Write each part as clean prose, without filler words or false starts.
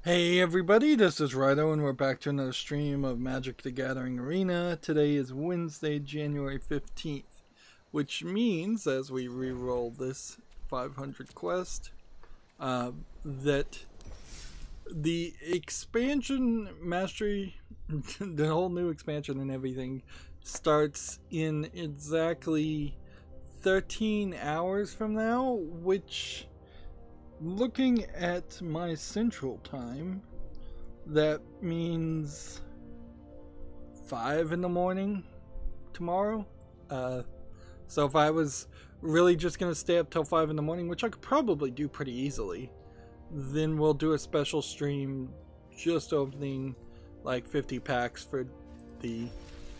Hey everybody, this is Rydo and we're back to another stream of Magic the Gathering Arena. Today is Wednesday, January 15th, which means, as we re-roll this 500 quest, that the expansion mastery, the whole new expansion and everything, starts in exactly 13 hours from now, which, looking at my central time, that means 5 in the morning tomorrow. So if I was really just gonna stay up till 5 in the morning, which I could probably do pretty easily, then we'll do a special stream just opening like 50 packs for the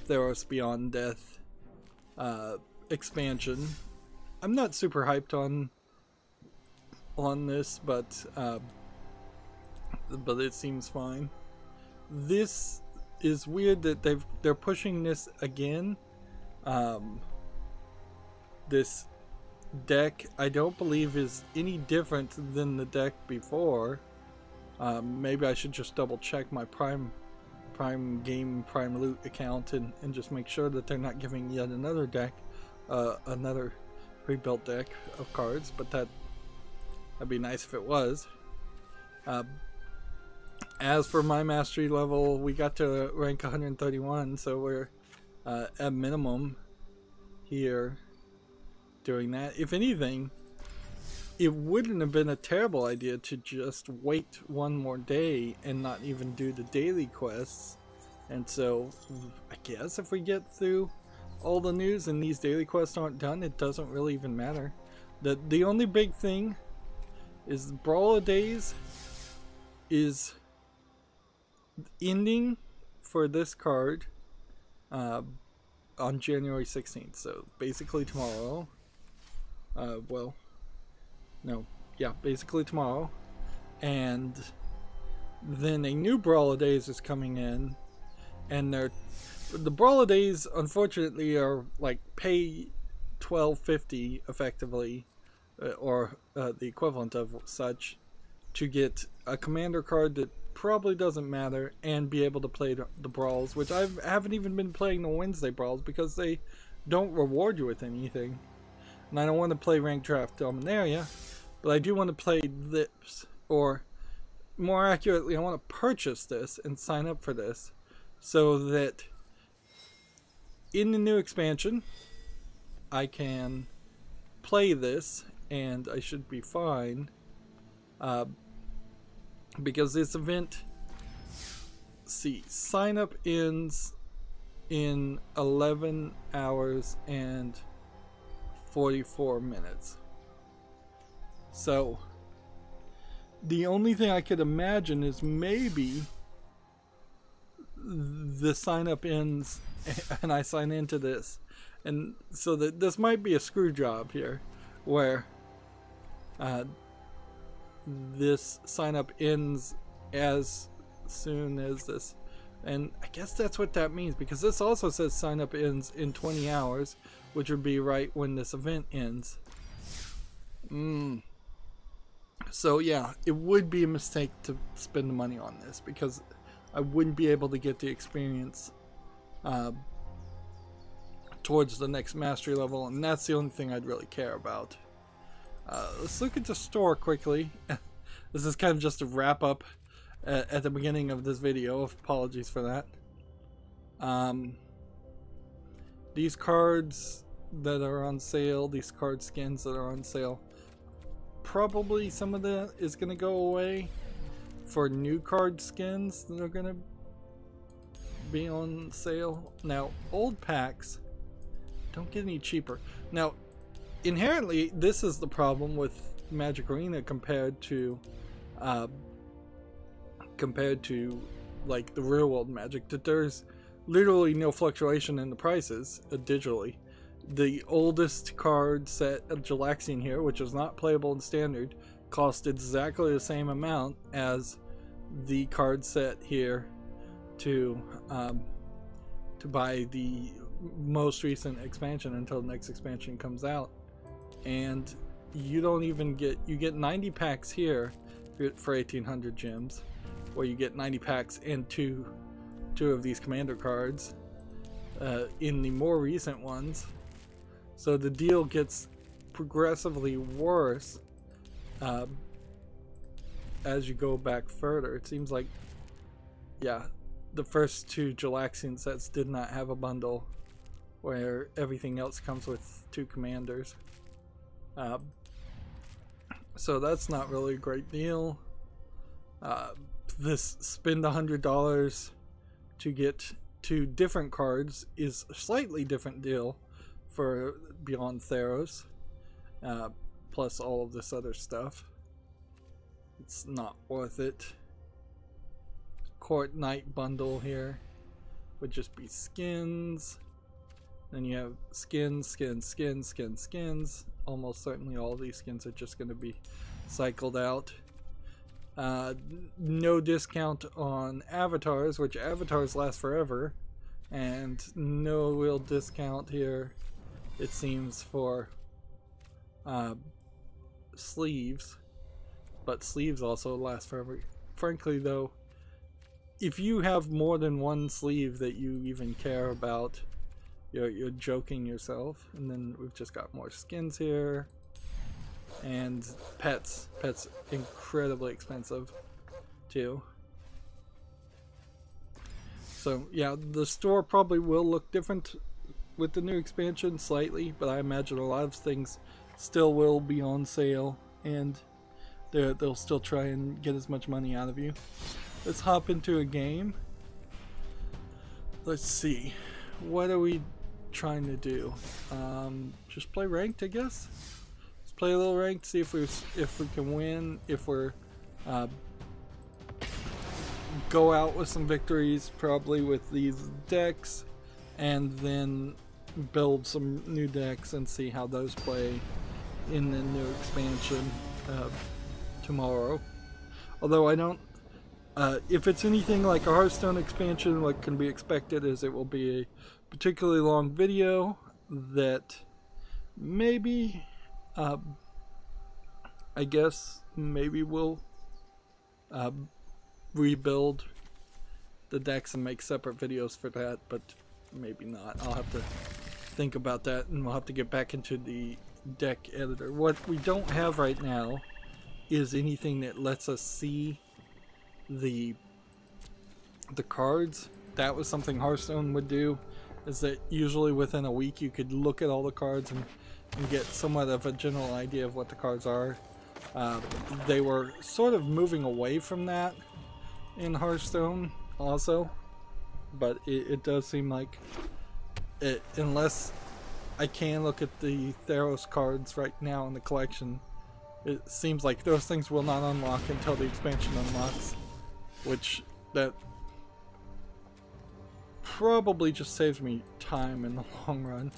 Theros Beyond Death expansion. I'm not super hyped on this, but it seems fine. This is weird that they're pushing this again. This deck I don't believe is any different than the deck before. Maybe I should just double check my Prime Loot account and just make sure that they're not giving yet another deck, another pre-built deck of cards, but that'd be nice if it was. As for my mastery level, we got to rank 131, so we're at minimum here doing that. If anything, it wouldn't have been a terrible idea to just wait one more day and not even do the daily quests. And so I guess if we get through all the news and these daily quests aren't done, it doesn't really even matter. The only big thing is Brawler Days is ending for this card on January 16th, so basically tomorrow. Basically tomorrow, and then a new Brawler Days is coming in, and the Brawler Days unfortunately are like pay $12.50 effectively, or the equivalent of such, to get a commander card that probably doesn't matter and be able to play the brawls, which I haven't even been playing the Wednesday brawls because they don't reward you with anything. And I don't want to play Ranked Draft Dominaria, but I do want to play this, or more accurately, I want to purchase this and sign up for this so that in the new expansion I can play this and I should be fine, because this event, sign up ends in 11 hours and 44 minutes. So the only thing I could imagine is maybe the sign up ends and I sign into this, and so that this might be a screw job here where this sign up ends as soon as this, and I guess that's what that means, because this also says sign up ends in 20 hours, which would be right when this event ends. So yeah, it would be a mistake to spend the money on this because I wouldn't be able to get the experience towards the next mastery level, and that's the only thing I'd really care about. Let's look at the store quickly. This is kind of just a wrap up at the beginning of this video. Apologies for that. These cards that are on sale, these card skins that are on sale, probably some of that is going to go away for new card skins that are going to be on sale. Now, old packs don't get any cheaper. Now, inherently, this is the problem with Magic Arena compared to like the real world Magic, that there's literally no fluctuation in the prices digitally. The oldest card set of Galaxian here, which is not playable in Standard, cost exactly the same amount as the card set here to buy the most recent expansion until the next expansion comes out. And you don't even get, you get 90 packs here for 1800 gems, where you get 90 packs and two of these commander cards in the more recent ones. So the deal gets progressively worse as you go back further. It seems like, yeah, the first two Jalaxian sets did not have a bundle where everything else comes with 2 commanders. So that's not really a great deal. This spend $100 to get 2 different cards is a slightly different deal for Beyond Theros, plus all of this other stuff. It's not worth it. Court Knight bundle here would just be skins. Then you have skins. Almost certainly all these skins are just going to be cycled out. No discount on avatars, which avatars last forever, and no real discount here, it seems, for sleeves, but sleeves also last forever. Frankly though, if you have more than one sleeve that you even care about, you're joking yourself. And then we've just got more skins here. And pets incredibly expensive too. So yeah, the store probably will look different with the new expansion slightly, but I imagine a lot of things still will be on sale, and they'll still try and get as much money out of you. Let's hop into a game. Let's see, what are we trying to do? Just play ranked, I guess. Let's play a little ranked, see if we can win, if we're go out with some victories, probably with these decks, and then build some new decks and see how those play in the new expansion tomorrow. Although I don't, if it's anything like a Hearthstone expansion, what can be expected is it will be a particularly long video that maybe, I guess, maybe we'll rebuild the decks and make separate videos for that, but maybe not. I'll have to think about that, and we'll have to get back into the deck editor. What we don't have right now is anything that lets us see the cards. That was something Hearthstone would do, is that usually within a week you could look at all the cards and get somewhat of a general idea of what the cards are. They were sort of moving away from that in Hearthstone also, but it does seem like unless I can look at the Theros cards right now in the collection, it seems like those things will not unlock until the expansion unlocks, which that probably just saves me time in the long run,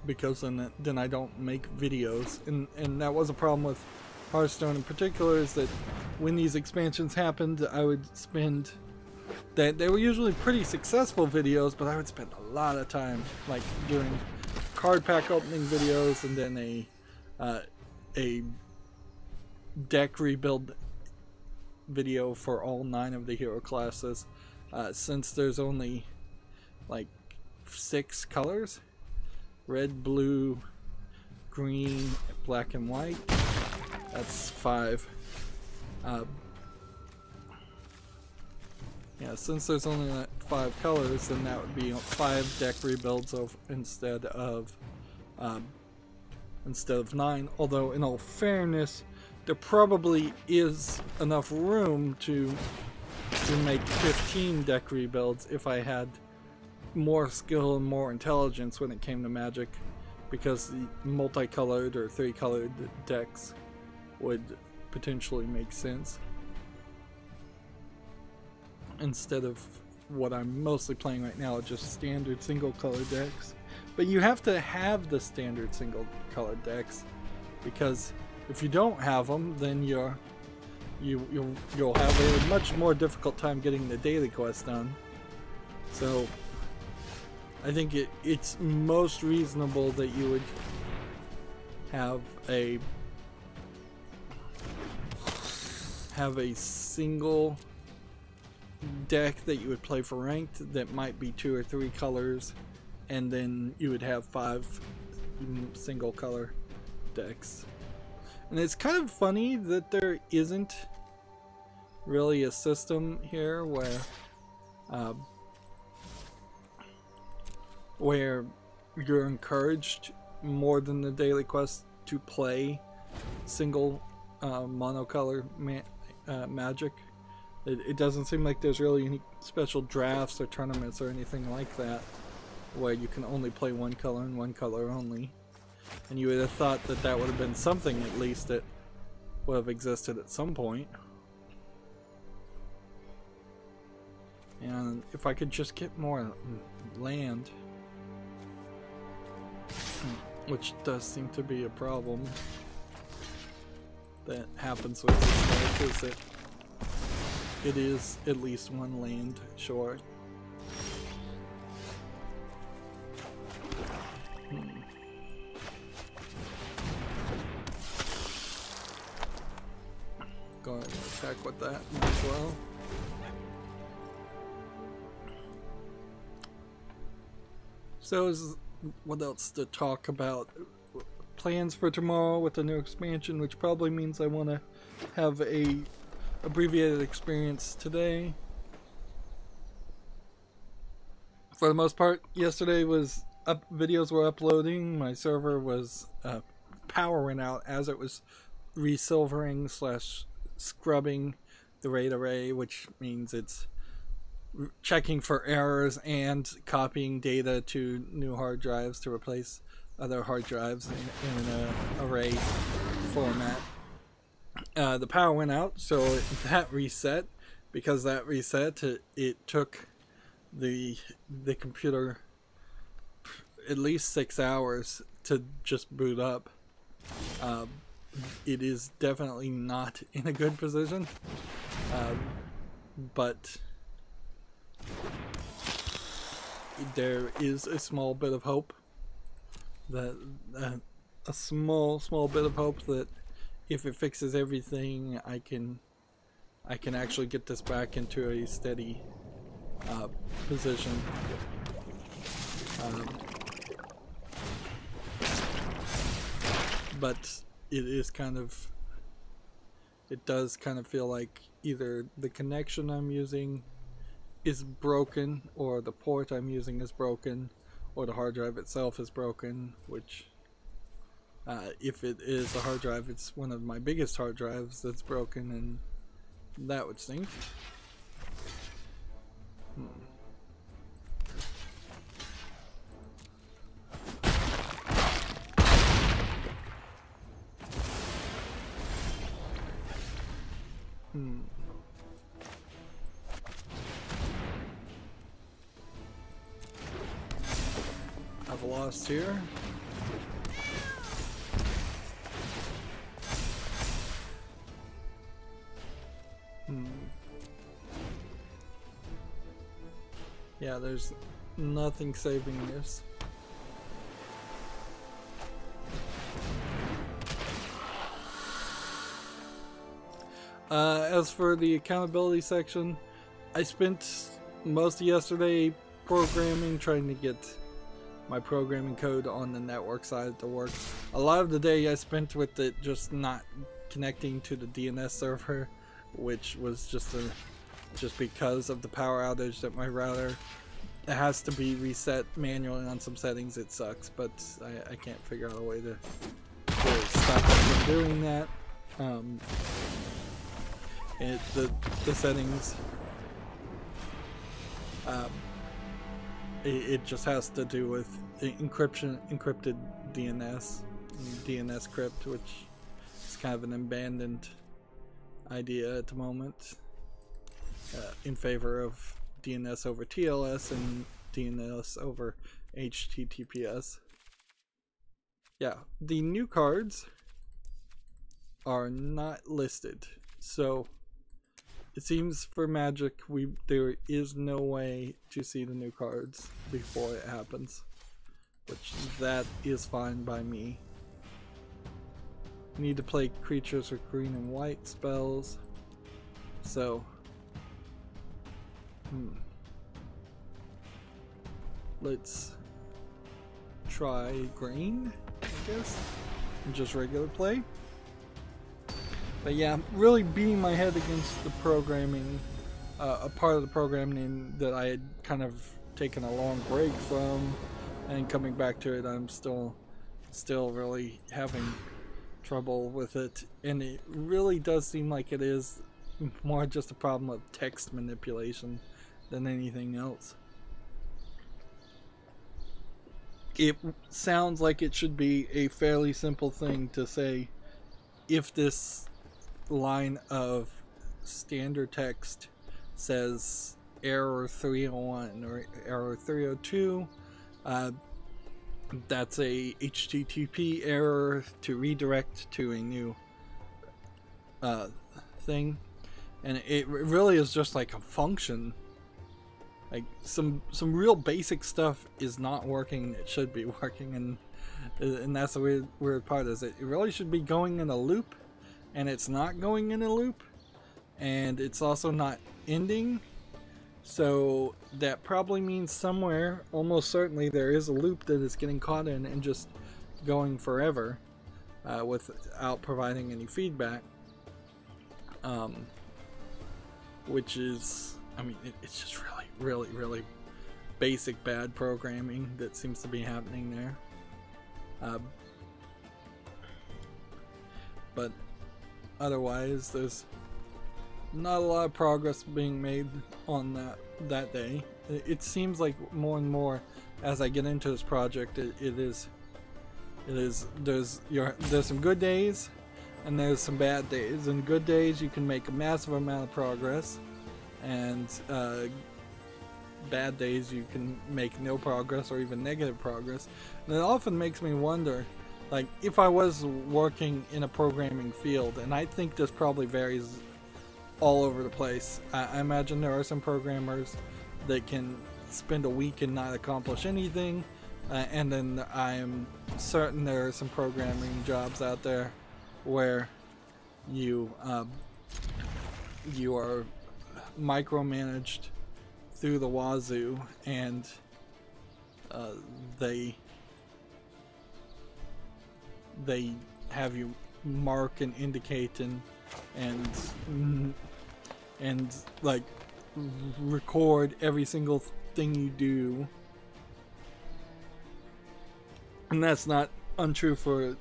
because then I don't make videos, and that was a problem with Hearthstone in particular, is that when these expansions happened, I would spend that they were usually pretty successful videos, but I would spend a lot of time like doing card pack opening videos, and then a deck rebuild video for all 9 of the hero classes. Since there's only like 6 colors, red, blue, green, black, and white, that's 5. Yeah, since there's only 5 colors, then that would be 5 deck rebuilds instead of 9. Although, in all fairness, there probably is enough room to make 15 deck rebuilds if I had more skill and more intelligence when it came to Magic, because the multicolored or 3-colored decks would potentially make sense instead of what I'm mostly playing right now, just standard single color decks. But you have to have the standard single color decks, because if you don't have them, then you'll have a much more difficult time getting the daily quest done. So I think it's most reasonable that you would have have a single deck that you would play for ranked that might be 2 or 3 colors, and then you would have 5 single color decks. And it's kind of funny that there isn't really a system here where you're encouraged more than the daily quest to play single monocolor Magic. It doesn't seem like there's really any special drafts or tournaments or anything like that where you can only play one color and one color only. And you would have thought that that would have been something at least that would have existed at some point. And if I could just get more land, which does seem to be a problem that happens with this deck, is that it is at least one land short. Go ahead and attack with that as well. So what else to talk about? Plans for tomorrow with the new expansion, which probably means I want to have a abbreviated experience today. For the most part, yesterday was videos were uploading. My server was power went out as it was resilvering / scrubbing the RAID array, which means it's checking for errors and copying data to new hard drives to replace other hard drives in an array format. The power went out, so that reset. Because that reset, it took the computer at least 6 hours to just boot up. It is definitely not in a good position, but there is a small bit of hope that a small bit of hope that if it fixes everything, I can actually get this back into a steady position. But it does kind of feel like either the connection I'm using is broken, or the port I'm using is broken, or the hard drive itself is broken, which if it is a hard drive, it's one of my biggest hard drives that's broken, and that would stink. I've lost here. Yeah, there's nothing saving this. As for the accountability section, I spent most of yesterday programming, trying to get my programming code on the network side to work. A lot of the day I spent with it just not connecting to the DNS server, which was just because of the power outage that my router has to be reset manually on some settings. It sucks, but I can't figure out a way to stop it from doing that. The settings, it just has to do with encrypted DNS crypt, which is kind of an abandoned idea at the moment, in favor of DNS over TLS and DNS over HTTPS. Yeah, the new cards are not listed, so it seems for Magic there is no way to see the new cards before it happens, which that is fine by me. Need to play creatures with green and white spells. So, let's try green, I guess, and just regular play. But yeah, I'm really beating my head against the programming, a part of the programming that I had kind of taken a long break from, and coming back to it, I'm still really having trouble with it, and it really does seem like it is more just a problem of text manipulation than anything else. It sounds like it should be a fairly simple thing to say, if this line of standard text says error 301 or error 302, that's a HTTP error to redirect to a new thing, and it really is just like a function. Like some real basic stuff is not working. It should be working, and that's the weird part, is it really should be going in a loop, and it's not going in a loop, and it's also not ending. So that probably means somewhere, almost certainly, there is a loop that is getting caught in and just going forever without providing any feedback. Which is, I mean, it's just really basic bad programming that seems to be happening there. But otherwise, there's not a lot of progress being made on that day. It seems like more and more as I get into this project, there's some good days and there's some bad days. And good days you can make a massive amount of progress, and bad days you can make no progress or even negative progress. And it often makes me wonder, like, if I was working in a programming field, and I think this probably varies all over the place. I imagine there are some programmers that can spend a week and not accomplish anything, and then I'm certain there are some programming jobs out there where you are micromanaged through the wazoo, and they have you mark and indicate and like record every single thing you do. And that's not untrue for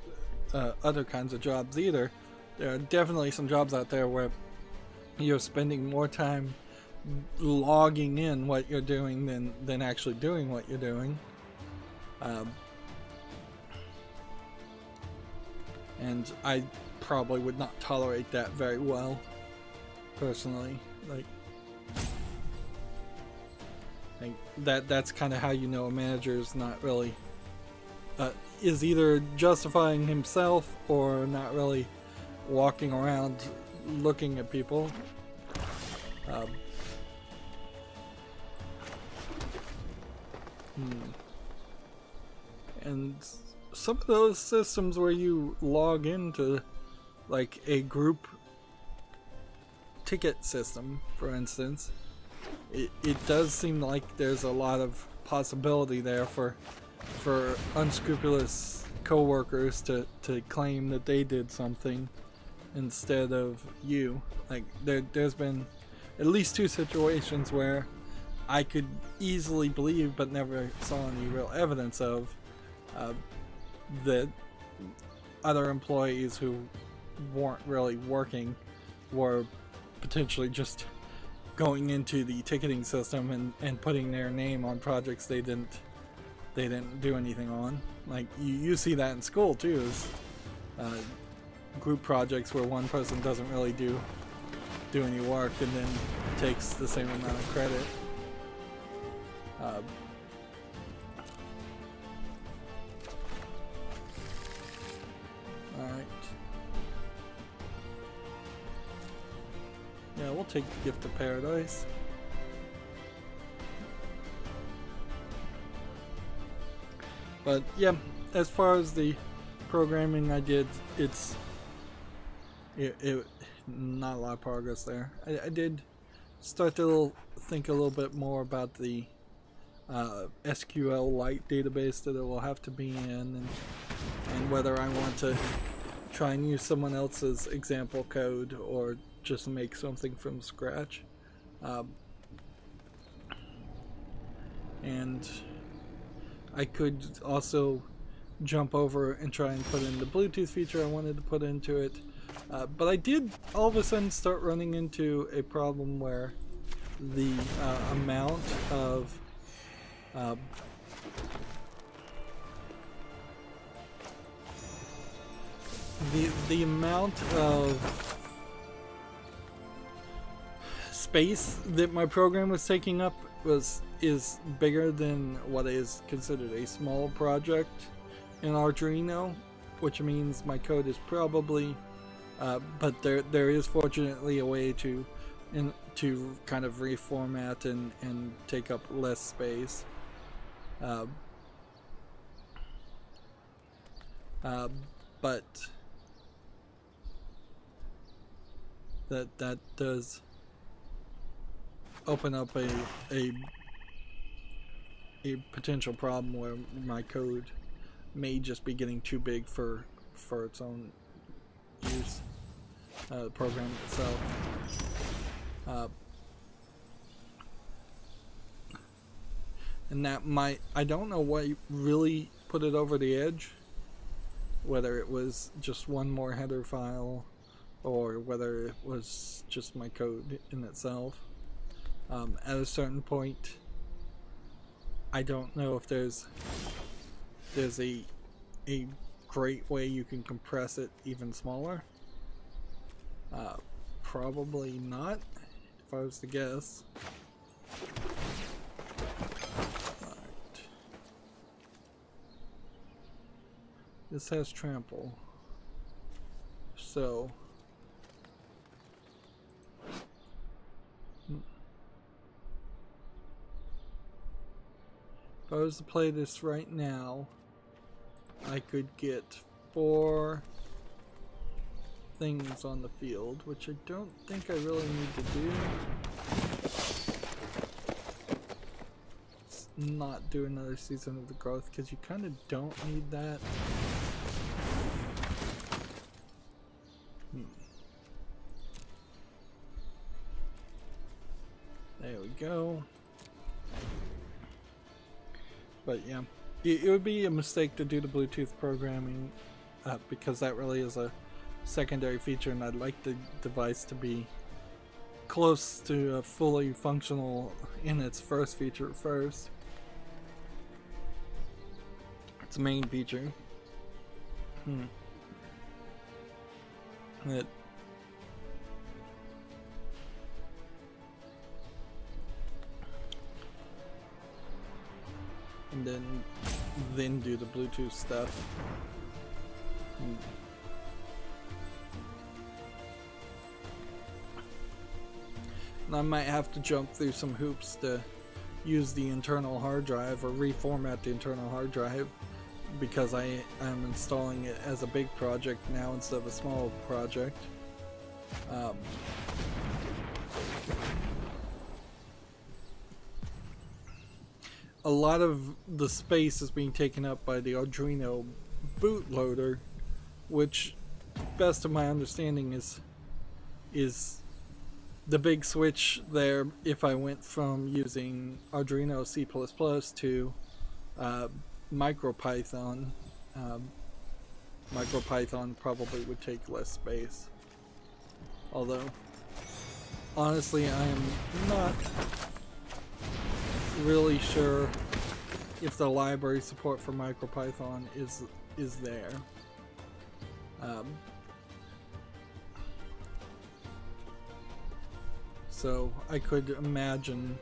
other kinds of jobs either. There are definitely some jobs out there where you're spending more time logging in what you're doing than actually doing what you're doing. And I probably would not tolerate that very well, personally. Like that's kind of how you know a manager is not really is either justifying himself or not really walking around looking at people. And some of those systems where you log into like a group ticket system, for instance, it does seem like there's a lot of possibility there for unscrupulous co-workers to claim that they did something instead of you. Like there's been at least 2 situations where I could easily believe, but never saw any real evidence of, that other employees who weren't really working were potentially just going into the ticketing system and putting their name on projects they didn't do anything on. Like you see that in school too, is group projects where one person doesn't really do any work and then takes the same amount of credit. Alright. Yeah, we'll take the Gift of Paradise. But yeah, as far as the programming I did, it's not a lot of progress there. I did start to think a little bit more about the SQL-like database that it will have to be in, and whether I want to try and use someone else's example code or just make something from scratch. And I could also jump over and try and put in the Bluetooth feature I wanted to put into it. But I did all of a sudden start running into a problem where the amount of the amount of space that my program was taking up is bigger than what is considered a small project in Arduino, which means my code is probably but there is fortunately a way to kind of reformat and take up less space. But that does open up a potential problem where my code may just be getting too big for its own use, the program itself. And that might, I don't know what really put it over the edge, whether it was just one more header file or whether it was just my code in itself. At a certain point, I don't know if there's a great way you can compress it even smaller. Probably not, if I was to guess. Right. This has trample, so if I was to play this right now, I could get 4 things on the field, which I don't think I really need to do. Let's not do another season of the growth, because you kind of don't need that. There we go. But yeah, it would be a mistake to do the Bluetooth programming because that really is a secondary feature, and I'd like the device to be close to fully functional in its first feature first. Its main feature. It and then do the Bluetooth stuff. And I might have to jump through some hoops to use the internal hard drive or reformat the internal hard drive, because I am installing it as a big project now instead of a small project. A lot of the space is being taken up by the Arduino bootloader, which, best of my understanding, is the big switch there if I went from using Arduino C++ to MicroPython. MicroPython probably would take less space. Although, honestly, I am not really sure if the library support for MicroPython is there. So I could imagine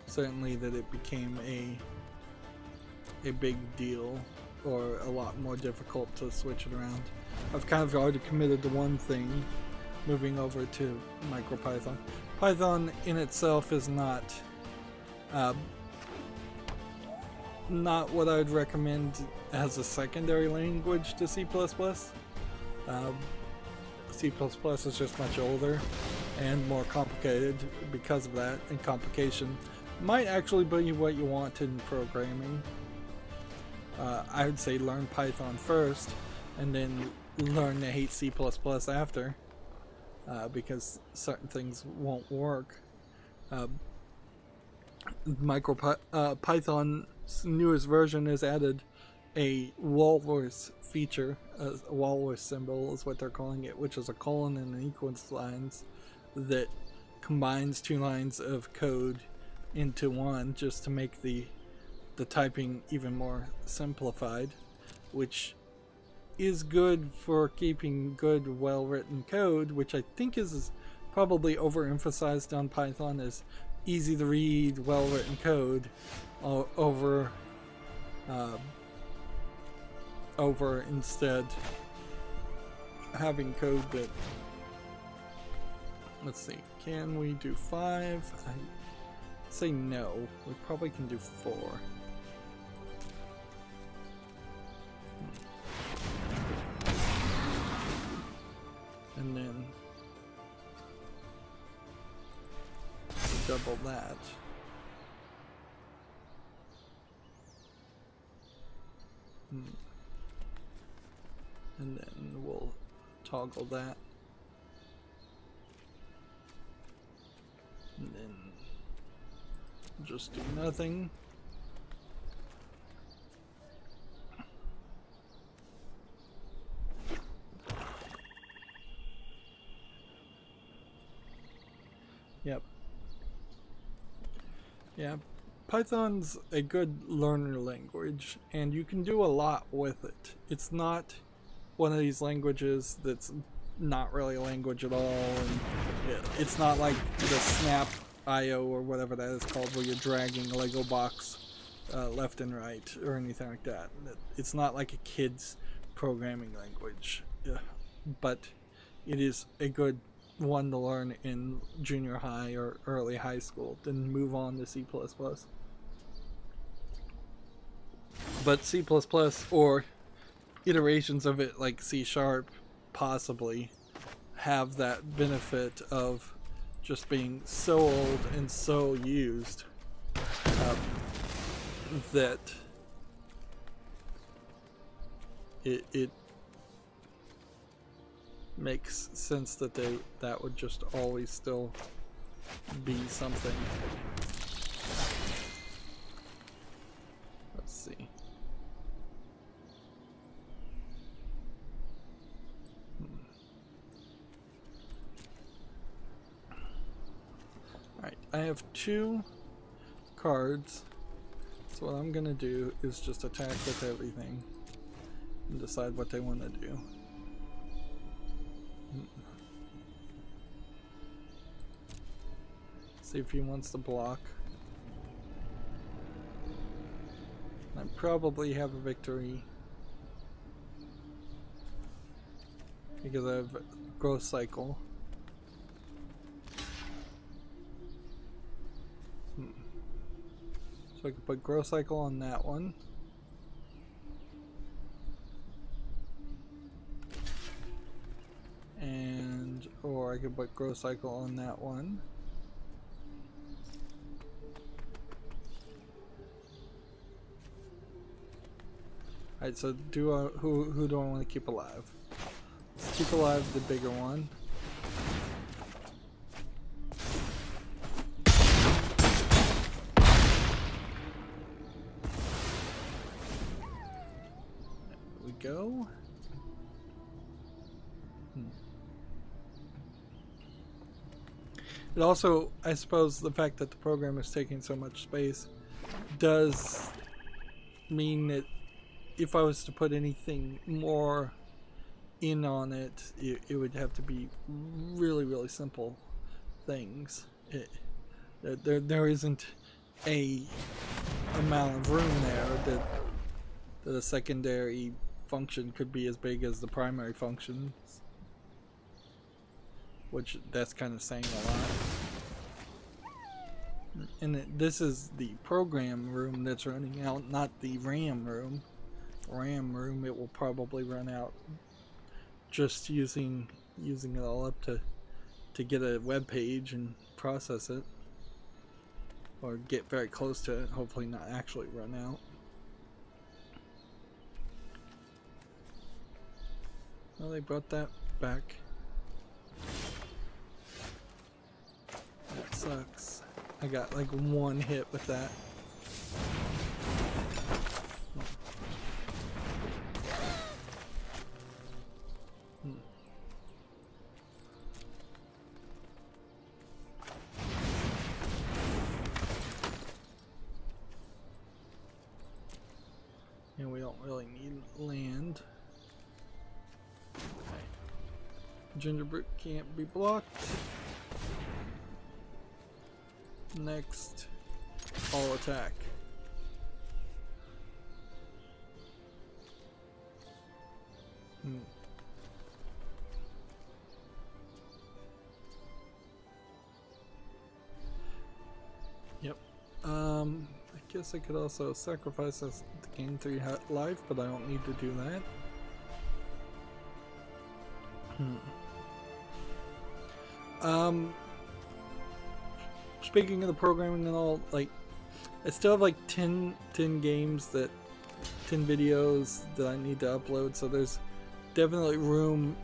certainly that it became a big deal, or a lot more difficult to switch it around. I've kind of already committed to one thing, moving over to MicroPython. Python in itself is not what I would recommend as a secondary language to C++. C++ is just much older and more complicated because of that, and complication might actually be what you want in programming. I would say learn Python first and then learn to hate C++ after, because certain things won't work. Python's newest version has added a walrus feature. A walrus symbol is what they're calling it, which is a colon and an equals lines that combines two lines of code into one, just to make the typing even more simplified, which is good for keeping good, well-written code, which I think is probably overemphasized on Python as easy to read, well-written code over instead having code that, let's see, can we do 5? I say no. We probably can do 4. And then double that. And then we'll toggle that. And then just do nothing. Yep. Yeah, Python's a good learner language, and you can do a lot with it. It's not one of these languages that's not really a language at all, and it's not like the Snap IO or whatever that is called, where you're dragging a Lego box left and right or anything like that. It's not like a kid's programming language, but it is a good one to learn in junior high or early high school, then move on to C++. But C++ or iterations of it like C# possibly have that benefit of just being so old and so used that it makes sense that that would just always still be something. Let's see. Alright, I have 2 cards, so what I'm gonna do is just attack with everything and decide what they want to do. See if he wants to block. I probably have a victory because I have growth cycle. So I could put growth cycle on that one. And or I could put growth cycle on that one. Alright, so who do I want to keep alive? Let's keep alive the bigger one. There we go. It also, I suppose, the fact that the program is taking so much space does mean that if I was to put anything more in on it, it would have to be really, really simple things. There isn't a amount of room there that a secondary function could be as big as the primary functions, which that's kind of saying a lot. And this is the program room that's running out, not the RAM room. RAM room, it will probably run out just using using it all up to get a web page and process it, or get very close to it, hopefully not actually run out. Well, they brought that back. That sucks. I got like one hit with that. And we don't really need land. Okay. Gingerbread can't be blocked. Next, all attack. Yep. I guess I could also sacrifice this to gain 3 life, but I don't need to do that. Speaking of the programming and all, like, I still have like 10 games 10 videos that I need to upload, so there's definitely room,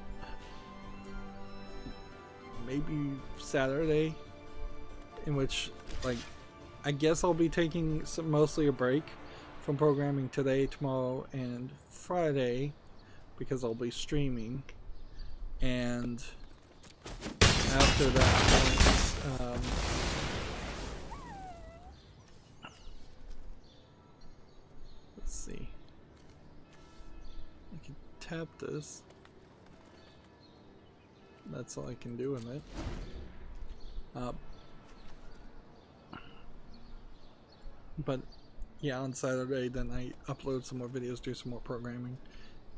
maybe Saturday, in which, like, I guess I'll be taking mostly a break from programming today, tomorrow, and Friday, because I'll be streaming, and after that, let's see, I can tap this. That's all I can do with it. But yeah, on Saturday then I upload some more videos, do some more programming,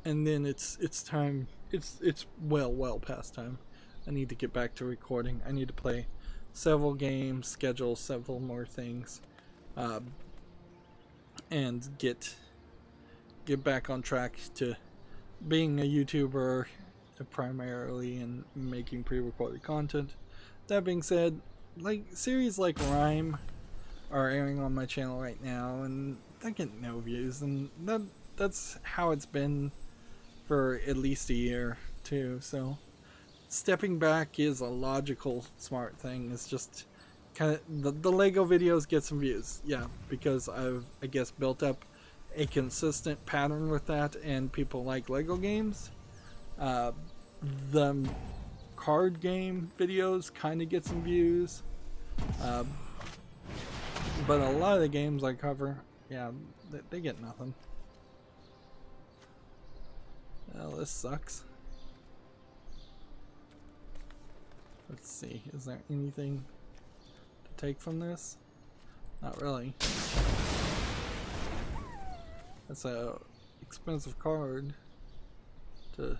and then it's time. It's well past time. I need to get back to recording. I need to play several games, schedule several more things, and get back on track to being a YouTuber primarily and making pre-recorded content. That being said, like series like Rhyme are airing on my channel right now, and I get no views, and that's how it's been for at least a year too. So stepping back is a logical, smart thing. It's just kind of the Lego videos get some views, yeah, because I've, I guess, built up a consistent pattern with that, and people like Lego games. The card game videos kind of get some views. But a lot of the games I cover, yeah, they get nothing. Well, this sucks. Let's see, is there anything to take from this? Not really. That's a expensive card to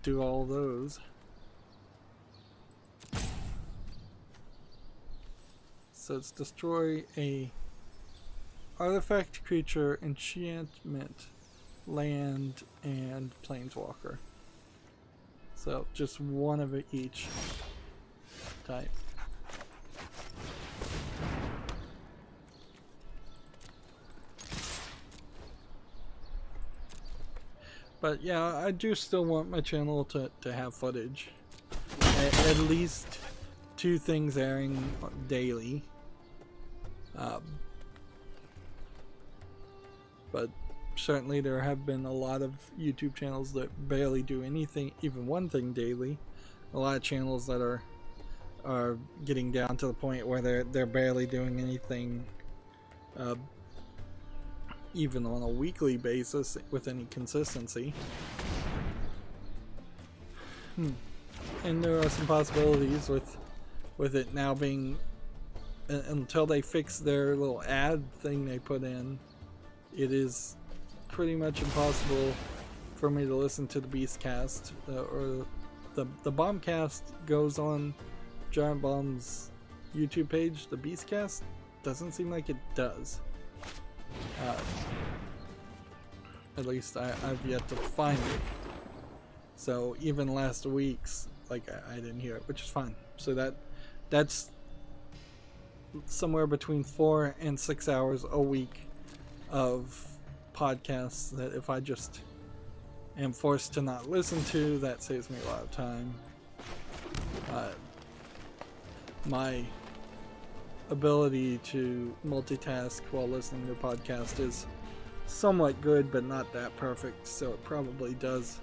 do all those. So it's destroy a artifact, creature, enchantment, land, and planeswalker. So just one of each type. But yeah, I do still want my channel to have footage. At least 2 things airing daily. But certainly there have been a lot of YouTube channels that barely do anything, even one thing daily. A lot of channels that are getting down to the point where they're barely doing anything, even on a weekly basis with any consistency. And there are some possibilities with it now being, until they fix their little ad thing they put in, it is pretty much impossible for me to listen to the Beastcast, or the Bombcast goes on Giant Bomb's YouTube page. The Beastcast doesn't seem like it does. At least I've yet to find it. So even last week's, like, I didn't hear it, which is fine. So that's somewhere between 4 and 6 hours a week of podcasts that if I just am forced to not listen to, that saves me a lot of time. My ability to multitask while listening to a podcast is somewhat good, but not that perfect, so it probably does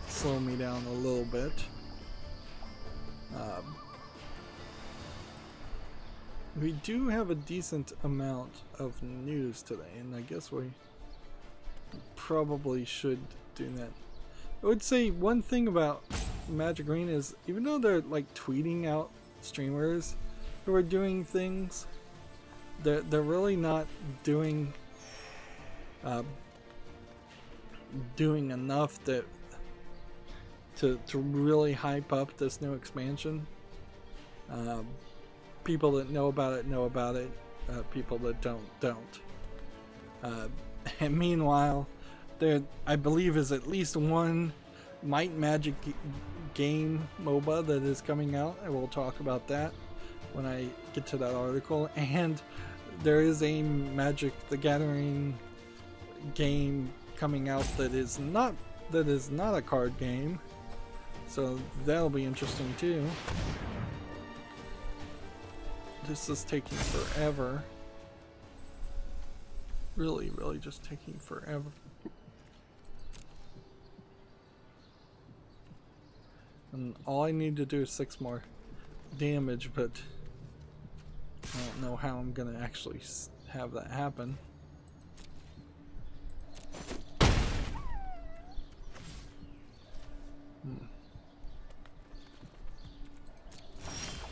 slow me down a little bit. We do have a decent amount of news today, and I guess we probably should do that. I would say one thing about Magic Arena is, even though they're like tweeting out streamers who are doing things, they're really not doing enough to really hype up this new expansion. People that know about it. People that don't. And meanwhile, there, I believe, is at least one Might and Magic game MOBA that is coming out, and we'll talk about that when I get to that article. And there is a Magic the Gathering game coming out that is not a card game, so that'll be interesting too. This is taking forever. Really just taking forever. And all I need to do is 6 more damage, but I don't know how I'm gonna actually have that happen.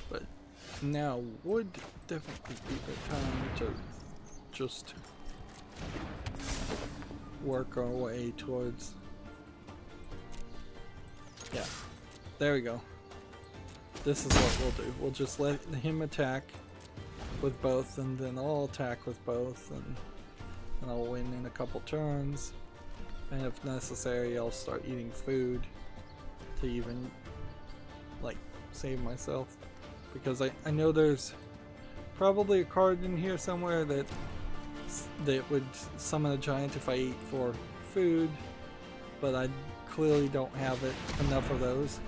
But now would definitely be the time to just work our way towards... Yeah, there we go. This is what we'll do. We'll just let him attack with both, and then I'll attack with both, and I'll win in a couple turns. And if necessary, I'll start eating food to even, like, save myself. Because I know there's probably a card in here somewhere that would summon a giant if I ate for food, but I clearly don't have enough of those.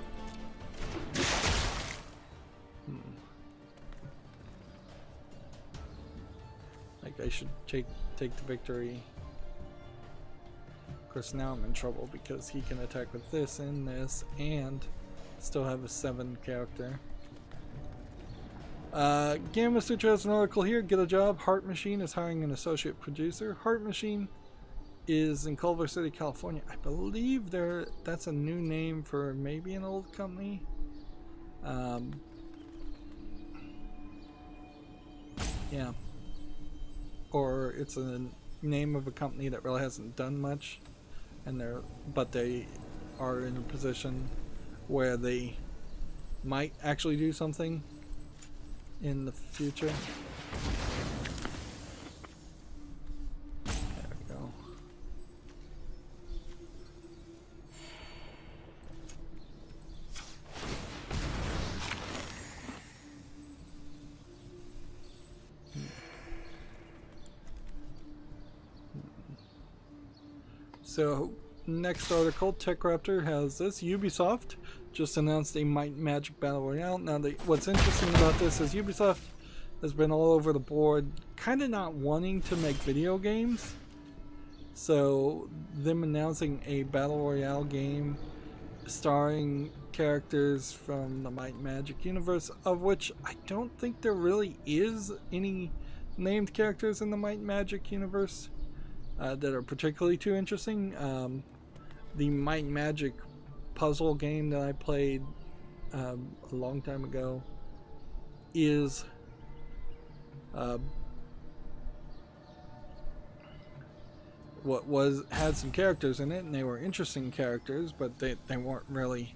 Like, I should take the victory. Of course, now I'm in trouble because he can attack with this and this and still have a 7 character. Gamma Sutra has an article here. Get a job. Heart Machine is hiring an associate producer. Heart Machine is in Culver City, California. I believe that's a new name for maybe an old company. Yeah. Or it's a name of a company that really hasn't done much, but they are in a position where they might actually do something in the future. There we go. So, next article, TechRaptor has this. Ubisoft just announced a Might and Magic Battle Royale. Now, what's interesting about this is Ubisoft has been all over the board, kind of not wanting to make video games. So, them announcing a Battle Royale game starring characters from the Might and Magic universe, of which I don't think there really is any named characters in the Might and Magic universe that are particularly too interesting. The Might and Magic puzzle game that I played a long time ago is had some characters in it, and they were interesting characters, but they weren't really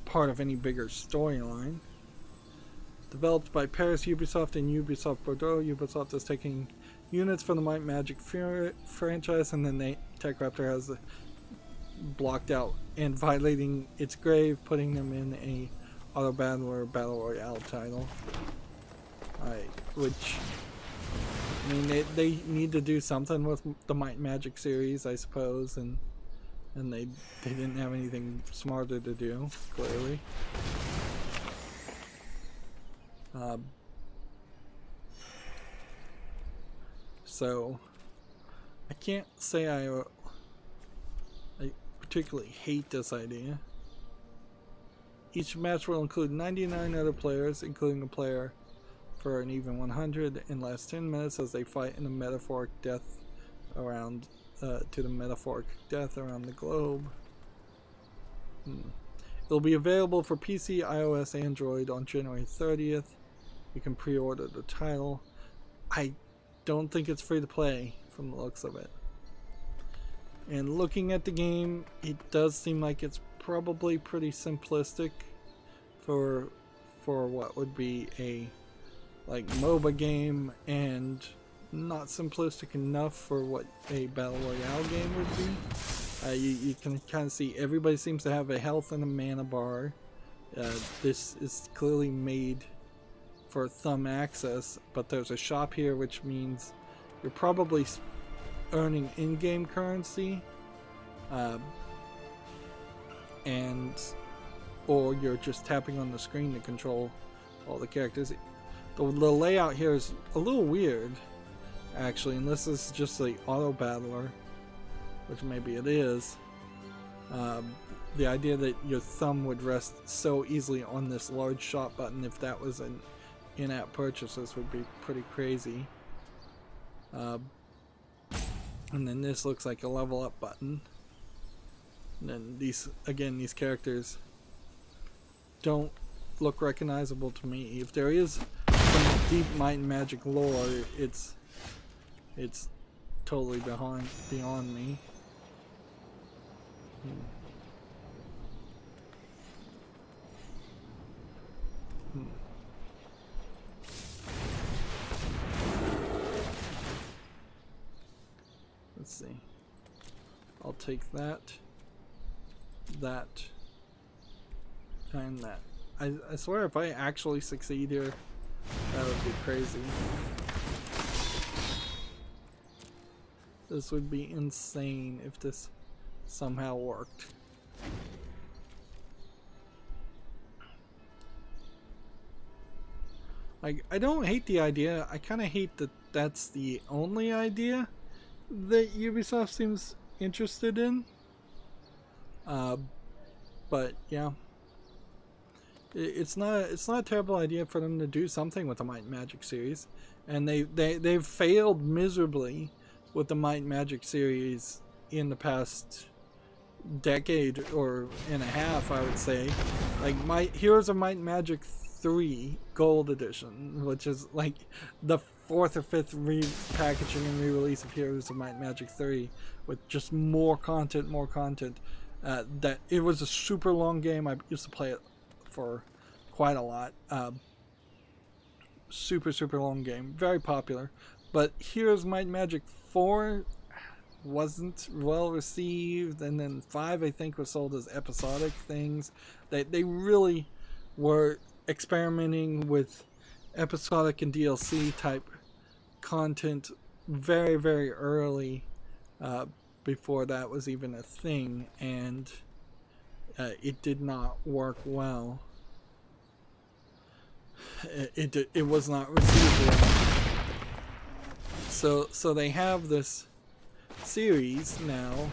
part of any bigger storyline. Developed by Paris Ubisoft and Ubisoft Bordeaux, Ubisoft is taking units from the Might and Magic franchise, and then Tech Raptor has blocked out and violating its grave, putting them in a auto battle or battle royale title. Alright, which, I mean, they need to do something with the Might and Magic series, I suppose, and they didn't have anything smarter to do, clearly. So I can't say I particularly hate this idea. Each match will include 99 other players, including a player for an even 100, and last 10 minutes as they fight in a metaphoric death around to the metaphoric death around the globe. It'll be available for PC, iOS, Android on January 30th. You can pre-order the title. I don't think it's free to play from the looks of it. And looking at the game, it does seem like it's probably pretty simplistic for what would be a like MOBA game, and not simplistic enough for what a battle royale game would be. You can kind of see everybody seems to have a health and a mana bar. This is clearly made for thumb access, but there's a shop here, which means you're probably earning in-game currency, or you're just tapping on the screen to control all the characters. The layout here is a little weird, actually, and this is just the auto battler, which maybe it is. The idea that your thumb would rest so easily on this large shop button, if that was an in-app purchases, would be pretty crazy. And then this looks like a level up button. And then these characters don't look recognizable to me. If there is some deep Might and Magic lore, it's totally beyond me. Let's see. I'll take that, and that. I swear, if I actually succeed here, that would be crazy. This would be insane if this somehow worked. Like, I don't hate the idea. I kind of hate that that's the only idea that Ubisoft seems interested in. But yeah, it's not a terrible idea for them to do something with the Might and Magic series, and they've failed miserably with the Might and Magic series in the past decade or and a half, I would say. Like Heroes of Might and Magic 3 Gold Edition, which is like the 4th or 5th repackaging and re-release of Heroes of Might and Magic 3 with just more content. That it was a super long game. I used to play it for quite a lot. Super long game, very popular. But Heroes of Might and Magic 4 wasn't well received, and then 5 I think was sold as episodic things. They really were experimenting with episodic and DLC type content very early, before that was even a thing, and it did not work well. It was not received well. So they have this series now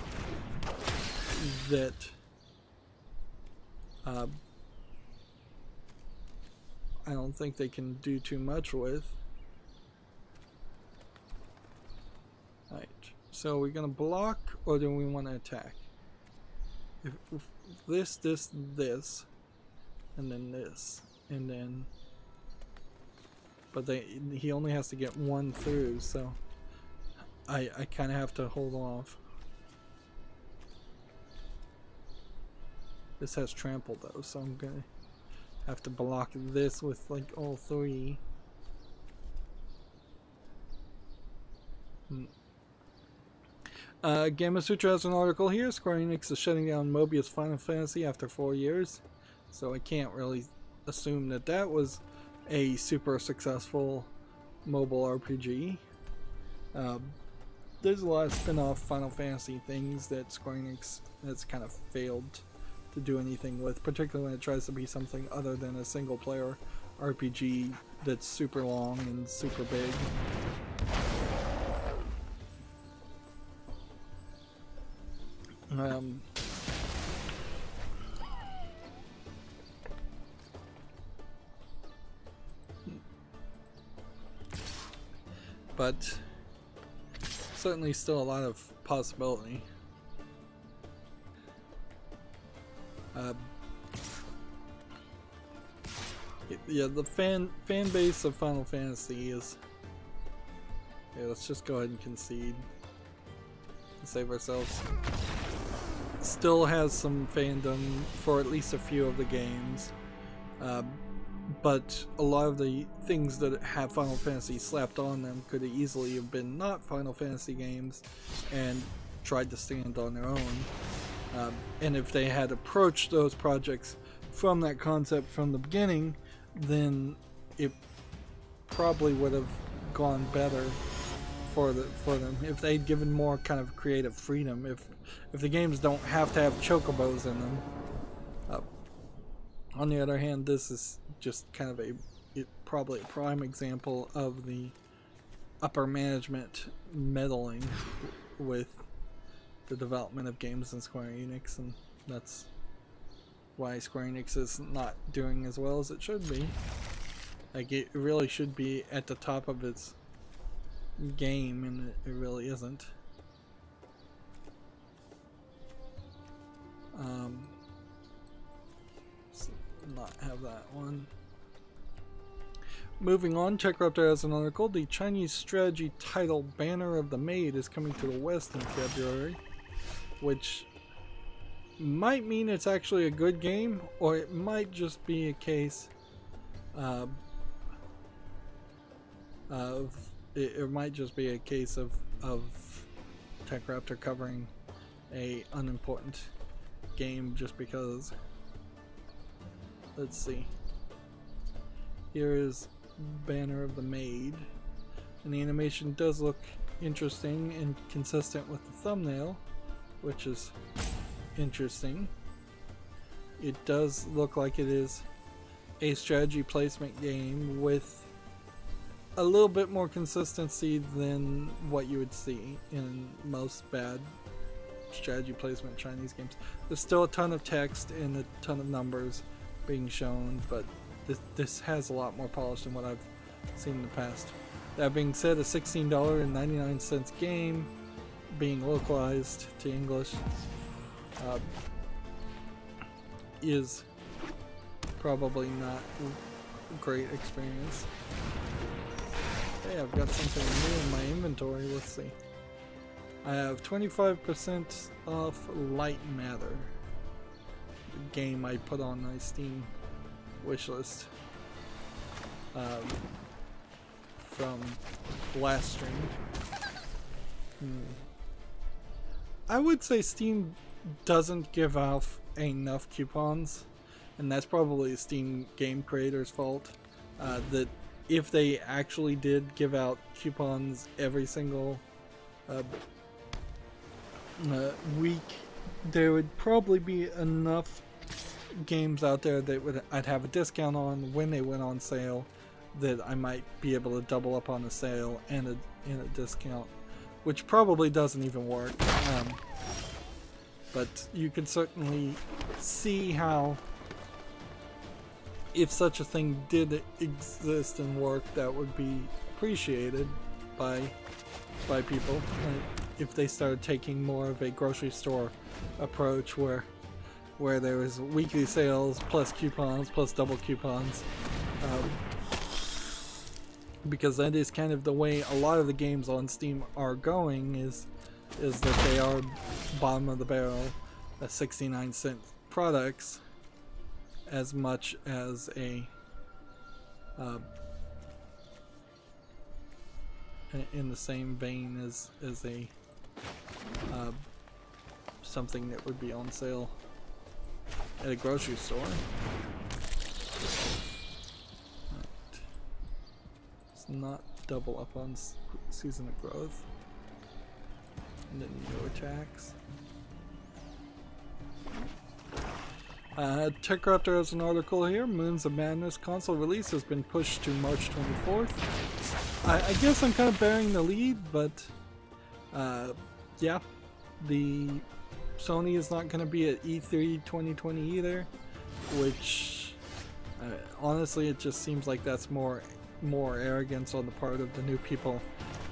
that I don't think they can do too much with. Right. So are we gonna block, or do we want to attack? If this, and then this, and then. But he only has to get one through, so I kind of have to hold off. This has trample though, so I'm gonna have to block this with like all 3. Gamasutra has an article here. Square Enix is shutting down Mobius Final Fantasy after 4 years. So I can't really assume that that was a super successful mobile RPG. There's a lot of spin-off Final Fantasy things that Square Enix has kind of failed to do anything with, particularly when it tries to be something other than a single-player RPG that's super long and super big. But certainly still a lot of possibility. Yeah, the fan base of Final Fantasy is... Okay, let's just go ahead and concede. Save ourselves. Still has some fandom for at least a few of the games. But a lot of the things that have Final Fantasy slapped on them could easily have been not Final Fantasy games and tried to stand on their own. And if they had approached those projects from that concept from the beginning, then it probably would have gone better for them if they'd given more kind of creative freedom. If the games don't have to have chocobos in them. On the other hand, this is just kind of probably a prime example of the upper management meddling with the development of games in Square Enix, and that's why Square Enix is not doing as well as it should be. Like, it really should be at the top of its game, and it really isn't. Not have that one. Moving on, TechRaptor has an article. The Chinese strategy title Banner of the Maid is coming to the West in February, which might mean it's actually a good game, or it might just be a case of it might just be a case of TechRaptor covering a unimportant game just because. Let's see. Here is Banner of the Maid, and the animation does look interesting and consistent with the thumbnail, which is interesting. It does look like it is a strategy placement game with a little bit more consistency than what you would see in most bad strategy placement Chinese games. There's still a ton of text and a ton of numbers being shown, but this has a lot more polish than what I've seen in the past. That being said, a $16.99 game being localized to English is probably not a great experience. Hey, I've got something new in my inventory. Let's see. I have 25% off Light Matter, the game I put on my Steam wishlist from last stream. I would say Steam doesn't give off enough coupons, and that's probably Steam game creators' fault. That if they actually did give out coupons every single week, there would probably be enough games out there that I'd have a discount on when they went on sale, that I might be able to double up on the sale and a discount, which probably doesn't even work. But you can certainly see how, if such a thing did exist and work, that would be appreciated by people. If they started taking more of a grocery store approach, where there is weekly sales plus coupons plus double coupons, because that is kind of the way a lot of the games on Steam are going, is that they are bottom of the barrel, 69-cent products, as much as a in the same vein as a something that would be on sale at a grocery store. Right. Let's not double up on season of growth. And then new attacks. TechRaptor has an article here. Moons of Madness console release has been pushed to March 24th. I guess I'm kind of bearing the lead, but yeah, the Sony is not going to be at E3 2020 either, which honestly it just seems like that's more arrogance on the part of the new people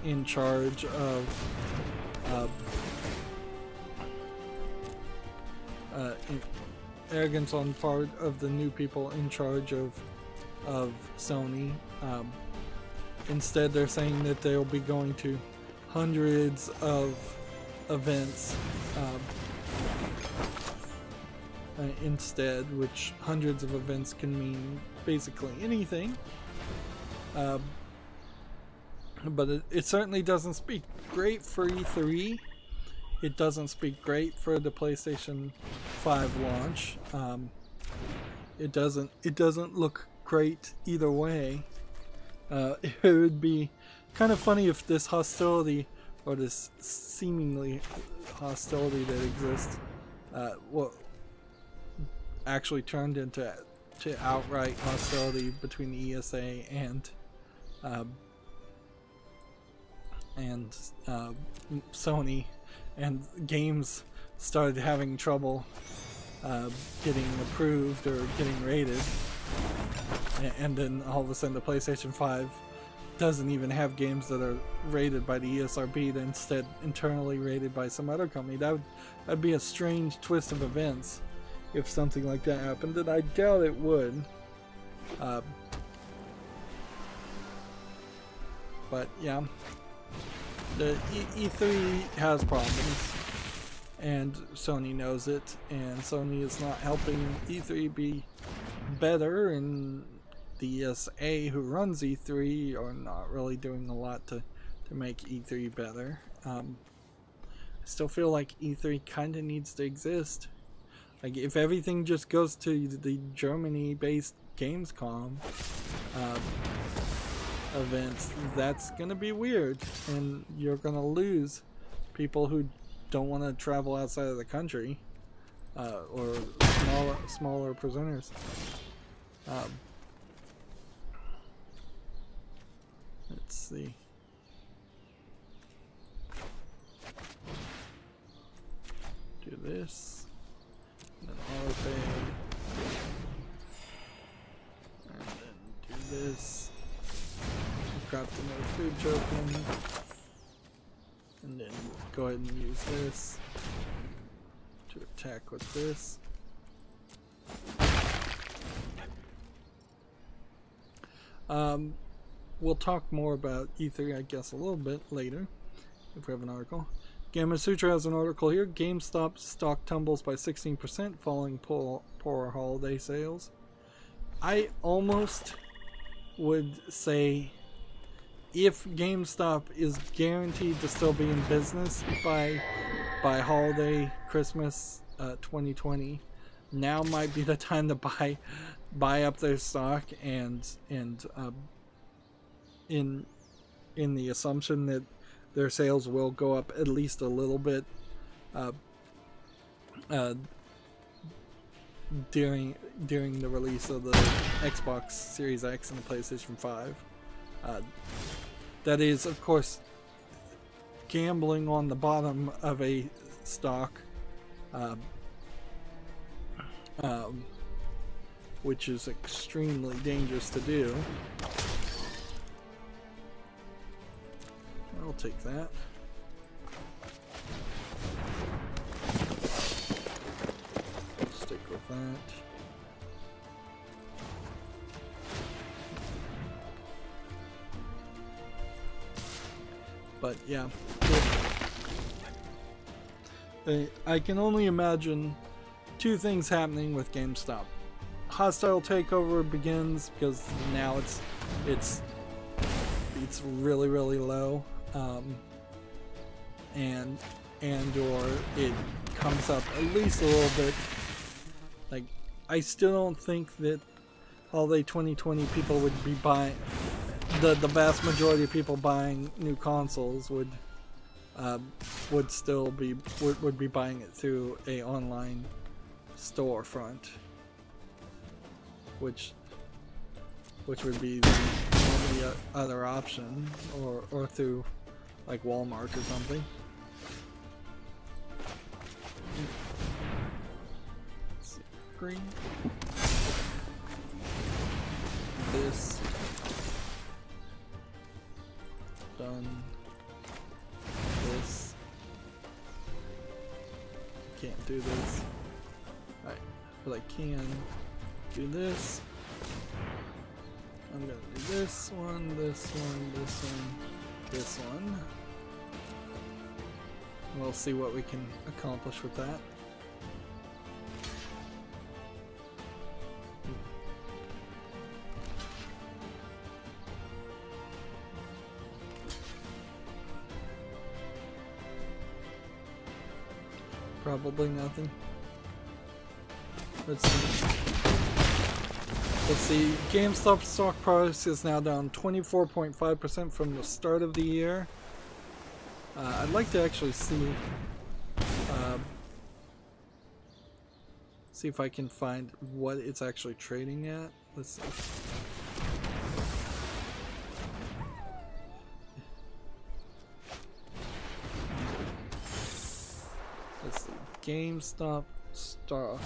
in charge of arrogance on part of the new people in charge of Sony. Instead, they're saying that they'll be going to hundreds of events instead, which hundreds of events can mean basically anything. But it certainly doesn't speak great for E3. It doesn't speak great for the PlayStation 5 launch. It doesn't look great either way. It would be kind of funny if this hostility, or this seemingly hostility that exists, actually turned into outright hostility between the ESA and Sony, and games started having trouble getting approved or getting rated, and then all of a sudden the PlayStation 5 doesn't even have games that are rated by the ESRB, they're instead internally rated by some other company. That'd be a strange twist of events if something like that happened, and I doubt it would. But yeah, the E3 has problems, and Sony knows it, and Sony is not helping E3 be better, and the ESA who runs E3 are not really doing a lot to make E3 better. I still feel like E3 kind of needs to exist. Like, if everything just goes to the Germany-based Gamescom events, that's gonna be weird, and you're gonna lose people who don't want to travel outside of the country, or smaller presenters. Let's see. Do this, and then autopay, and then do this. Craft another food token, and then go ahead and use this to attack with this. We'll talk more about E3, I guess, a little bit later if we have an article. Gamma Sutra has an article here. GameStop stock tumbles by 16% following poor holiday sales. I almost would say, if GameStop is guaranteed to still be in business by holiday Christmas 2020, now might be the time to buy up their stock, and in the assumption that their sales will go up at least a little bit during the release of the Xbox Series X and the PlayStation 5. That is, of course, gambling on the bottom of a stock, which is extremely dangerous to do. I'll take that. Stick with that. But yeah, I can only imagine two things happening with GameStop. Hostile takeover begins because now it's it's really, really low, and or it comes up at least a little bit. Like, I still don't think that holiday 2020 people would be buying, the vast majority of people buying new consoles would still be would be buying it through a online storefront, which would be the only other option, or through like Walmart or something. Green. This. Done. This. Can't do this. Alright, but I can do this. I'm gonna do this one, this one, this one, this one. We'll see what we can accomplish with that. Probably nothing. Let's see. Let's see. GameStop stock price is now down 24.5% from the start of the year. I'd like to actually see if I can find what it's actually trading at. Let's see. Let's see. GameStop stock.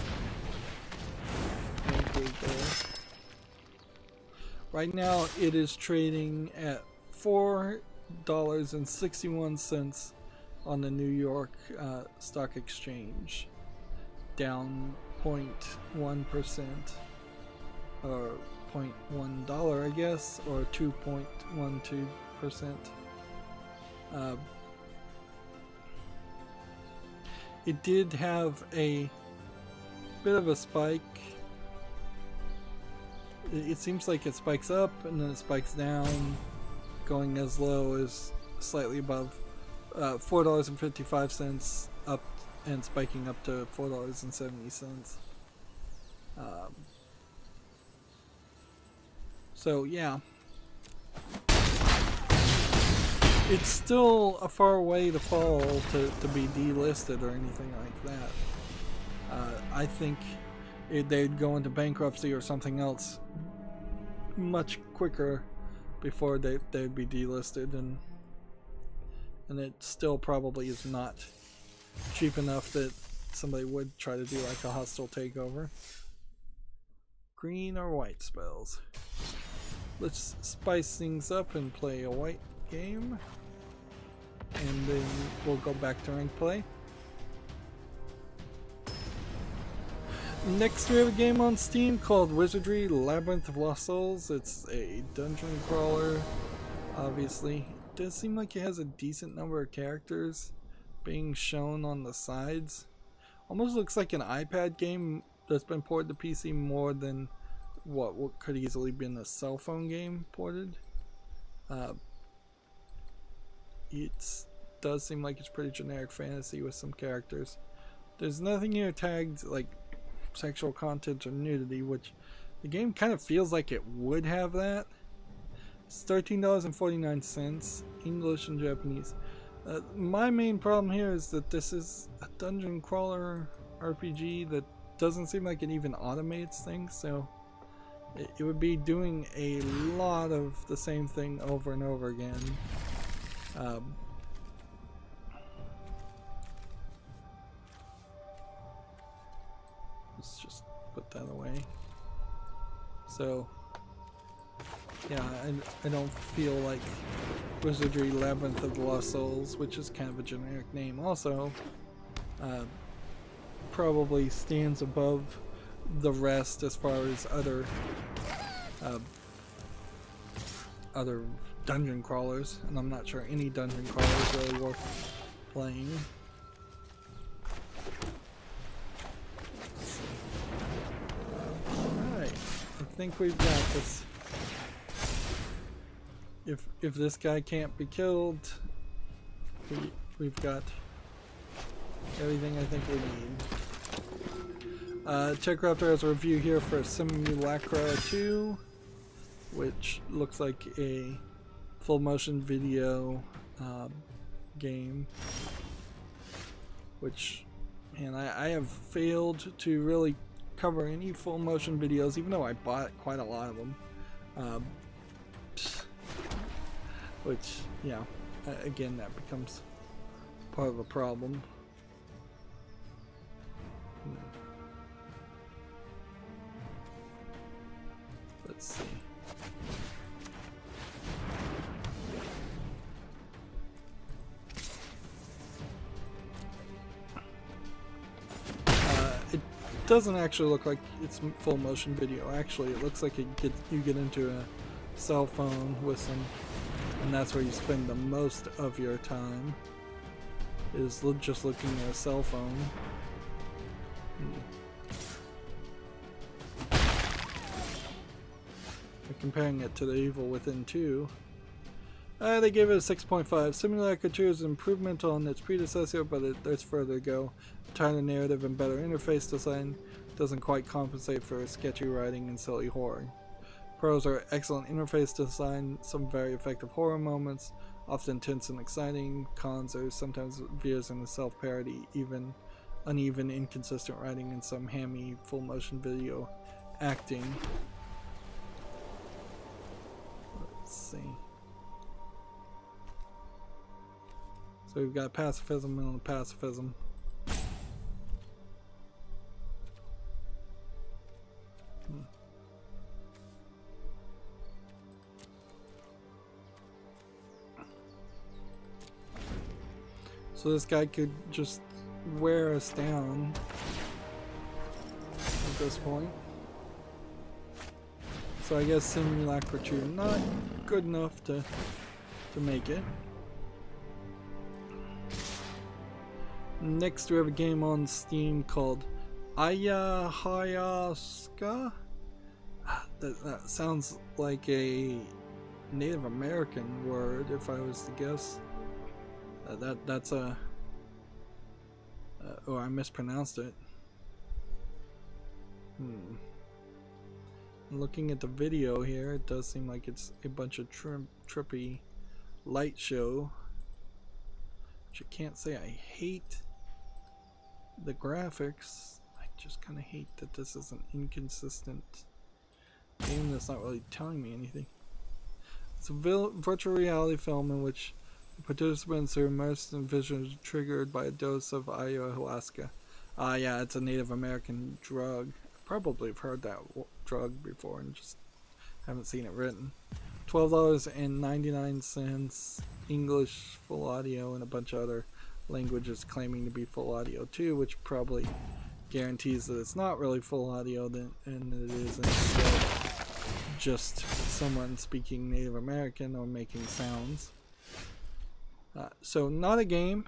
Right now it is trading at $4.61 on the New York Stock Exchange, down 0.1%, or $0.1 I guess, or 2.12%. It did have a bit of a spike. It seems like it spikes up and then it spikes down, going as low as slightly above $4.55 up and spiking up to $4.70. So yeah, it's still a far way to fall to be delisted or anything like that. I think they'd go into bankruptcy or something else much quicker before they'd be delisted, and it still probably is not cheap enough that somebody would try to do like a hostile takeover. Green or white spells. Let's spice things up and play a white game, and then we'll go back to ranked play. Next we have a game on Steam called Wizardry Labyrinth of Lost Souls. It's a dungeon crawler, obviously. It does seem like it has a decent number of characters being shown on the sides. Almost looks like an iPad game that's been ported to PC more than what could easily been a cell phone game ported. It does seem like it's pretty generic fantasy with some characters. There's nothing here tagged like sexual content or nudity, which the game kind of feels like it would have that. It's $13.49, English and Japanese. My main problem here is that this is a dungeon crawler RPG that doesn't seem like it even automates things, so it would be doing a lot of the same thing over and over again. Let's just put that away. So yeah, I don't feel like Wizardry Labyrinth of the Lost Souls, which is kind of a generic name also, probably stands above the rest as far as other dungeon crawlers, and I'm not sure any dungeon crawler is really worth playing. Alright, I think we've got this. if this guy can't be killed, we've got everything I think we need. Techraptor has a review here for Simulacra 2, which looks like a full motion video game, which, and I have failed to really cover any full motion videos, even though I bought quite a lot of them. Which, yeah, again, that becomes part of a problem. Let's see. It doesn't actually look like it's full motion video. Actually, it looks like you get into a cell phone with some, and that's where you spend the most of your time, is just looking at a cell phone. Comparing it to the Evil Within 2. They gave it a 6.5. Simulacra 2 is an improvement on its predecessor, but there's further to go. A tighter narrative and better interface design doesn't quite compensate for sketchy writing and silly horror. Pros are excellent interface design, some very effective horror moments, often tense and exciting. Cons are sometimes veers into self-parody, even uneven, inconsistent writing, and some hammy full motion video acting. Let's see. So we've got pacifism and pacifism. So this guy could just wear us down at this point. So I guess Simulacra 2 not good enough to make it. Next we have a game on Steam called Ayahuasca. That sounds like a Native American word, if I was to guess. That's a... oh, I mispronounced it. Looking at the video here, it does seem like it's a bunch of trippy light show. Which I can't say I hate the graphics. I just kind of hate that this is an inconsistent game that's not really telling me anything. It's a virtual reality film in which the participants are immersed in visions triggered by a dose of ayahuasca. Yeah, it's a Native American drug. I probably have heard that drug before and just haven't seen it written. $12.99, English full audio, and a bunch of other languages claiming to be full audio too, which probably guarantees that it's not really full audio and it is instead just someone speaking Native American or making sounds. So not a game,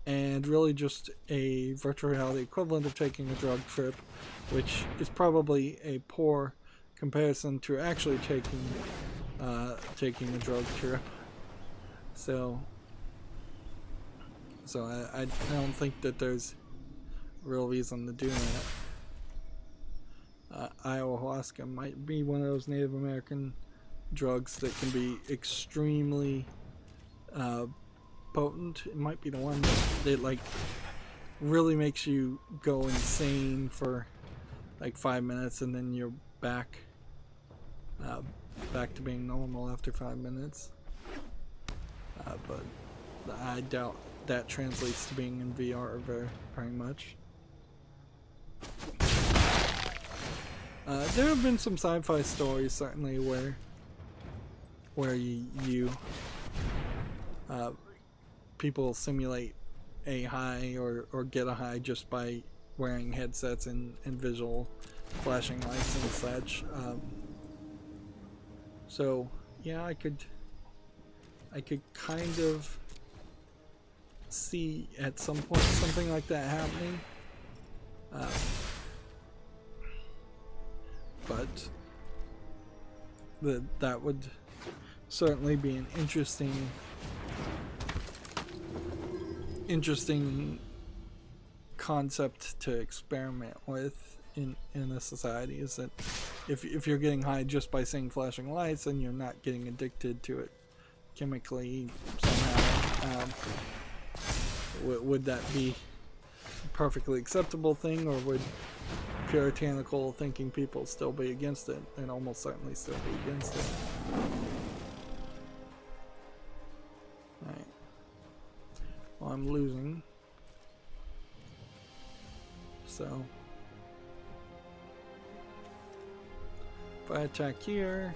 and really just a virtual reality equivalent of taking a drug trip, which is probably a poor comparison to actually taking a drug trip. So I don't think that there's real reason to do that. Ayahuasca might be one of those Native American drugs that can be extremely potent. It might be the one that like really makes you go insane for like 5 minutes and then you're back to being normal after 5 minutes. But I doubt that translates to being in VR very much. There have been some sci-fi stories certainly where you people simulate a high or get a high just by wearing headsets and visual flashing lights and such. So yeah, I could kind of see at some point something like that happening, but that would certainly be an interesting concept to experiment with in a society. Is that if you're getting high just by seeing flashing lights and you're not getting addicted to it chemically somehow, would that be a perfectly acceptable thing, or would puritanical thinking people still be against it, and almost certainly still be against it? Alright. Well, I'm losing. So if I attack here,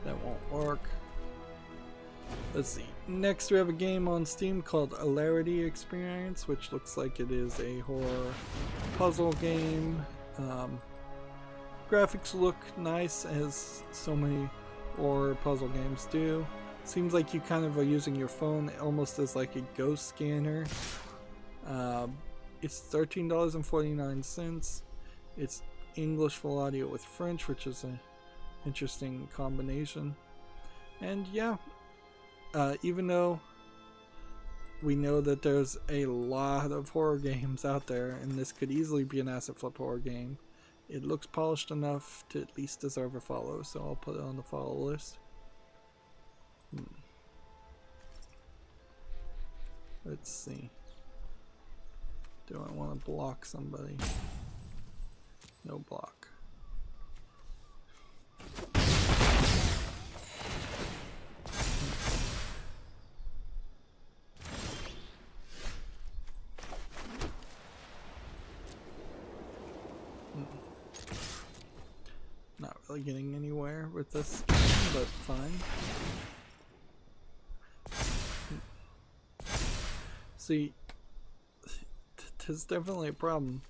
that won't work. Let's see. Next we have a game on Steam called Hilarity Experience, which looks like it is a horror puzzle game. Graphics look nice, as so many horror puzzle games do. Seems like you kind of are using your phone almost as like a ghost scanner. It's $13.49. It's English full audio with French, which is an interesting combination. And yeah, even though we know that there's a lot of horror games out there, and this could easily be an asset flip horror game, it looks polished enough to at least deserve a follow, so I'll put it on the follow list. Let's see. Do I want to block somebody? No block. Not really getting anywhere with this game, but fine. See, there's definitely a problem.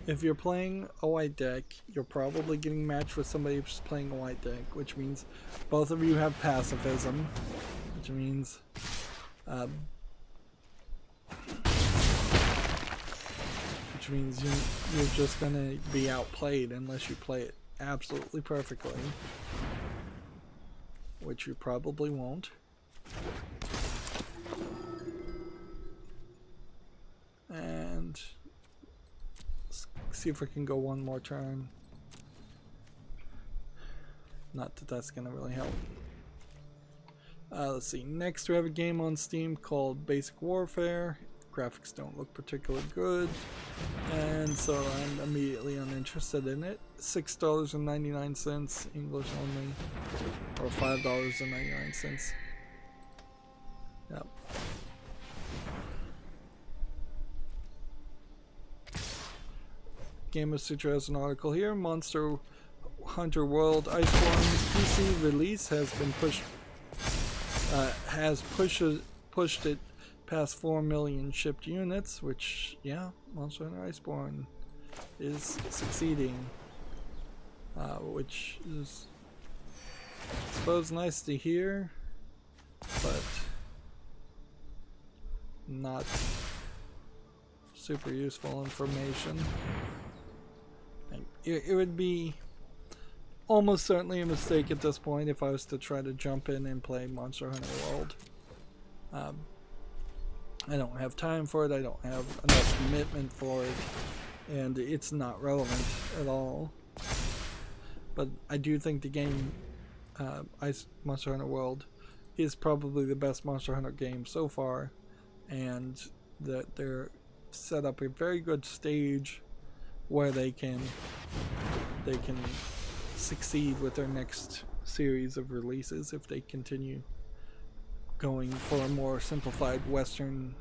If you're playing a white deck, you're probably getting matched with somebody who's playing a white deck, which means both of you have pacifism, which means you're just gonna be outplayed unless you play it absolutely perfectly, which you probably won't. And let's see if we can go one more turn. Not that that's gonna really help. Let's see. Next we have a game on Steam called Basic Warfare. Graphics don't look particularly good, and so I'm immediately uninterested in it. $6.99 English only, or $5.99. Yep. Game of Sutra has an article here. Monster Hunter World Iceborne's PC release has been pushed it past 4 million shipped units, which, yeah, Monster Hunter Iceborne is succeeding, which is, I suppose, nice to hear, but not super useful information. And it would be almost certainly a mistake at this point if I was to try to jump in and play Monster Hunter World. I don't have time for it, I don't have enough commitment for it, and it's not relevant at all. But I do think the game, Monster Hunter World, is probably the best Monster Hunter game so far, and that they're set up a very good stage where they can succeed with their next series of releases if they continue going for a more simplified Western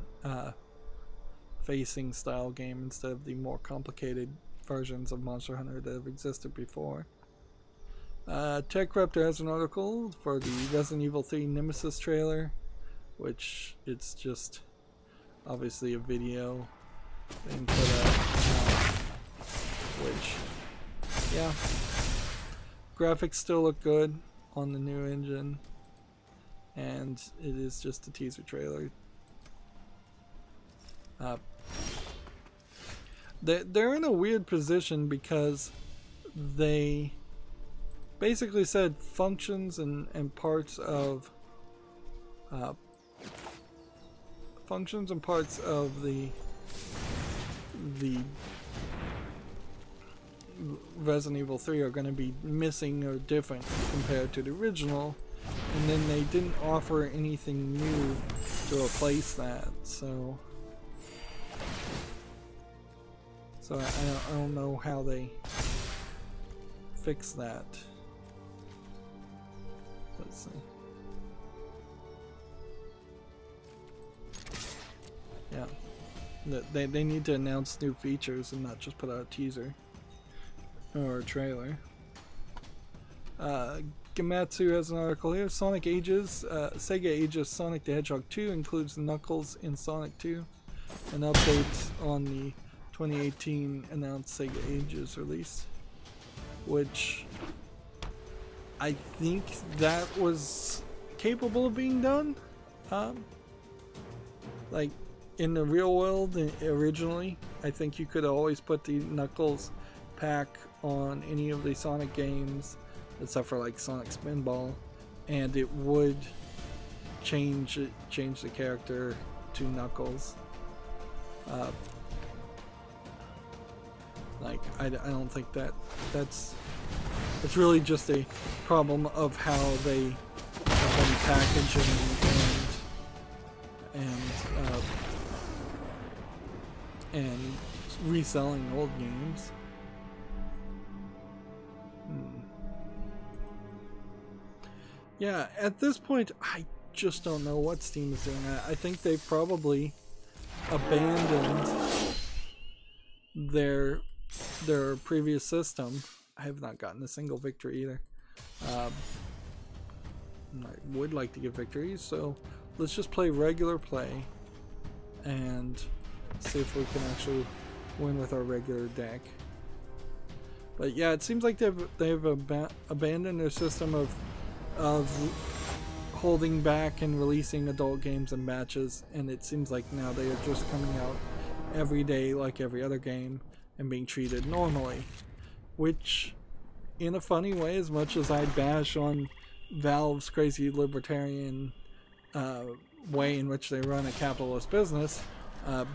facing style game instead of the more complicated versions of Monster Hunter that have existed before. TechRaptor has an article for the Resident Evil 3 Nemesis trailer, which it's just obviously a video being put out, which, yeah, graphics still look good on the new engine, and it is just a teaser trailer. They're in a weird position because they basically said functions and parts of the Resident Evil 3 are going to be missing or different compared to the original, and then they didn't offer anything new to replace that, so I don't know how they fix that. Let's see. Yeah, they need to announce new features and not just put out a teaser or a trailer. Gamatsu has an article here. Sonic Ages, Sega Ages Sonic the Hedgehog 2 includes Knuckles in Sonic 2. An update on the 2018 announced Sega Ages release, which I think that was capable of being done. Like in the real world, originally, I think you could always put the Knuckles pack on any of the Sonic games, except for like Sonic Spinball, and it would change the character to Knuckles. Like I don't think it's really just a problem of how they have been packaging and reselling old games. Yeah, at this point, I just don't know what Steam is doing. I think they probably abandoned their previous system. I have not gotten a single victory either. I would like to get victories, so let's just play regular play and see if we can actually win with our regular deck. But yeah, it seems like they've abandoned their system of holding back and releasing adult games and matches, and it seems like now they are just coming out every day like every other game and being treated normally, which in a funny way, as much as I bash on Valve's crazy libertarian way in which they run a capitalist business, at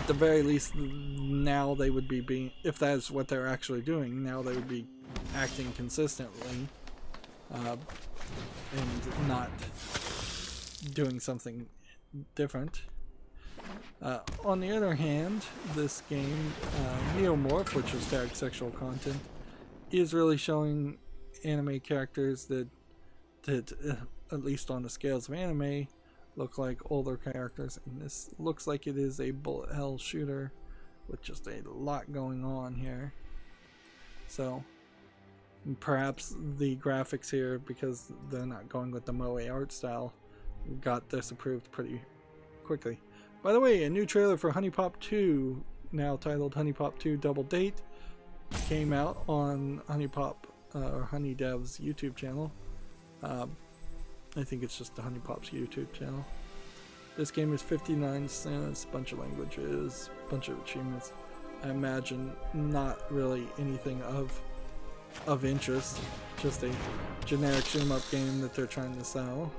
the very least now they would be if that's what they're actually doing, now they would be acting consistently and not doing something different. On the other hand, this game, Neomorph, which is tagged sexual content, is really showing anime characters that at least on the scales of anime, look like older characters, and this looks like it is a bullet hell shooter with just a lot going on here. So perhaps the graphics here, because they're not going with the Moe art style, got this approved pretty quickly. By the way, a new trailer for Honey Pop 2, now titled Honey Pop 2 Double Date, came out on Honey Pop or Honey Dev's YouTube channel. I think it's just the Honey Pop's YouTube channel. This game is 59 cents, bunch of languages, bunch of achievements. I imagine not really anything of interest, just a generic shoot 'em up game that they're trying to sell.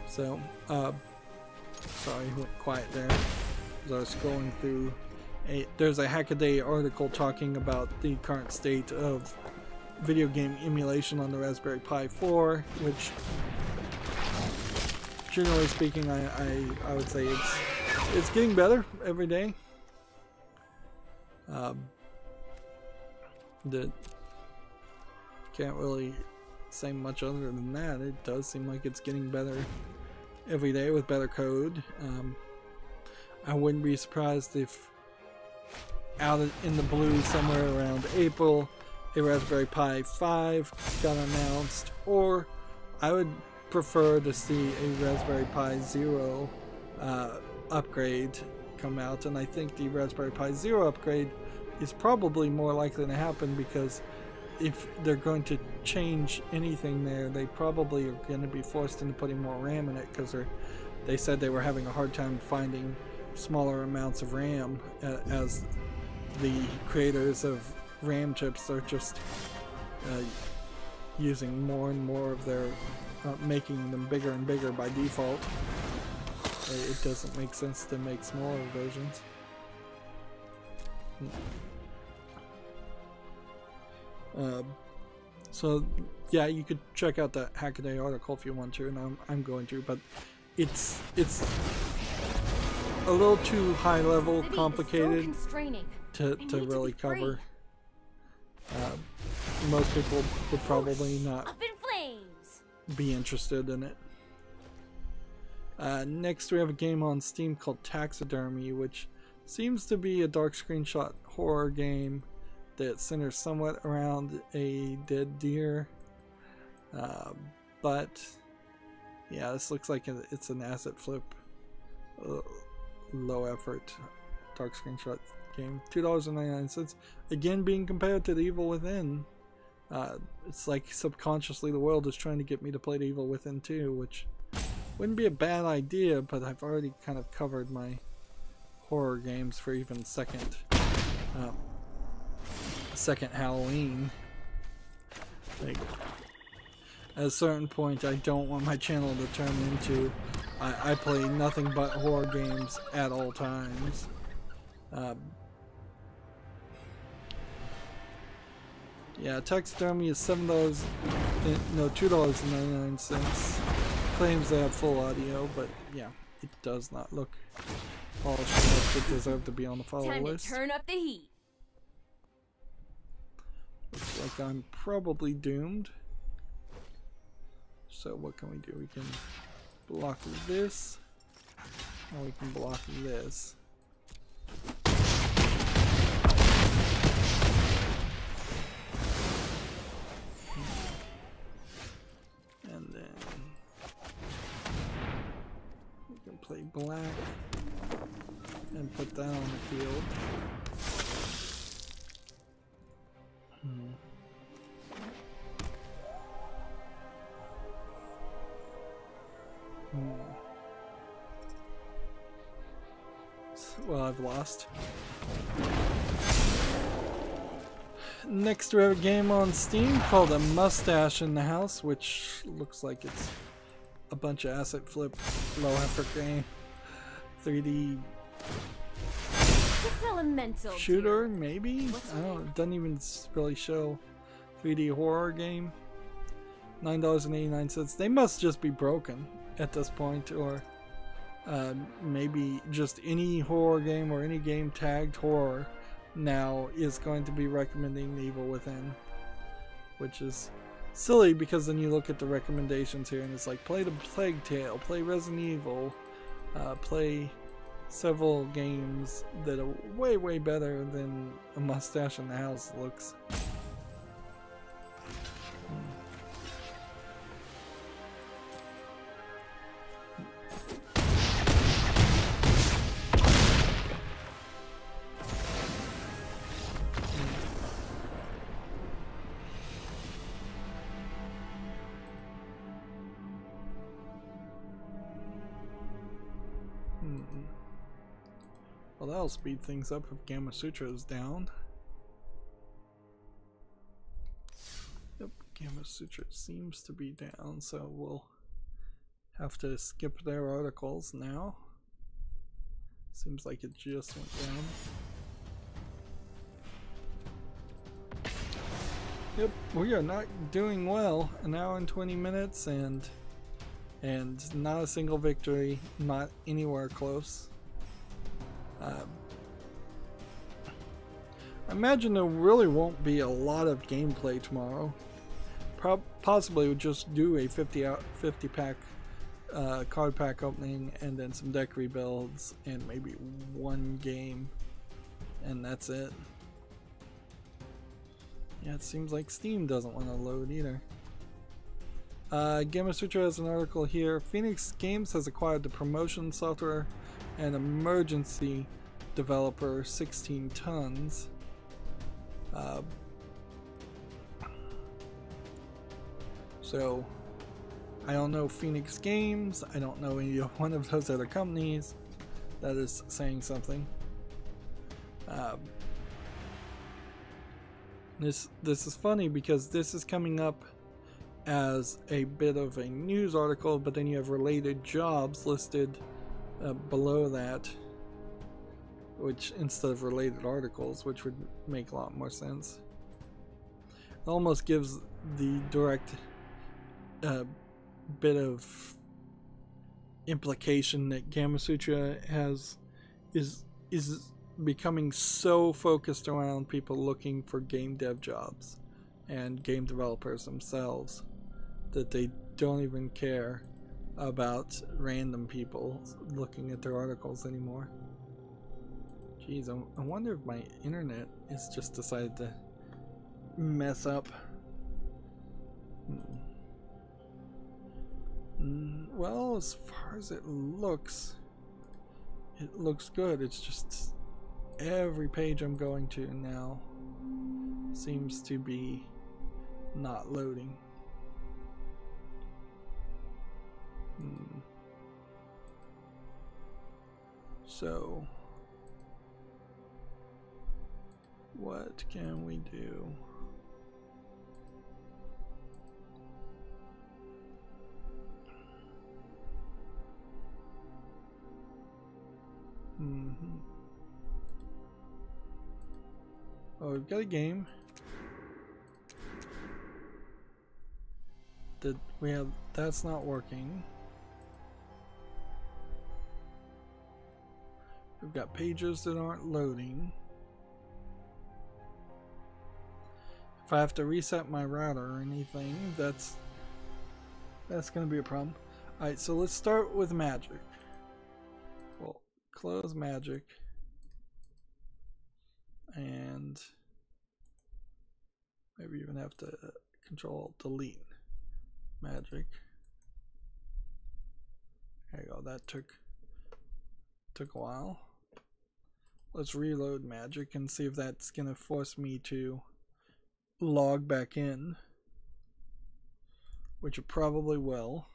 So, sorry, went quiet there as I was scrolling through. There's a Hackaday article talking about the current state of video game emulation on the Raspberry Pi 4, which, generally speaking, I would say it's getting better every day. Can't really say much other than that. It does seem like it's getting better every day with better code. I wouldn't be surprised if out in the blue somewhere around April a Raspberry Pi 5 got announced, or I would prefer to see a Raspberry Pi Zero upgrade come out, and I think the Raspberry Pi Zero upgrade is probably more likely to happen because if they're going to change anything there, they probably are going to be forced into putting more RAM in it, because they said they were having a hard time finding smaller amounts of RAM, as the creators of RAM chips are just using more and more of their making them bigger and bigger by default. It doesn't make sense to make smaller versions. So yeah, you could check out the Hackaday article if you want to, and I'm going to, but it's a little too high level, complicated to really cover. Most people would probably not be interested in it. Next we have a game on Steam called Taxidermy, which seems to be a dark screenshot horror game that centers somewhat around a dead deer. But yeah, this looks like it's an asset flip, low effort dark screenshot game. $2.99. Again, being compared to The Evil Within. It's like subconsciously the world is trying to get me to play The Evil Within 2, which wouldn't be a bad idea, but I've already kind of covered my horror games for even second Halloween. Like, at a certain point, I don't want my channel to turn into I play nothing but horror games at all times. Yeah, Taxidermy is $2.99. Claims they have full audio, but yeah, it does not look polished enough to deserve to be on the follow list. Time to turn up the heat. Looks like I'm probably doomed. So what can we do? We can block this, and we can block this. And then we can play black and put that on the field. Well, I've lost. Next we have a game on Steam called A Mustache in the House, which looks like it's a bunch of asset flip, low effort game. 3D shooter, maybe? I don't know, it doesn't even really show. 3D horror game. $9.89. They must just be broken at this point, or maybe just any horror game or any game tagged horror now is going to be recommending The Evil Within, which is silly, because then you look at the recommendations here and it's like, play The Plague Tale, play Resident Evil, play several games that are way better than A Mustache in the House looks. Well, that'll speed things up if Gamma Sutra is down. Yep, Gamma Sutra seems to be down, so we'll have to skip their articles now. Seems like it just went down. Yep, we are not doing well. An hour and 20 minutes and not a single victory, not anywhere close. I imagine there really won't be a lot of gameplay tomorrow. Possibly we'll just do a 50 pack card pack opening and then some deck rebuilds and maybe one game, and that's it. Yeah, it seems like Steam doesn't want to load either. Gamma Sutra has an article here. Phoenix Games has acquired the promotion software and emergency developer 16 Tons. So I don't know Phoenix Games. I don't know any one of those other companies that is saying something. This is funny because this is coming up as a bit of a news article, but then you have related jobs listed below that, which instead of related articles, which would make a lot more sense. It almost gives the direct bit of implication that Gamasutra is becoming so focused around people looking for game dev jobs and game developers themselves that they don't even care about random people looking at their articles anymore. Jeez, I wonder if my internet has just decided to mess up. Well, as far as it looks good. It's just every page I'm going to now seems to be not loading. So what can we do? Oh, we've got a game that we have. That's not working. We've got pages that aren't loading. If I have to reset my router or anything, that's going to be a problem. Alright, so let's start with Magic. Well, close Magic. And maybe even have to Control Delete Magic. There you go. That took a while. Let's reload Magic and see if that's gonna force me to log back in, which it probably will.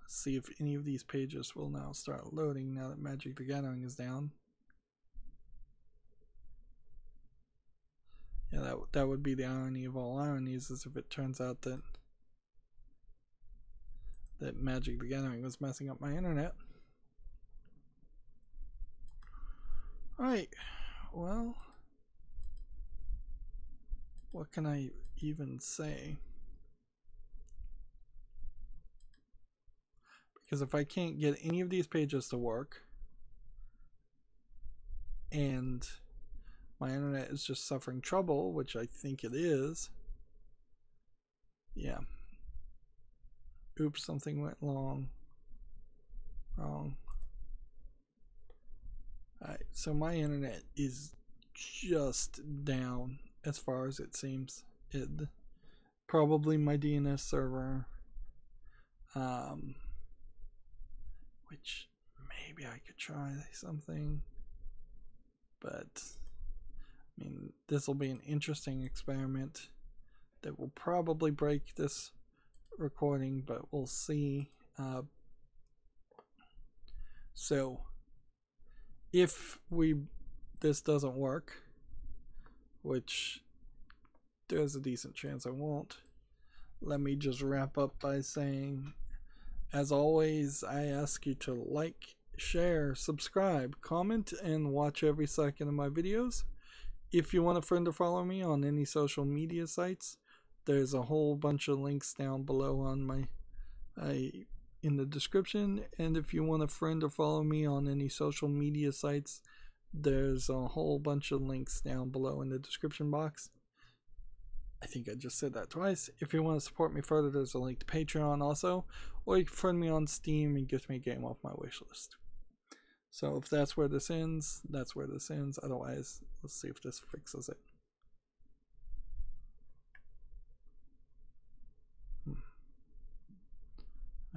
Let's see if any of these pages will now start loading now that Magic the Gathering is down. Yeah, that would be the irony of all ironies, is if it turns out that Magic the Gathering was messing up my internet. Alright, well, what can I even say? Because if I can't get any of these pages to work, and my internet is just suffering trouble, which I think it is. Yeah. Oops, something went wrong. Alright, so my internet is just down as far as it seems. Probably my DNS server. Which maybe I could try something. But I mean, this will be an interesting experiment that will probably break this recording, but we'll see. So if this doesn't work, which there's a decent chance I won't, let me just wrap up by saying, as always, I ask you to like, share, subscribe, comment, and watch every second of my videos. If you want a friend to follow me on any social media sites, there's a whole bunch of links down below on my in the description. And if you want a friend to follow me on any social media sites, there's a whole bunch of links down below in the description box. I think I just said that twice. If you want to support me further, there's a link to Patreon also, or you can friend me on Steam and gift me a game off my wishlist. So if that's where this ends, that's where this ends. Otherwise, let's see if this fixes it.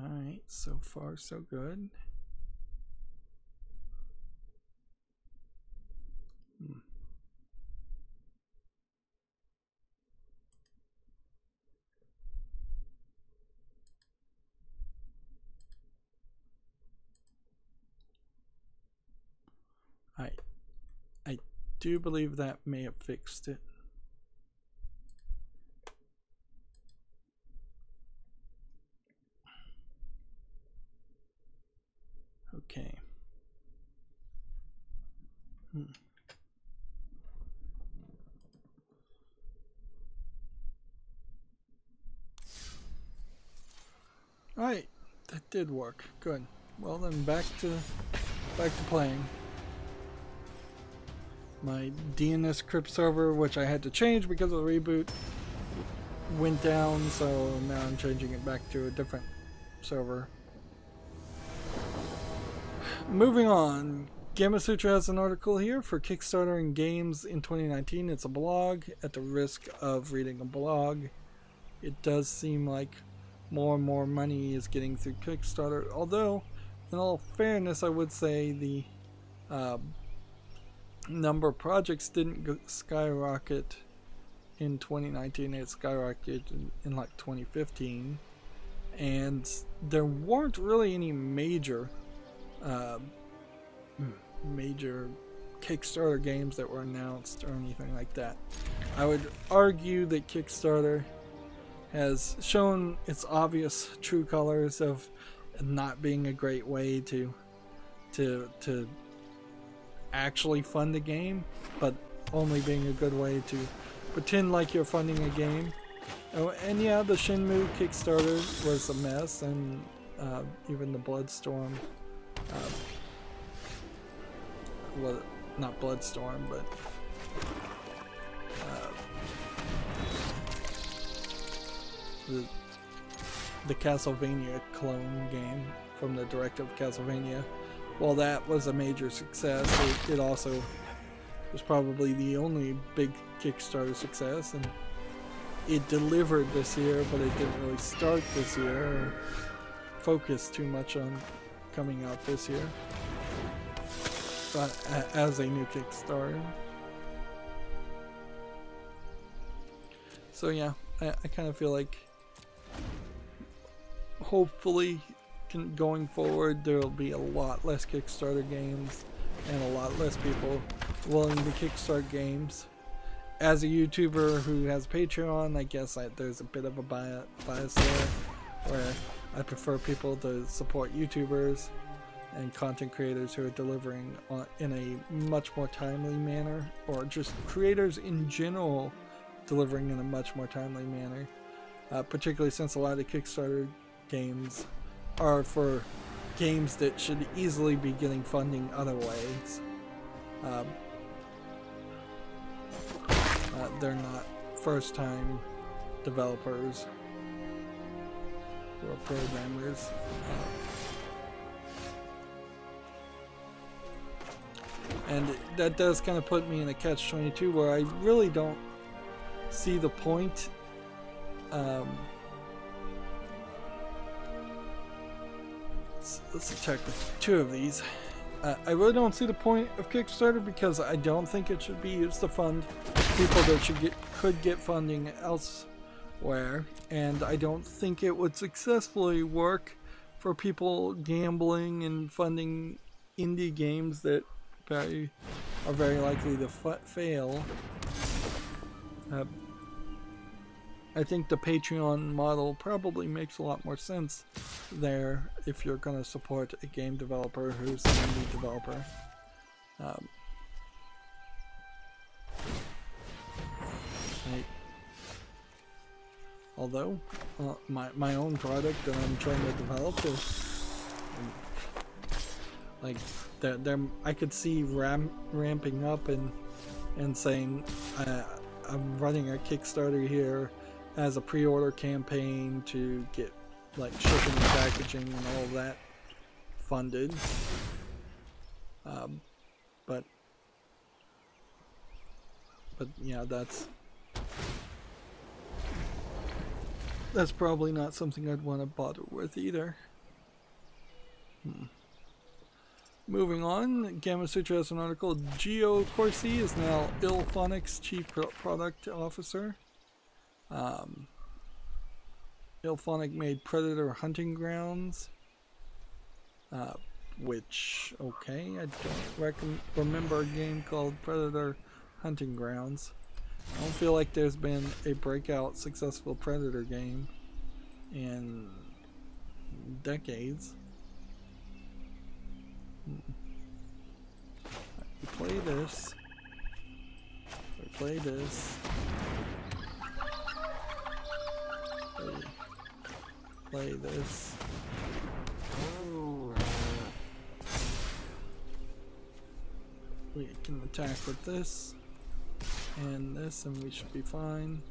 Alright, so far so good. do believe that may have fixed it. Okay. Alright, that did work. Good. Well then, back to playing. My DNS crypt server, which I had to change because of the reboot, went down, so now I'm changing it back to a different server. Moving on, Gamasutra has an article here for Kickstarter and games in 2019. It's a blog. At the risk of reading a blog, it does seem like more and more money is getting through Kickstarter, although in all fairness I would say the number of projects didn't skyrocket in 2019. It skyrocketed in like 2015, and there weren't really any major Kickstarter games that were announced or anything like that. I would argue that Kickstarter has shown its obvious true colors of not being a great way to actually fund a game, but only being a good way to pretend like you're funding a game. Oh, and yeah, the Shenmue Kickstarter was a mess, and even the Bloodstorm, well, not Bloodstorm, but the Castlevania clone game from the director of Castlevania. While that was a major success, it also was probably the only big Kickstarter success, and it delivered this year, but it didn't really start this year or focus too much on coming out this year as a new Kickstarter. So yeah, I kind of feel like hopefully going forward there will be a lot less Kickstarter games and a lot less people willing to kickstart games. As a YouTuber who has Patreon, I guess there's a bit of a bias there, where I prefer people to support YouTubers and content creators who are delivering in a much more timely manner, or just creators in general delivering in a much more timely manner, particularly since a lot of Kickstarter games are for games that should easily be getting funding other ways. They're not first-time developers or programmers. And that does kind of put me in a catch-22 where I really don't see the point. Let's check two of these. I really don't see the point of Kickstarter because I don't think it should be used to fund people that could get funding elsewhere, and I don't think it would successfully work for people gambling and funding indie games that are very likely to fail. I think the Patreon model probably makes a lot more sense there if you're going to support a game developer who's an indie developer. Although my own product that I'm trying to develop is like I could see ramping up and saying I'm running a Kickstarter here as a pre-order campaign to get like shipping and packaging and all of that funded, but yeah, that's probably not something I'd want to bother with either. Moving on, Gamasutra has an article. Gio Corsi is now Illphonic's Chief Product Officer. Illphonic made Predator Hunting Grounds, which, okay, I don't remember a game called Predator hunting grounds. I don't feel like there's been a breakout successful Predator game in decades. We play this. We play this. We play this. We can attack with this and this, and we should be fine.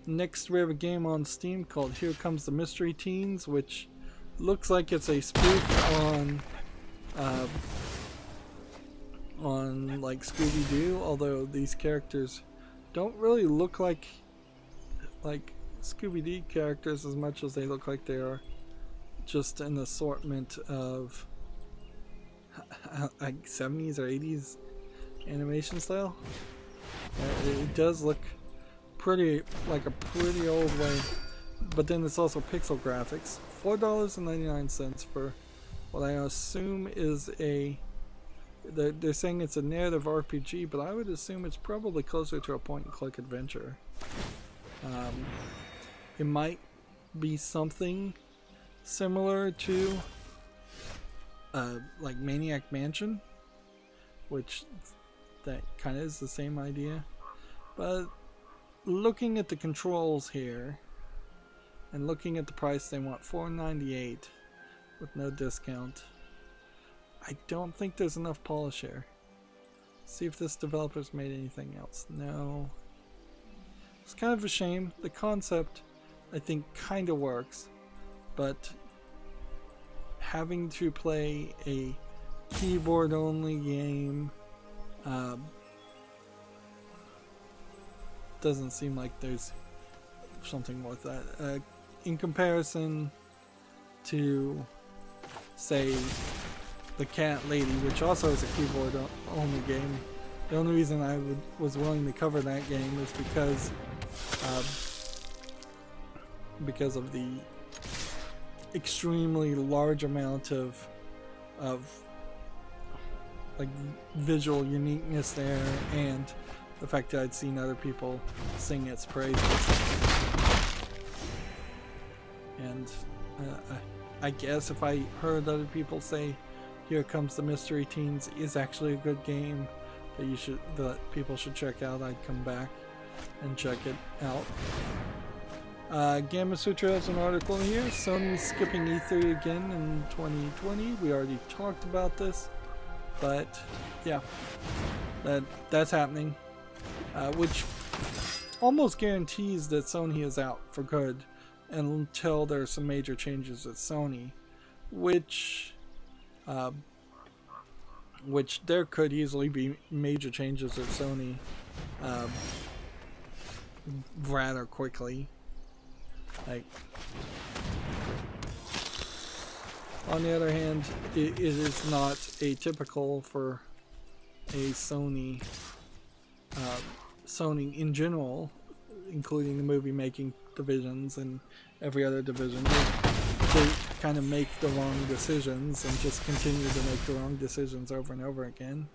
Next, we have a game on Steam called Here Comes the Mystery Teens, which looks like it's a spoof on like Scooby-Doo, although these characters don't really look like Scooby-Doo characters as much as they look like they are just an assortment of like 70s or 80s animation style. It does look pretty like a pretty old way, but then it's also pixel graphics. $4.99 for what I assume is a, they're saying it's a narrative RPG, but I would assume it's probably closer to a point-and-click adventure. It might be something similar to like Maniac Mansion, which that kind of is the same idea. But looking at the controls here and looking at the price, they want $4.98 with no discount. I don't think there's enough polish here. See if this developer's made anything else. No. It's kind of a shame. The concept, I think, kind of works, but having to play a keyboard-only game doesn't seem like there's something worth that. In comparison to, say, The Cat Lady, which also is a keyboard-only game. The only reason I was willing to cover that game is because of the extremely large amount of like visual uniqueness there, and the fact that I'd seen other people sing its praises. And I guess if I heard other people say Here Comes the Mystery Teens is actually a good game that people should check out, I'd come back and check it out. Gamma Sutra has an article here. Sony's skipping E3 again in 2020. We already talked about this, but yeah, that's happening, which almost guarantees that Sony is out for good until there's some major changes at Sony, which there could easily be major changes at Sony rather quickly. Like, on the other hand, it is not atypical for a Sony in general, including the movie making divisions and every other division, to kind of make the wrong decisions and just continue to make the wrong decisions over and over again.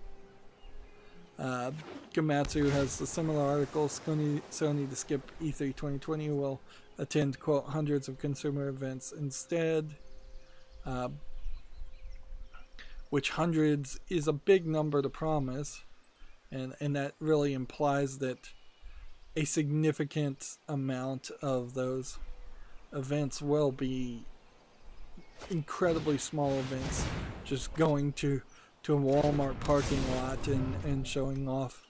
Gamatsu has a similar article. Sony to skip E3 2020 will attend, quote, hundreds of consumer events instead, which hundreds is a big number to promise, and that really implies that a significant amount of those events will be incredibly small events, just going to a Walmart parking lot and showing off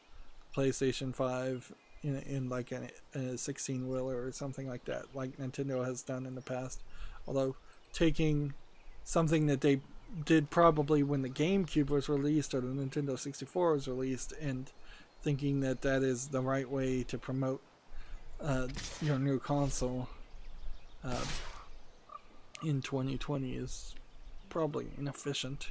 PlayStation 5 in like a 16-wheeler or something like that, like Nintendo has done in the past. Although taking something that they did probably when the GameCube was released or the Nintendo 64 was released and thinking that that is the right way to promote your new console in 2020 is probably inefficient.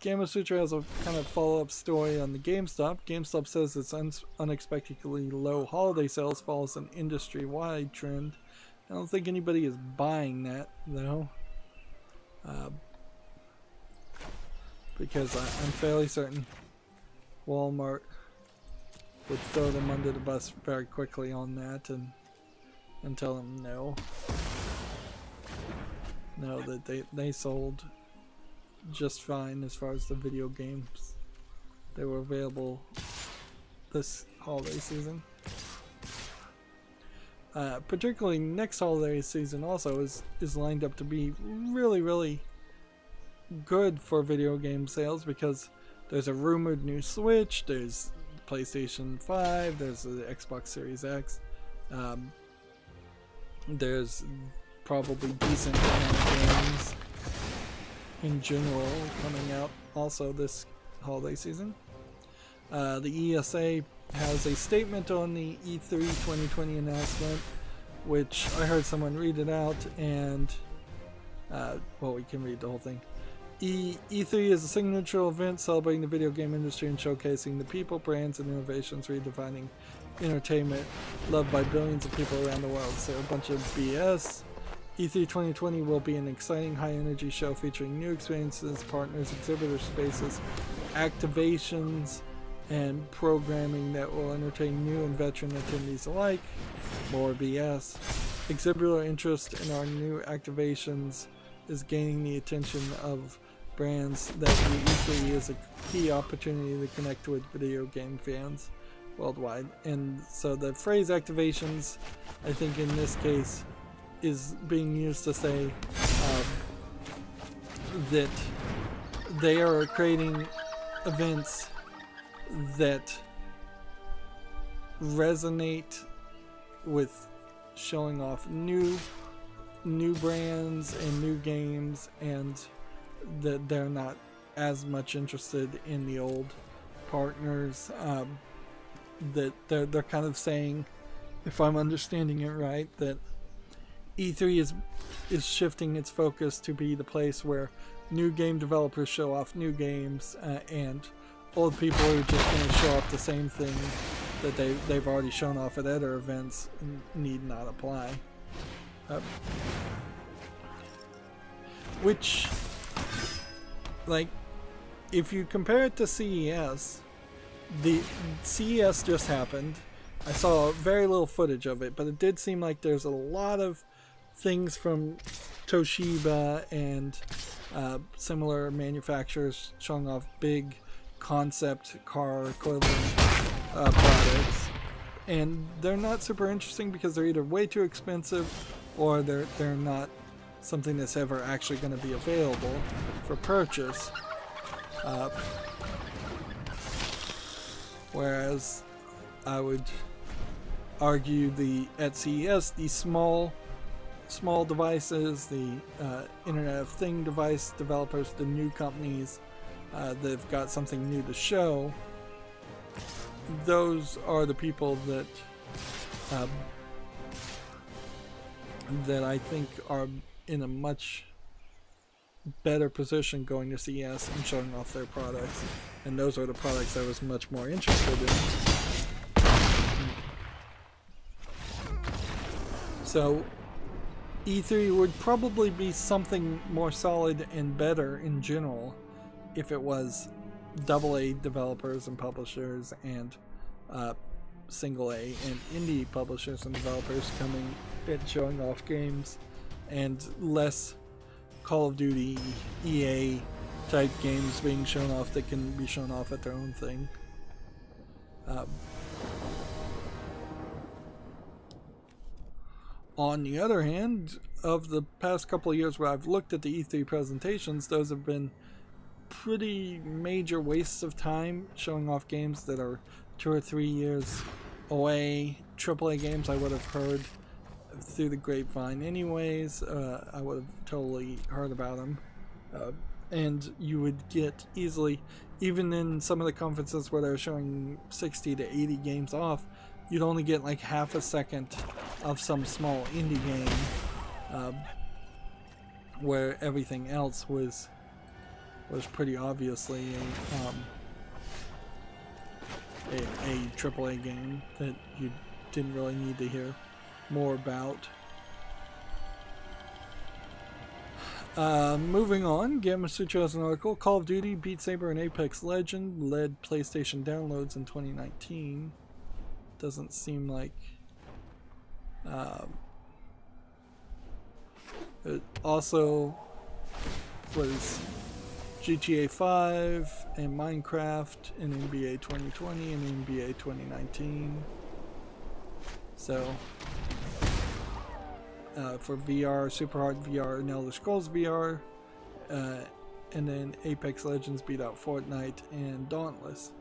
Gamma Sutra has a kind of follow-up story on the GameStop. GameStop says its unexpectedly low holiday sales follows an industry-wide trend I don't think anybody is buying that though, because I'm fairly certain Walmart would throw them under the bus very quickly on that and tell them no, that they sold just fine as far as the video games they were available this holiday season. Particularly next holiday season also is lined up to be really good for video game sales, because there's a rumored new Switch, there's PlayStation 5, there's the Xbox Series X, there's probably decent amount of games in general coming out also this holiday season. The ESA has a statement on the E3 2020 announcement, which I heard someone read it out, and well, we can read the whole thing. E3 is a signature event celebrating the video game industry and showcasing the people, brands, and innovations redefining entertainment loved by billions of people around the world. So a bunch of BS. E3 2020 will be an exciting high-energy show featuring new experiences, partners, exhibitor spaces, activations, and programming that will entertain new and veteran attendees alike. More BS. Exhibitor interest in our new activations is gaining the attention of brands that view E3 as a key opportunity to connect with video game fans worldwide. And so the phrase activations, I think in this case, is being used to say that they are creating events that resonate with showing off new brands and new games, and that they're not as much interested in the old partners. That they're kind of saying, if I'm understanding it right, that E3 is shifting its focus to be the place where new game developers show off new games, and old people are just going to show off the same thing that they've already shown off at other events need not apply. Which, like, if you compare it to CES, the CES just happened. I saw very little footage of it, but it did seem like there's a lot of things from Toshiba and similar manufacturers showing off big concept car equivalent products, and they're not super interesting because they're either way too expensive or they're not something that's ever actually going to be available for purchase. Whereas I would argue at CES, the small devices, the Internet of Thing device developers, the new companies that've got something new to show, those are the people that I think are in a much better position going to CES and showing off their products, and those are the products I was much more interested in. So E3 would probably be something more solid and better in general if it was AA developers and publishers and single A and indie publishers and developers coming and showing off games, and less Call of Duty, EA type games being shown off that can be shown off at their own thing. On the other hand, of the past couple of years where I've looked at the E3 presentations, those have been pretty major wastes of time showing off games that are 2 or 3 years away. AAA games I would have heard through the grapevine anyways. I would have totally heard about them. And you would get easily, even in some of the conferences where they're showing 60 to 80 games off, you'd only get like half a second of some small indie game, where everything else was pretty obviously a AAA game that you didn't really need to hear more about. Moving on, Gamasutra has an article. Call of Duty, Beat Saber, and Apex Legend led PlayStation downloads in 2019. Doesn't seem like... it also was GTA 5 and Minecraft in NBA 2020 and NBA 2019. So... for VR, Super Hard VR, and Elder Scrolls VR, and then Apex Legends beat out Fortnite and Dauntless.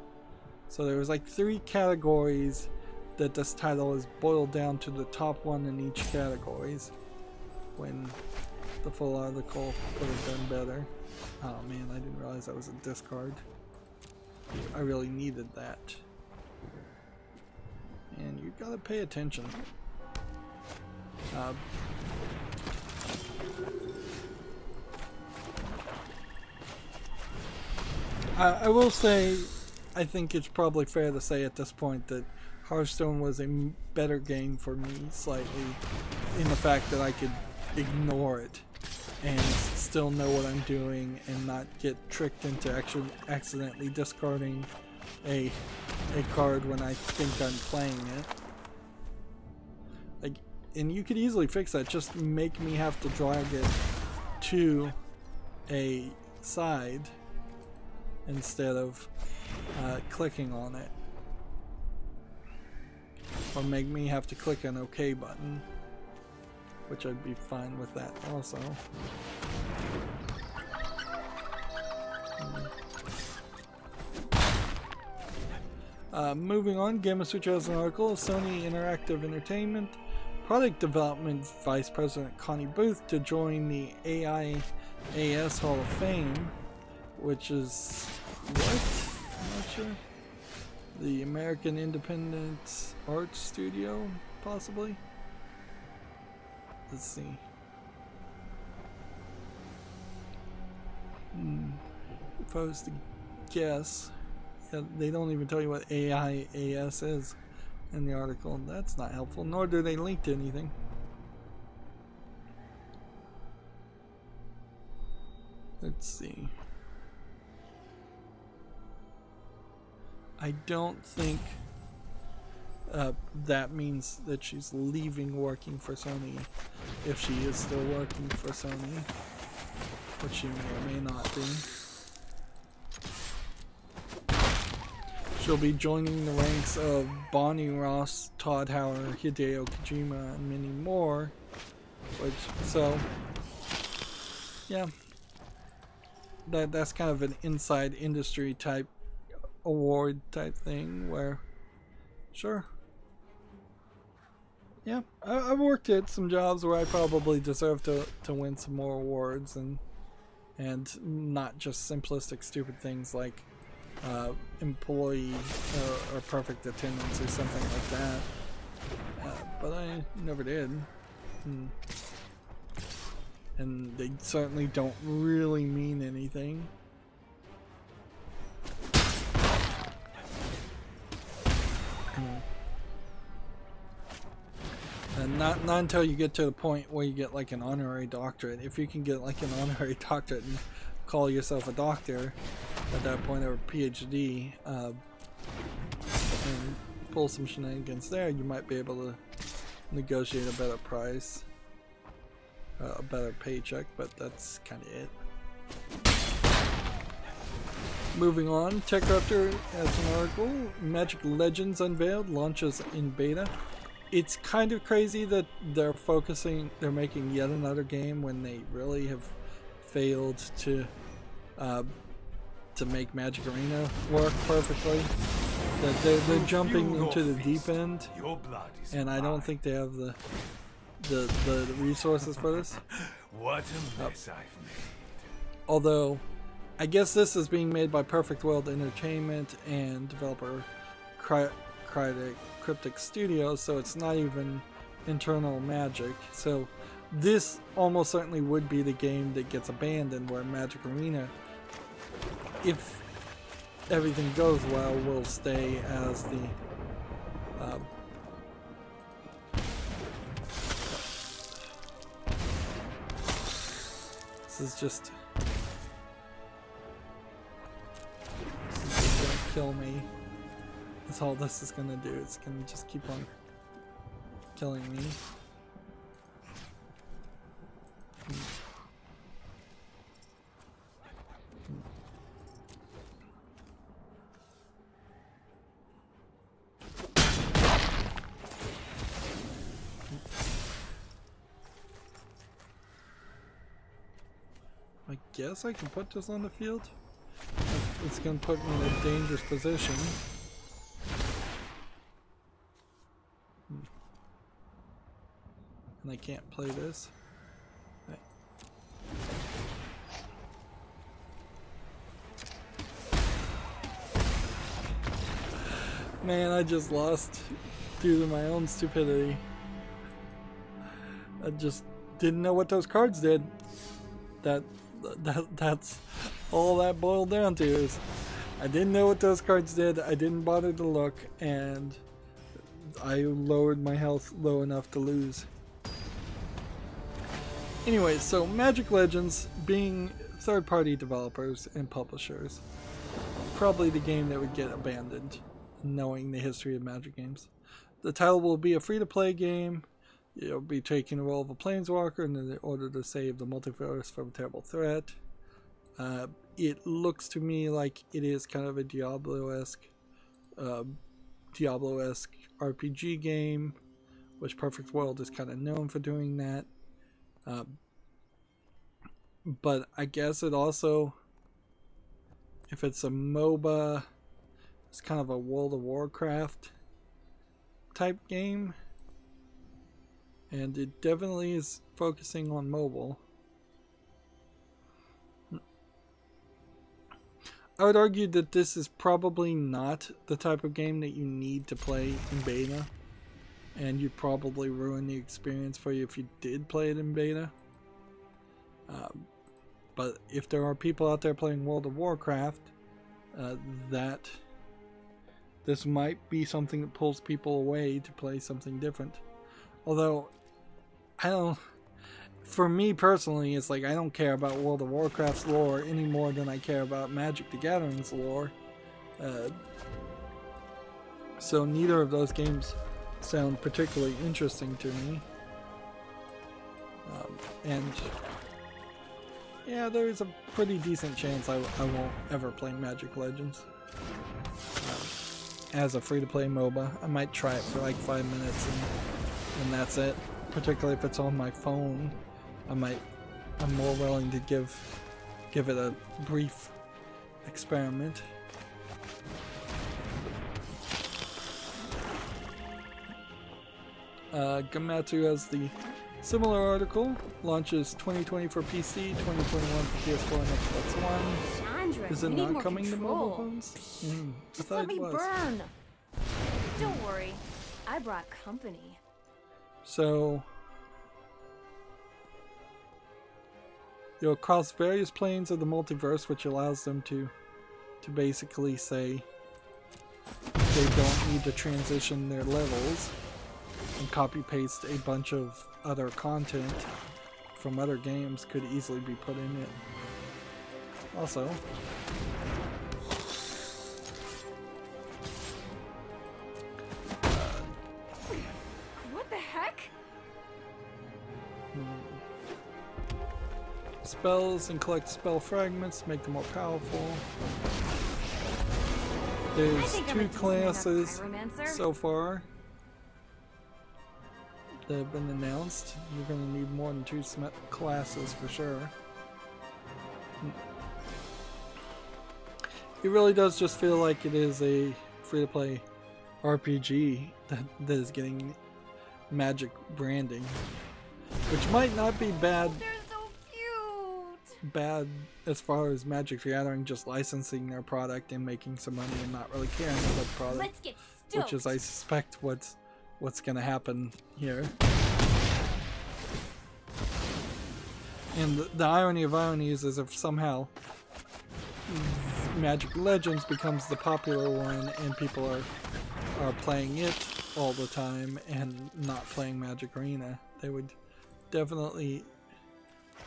So there was like 3 categories that this title is boiled down to the top one in each categories, when the full article could have done better. Oh man, I didn't realize that was a discard. I really needed that. And you gotta pay attention. I will say, I think it's probably fair to say at this point that Hearthstone was a better game for me slightly, in the fact that I could ignore it and still know what I'm doing and not get tricked into actually accidentally discarding a card when I think I'm playing it. Like, and you could easily fix that. Just make me have to drag it to a side instead of clicking on it, or make me have to click an OK button, which I'd be fine with that also. Moving on, Gamasutra has an article. Sony Interactive Entertainment Product Development Vice President Connie Booth to join the AIAS Hall of Fame, which is what? I'm not sure. The American Independent Arts Studio, possibly? Let's see. If I was to guess, yeah, they don't even tell you what AIAS is in the article. That's not helpful, nor do they link to anything. Let's see. I don't think that means that she's leaving working for Sony, if she is still working for Sony, which she may or may not be. She'll be joining the ranks of Bonnie Ross, Todd Howard, Hideo Kojima, and many more. Which, so, yeah, that's kind of an inside industry type award type thing where, sure. Yeah, I've worked at some jobs where I probably deserve to win some more awards, and not just simplistic stupid things like employee or perfect attendance or something like that. But I never did. And they certainly don't really mean anything. And not until you get to the point where you get like an honorary doctorate. If you can get like an honorary doctorate and call yourself a doctor at that point, or a PhD, and pull some shenanigans there, you might be able to negotiate a better price, a better paycheck, but that's kind of it. Moving on, TechRaptor has an article. Magic Legends unveiled, launches in beta. It's kind of crazy that they're making yet another game when they really have failed to make Magic Arena work perfectly. That they're jumping into the deep end, and I don't think they have the resources for this. What a mess I've made. Although, I guess this is being made by Perfect World Entertainment and developer Cryptic Studios, so it's not even internal Magic. So this almost certainly would be the game that gets abandoned, where Magic Arena, if everything goes well, will stay as the This is just gonna kill me. That's all this is gonna do. It's gonna just keep on killing me. I guess I can put this on the field. It's gonna put me in a dangerous position. And I can't play this. Right. Man, I just lost due to my own stupidity. I just didn't know what those cards did. That's all that boiled down to, is I didn't know what those cards did. I didn't bother to look, and I lowered my health low enough to lose. Anyway, so Magic Legends, being third-party developers and publishers, probably the game that would get abandoned, knowing the history of Magic games. The title will be a free-to-play game. You'll be taking the role of a planeswalker in order to save the multiverse from a terrible threat. It looks to me like it is kind of a Diablo-esque RPG game, which Perfect World is kind of known for doing that. But I guess it also, if it's a MOBA, it's kind of a World of Warcraft type game. And it definitely is focusing on mobile. I would argue that this is probably not the type of game that you need to play in beta. And you'd probably ruin the experience for you if you did play it in beta. But if there are people out there playing World of Warcraft, that this might be something that pulls people away to play something different. Although, for me personally, it's like I don't care about World of Warcraft's lore any more than I care about Magic the Gathering's lore. So neither of those games sound particularly interesting to me. And yeah, there's a pretty decent chance I won't ever play Magic Legends. As a free-to-play MOBA, I might try it for like 5 minutes and that's it. Particularly if it's on my phone, I'm more willing to give it a brief experiment. Gamatsu has the similar article. Launches 2020 for PC, 2021 for PS4 and Xbox One. Chandra, Is it not coming to mobile phones? Just let me burn. Don't worry, I brought company. So you'll cross various planes of the multiverse, which allows them to basically say they don't need to transition their levels and copy paste a bunch of other content from other games could easily be put in it. Also, what the heck? Spells and collect spell fragments, make them more powerful. There's 2 classes so far that have been announced. You're going to need more than 2 classes for sure. It really does just feel like it is a free-to-play RPG that is getting Magic branding, which might not be bad. They're so cute. Bad as far as Magic the Gathering just licensing their product and making some money and not really caring about the product. Let's get stoked. Which is, I suspect, what's going to happen here. And the irony of ironies is if somehow Magic Legends becomes the popular one and people are playing it all the time and not playing Magic Arena, they would definitely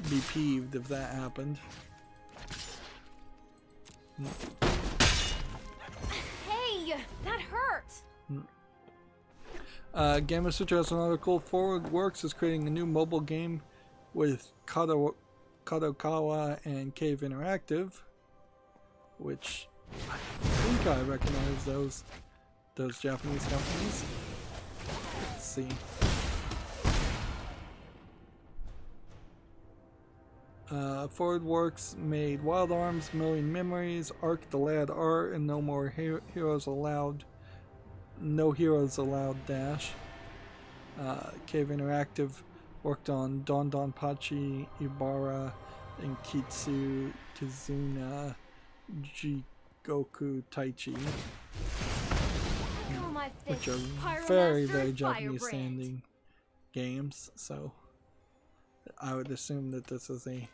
be peeved if that happened. Hey, that hurt. Gamma Sutra has an article. Forward Works is creating a new mobile game with Kadokawa and Cave Interactive, which I think I recognize those Japanese companies. Let's see. Forward Works made Wild Arms, Million Memories, Ark the Lad R, and No More Heroes Allowed. No Heroes Allowed Dash. Cave Interactive worked on Don Don Pachi, Ibara, and Kitsu Kizuna Jigoku Taichi, which are very, very Japanese sounding games, so I would assume that this is a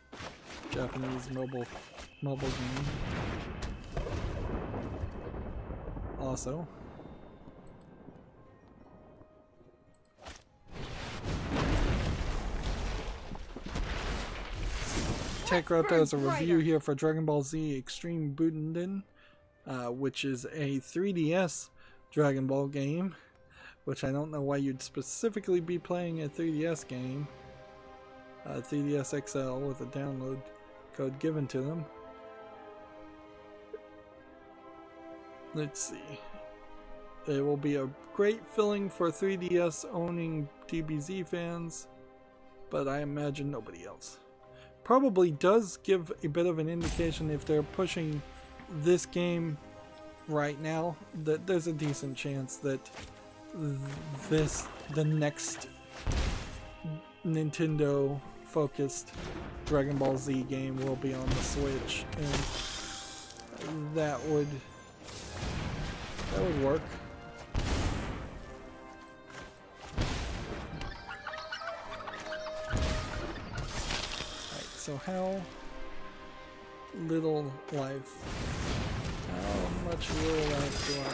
Japanese mobile game. Also, Tech Route has a review here for Dragon Ball Z Extreme Butoden, which is a 3DS Dragon Ball game, which I don't know why you'd specifically be playing a 3DS game. 3DS XL with a download code given to them. Let's see. It will be a great filling for 3DS owning DBZ fans, but I imagine nobody else. Probably does give a bit of an indication if they're pushing this game right now that there's a decent chance that the next Nintendo focused Dragon Ball Z game will be on the Switch, and that would work. So how little life, how much little life do I want?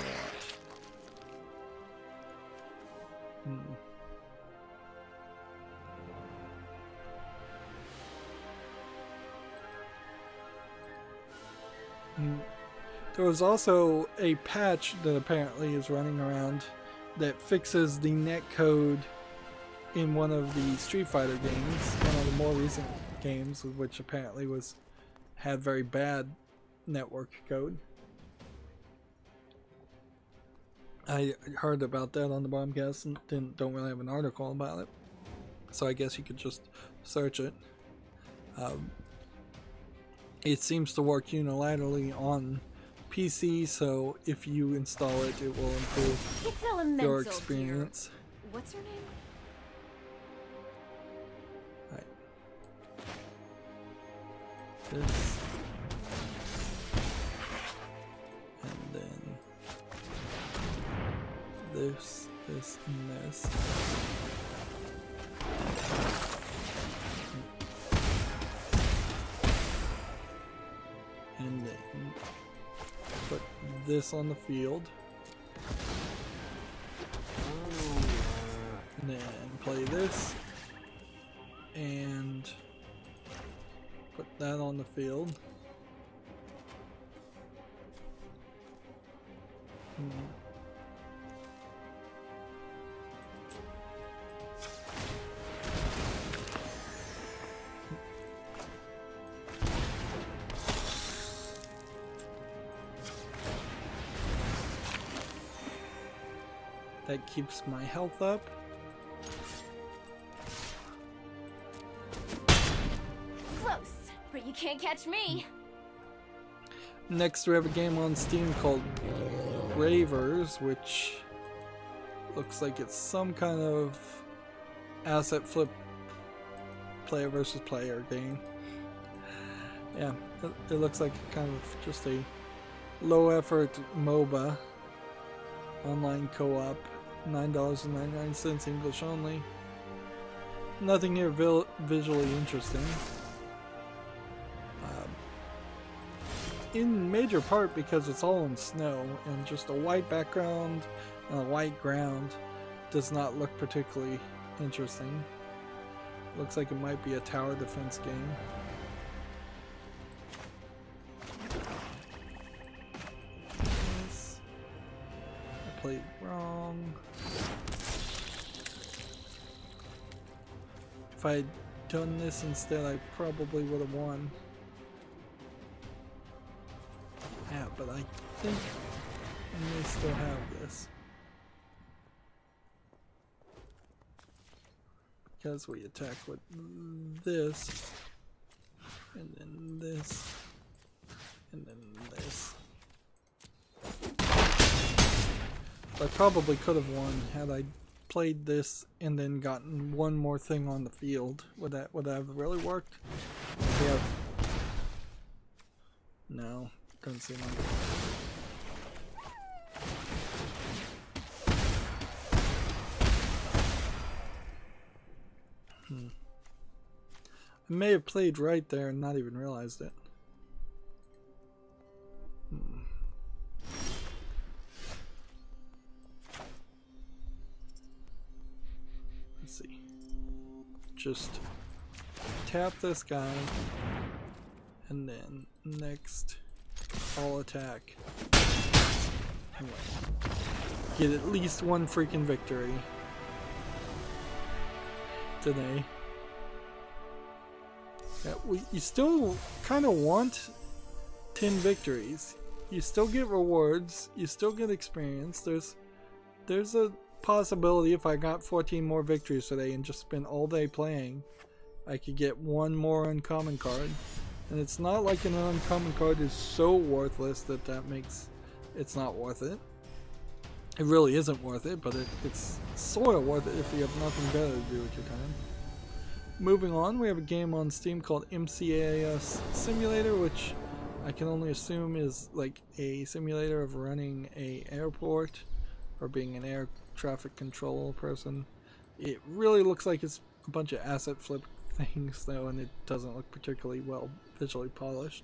There was also a patch that apparently is running around that fixes the netcode in one of the Street Fighter games, one of the more recent games, which apparently had very bad network code. I heard about that on the Bombcast and don't really have an article about it, so I guess you could just search it. It seems to work unilaterally on PC, so if you install it, it will improve your experience. Dear. What's her name? This, and then this, and this. And then put this on the field. And then play this. And put that on the field. That keeps my health up. But you can't catch me. Next we have a game on Steam called Ravers, which looks like it's some kind of asset flip player versus player game. Yeah, it looks like kind of just a low effort MOBA. Online co-op, $9.99 English only. Nothing here visually interesting. In major part because it's all in snow and just a white background and a white ground does not look particularly interesting. Looks like it might be a tower defense game. Yes. I played wrong. If I had done this instead, I probably would have won. Yeah, but I think I may still have this. Because we attack with this, and then this, and then this. I probably could have won had I played this and then gotten one more thing on the field. Would that have really worked? Yeah. No, doesn't seem like it. I may have played right there and not even realized it. Let's see. Just tap this guy, and then next, all attack. Anyway, get at least one freaking victory today. Yeah, you still kind of want 10 victories. You still get rewards. You still get experience. There's a possibility if I got 14 more victories today and just spent all day playing, I could get one more uncommon card. And it's not like an uncommon card is so worthless that makes it's not worth it. It really isn't worth it, but it's sort of worth it if you have nothing better to do with your time. Moving on, we have a game on Steam called MCAS Simulator, which I can only assume is like a simulator of running a airport or being an air traffic control person. It really looks like it's a bunch of asset flip things though, and it doesn't look particularly well visually polished.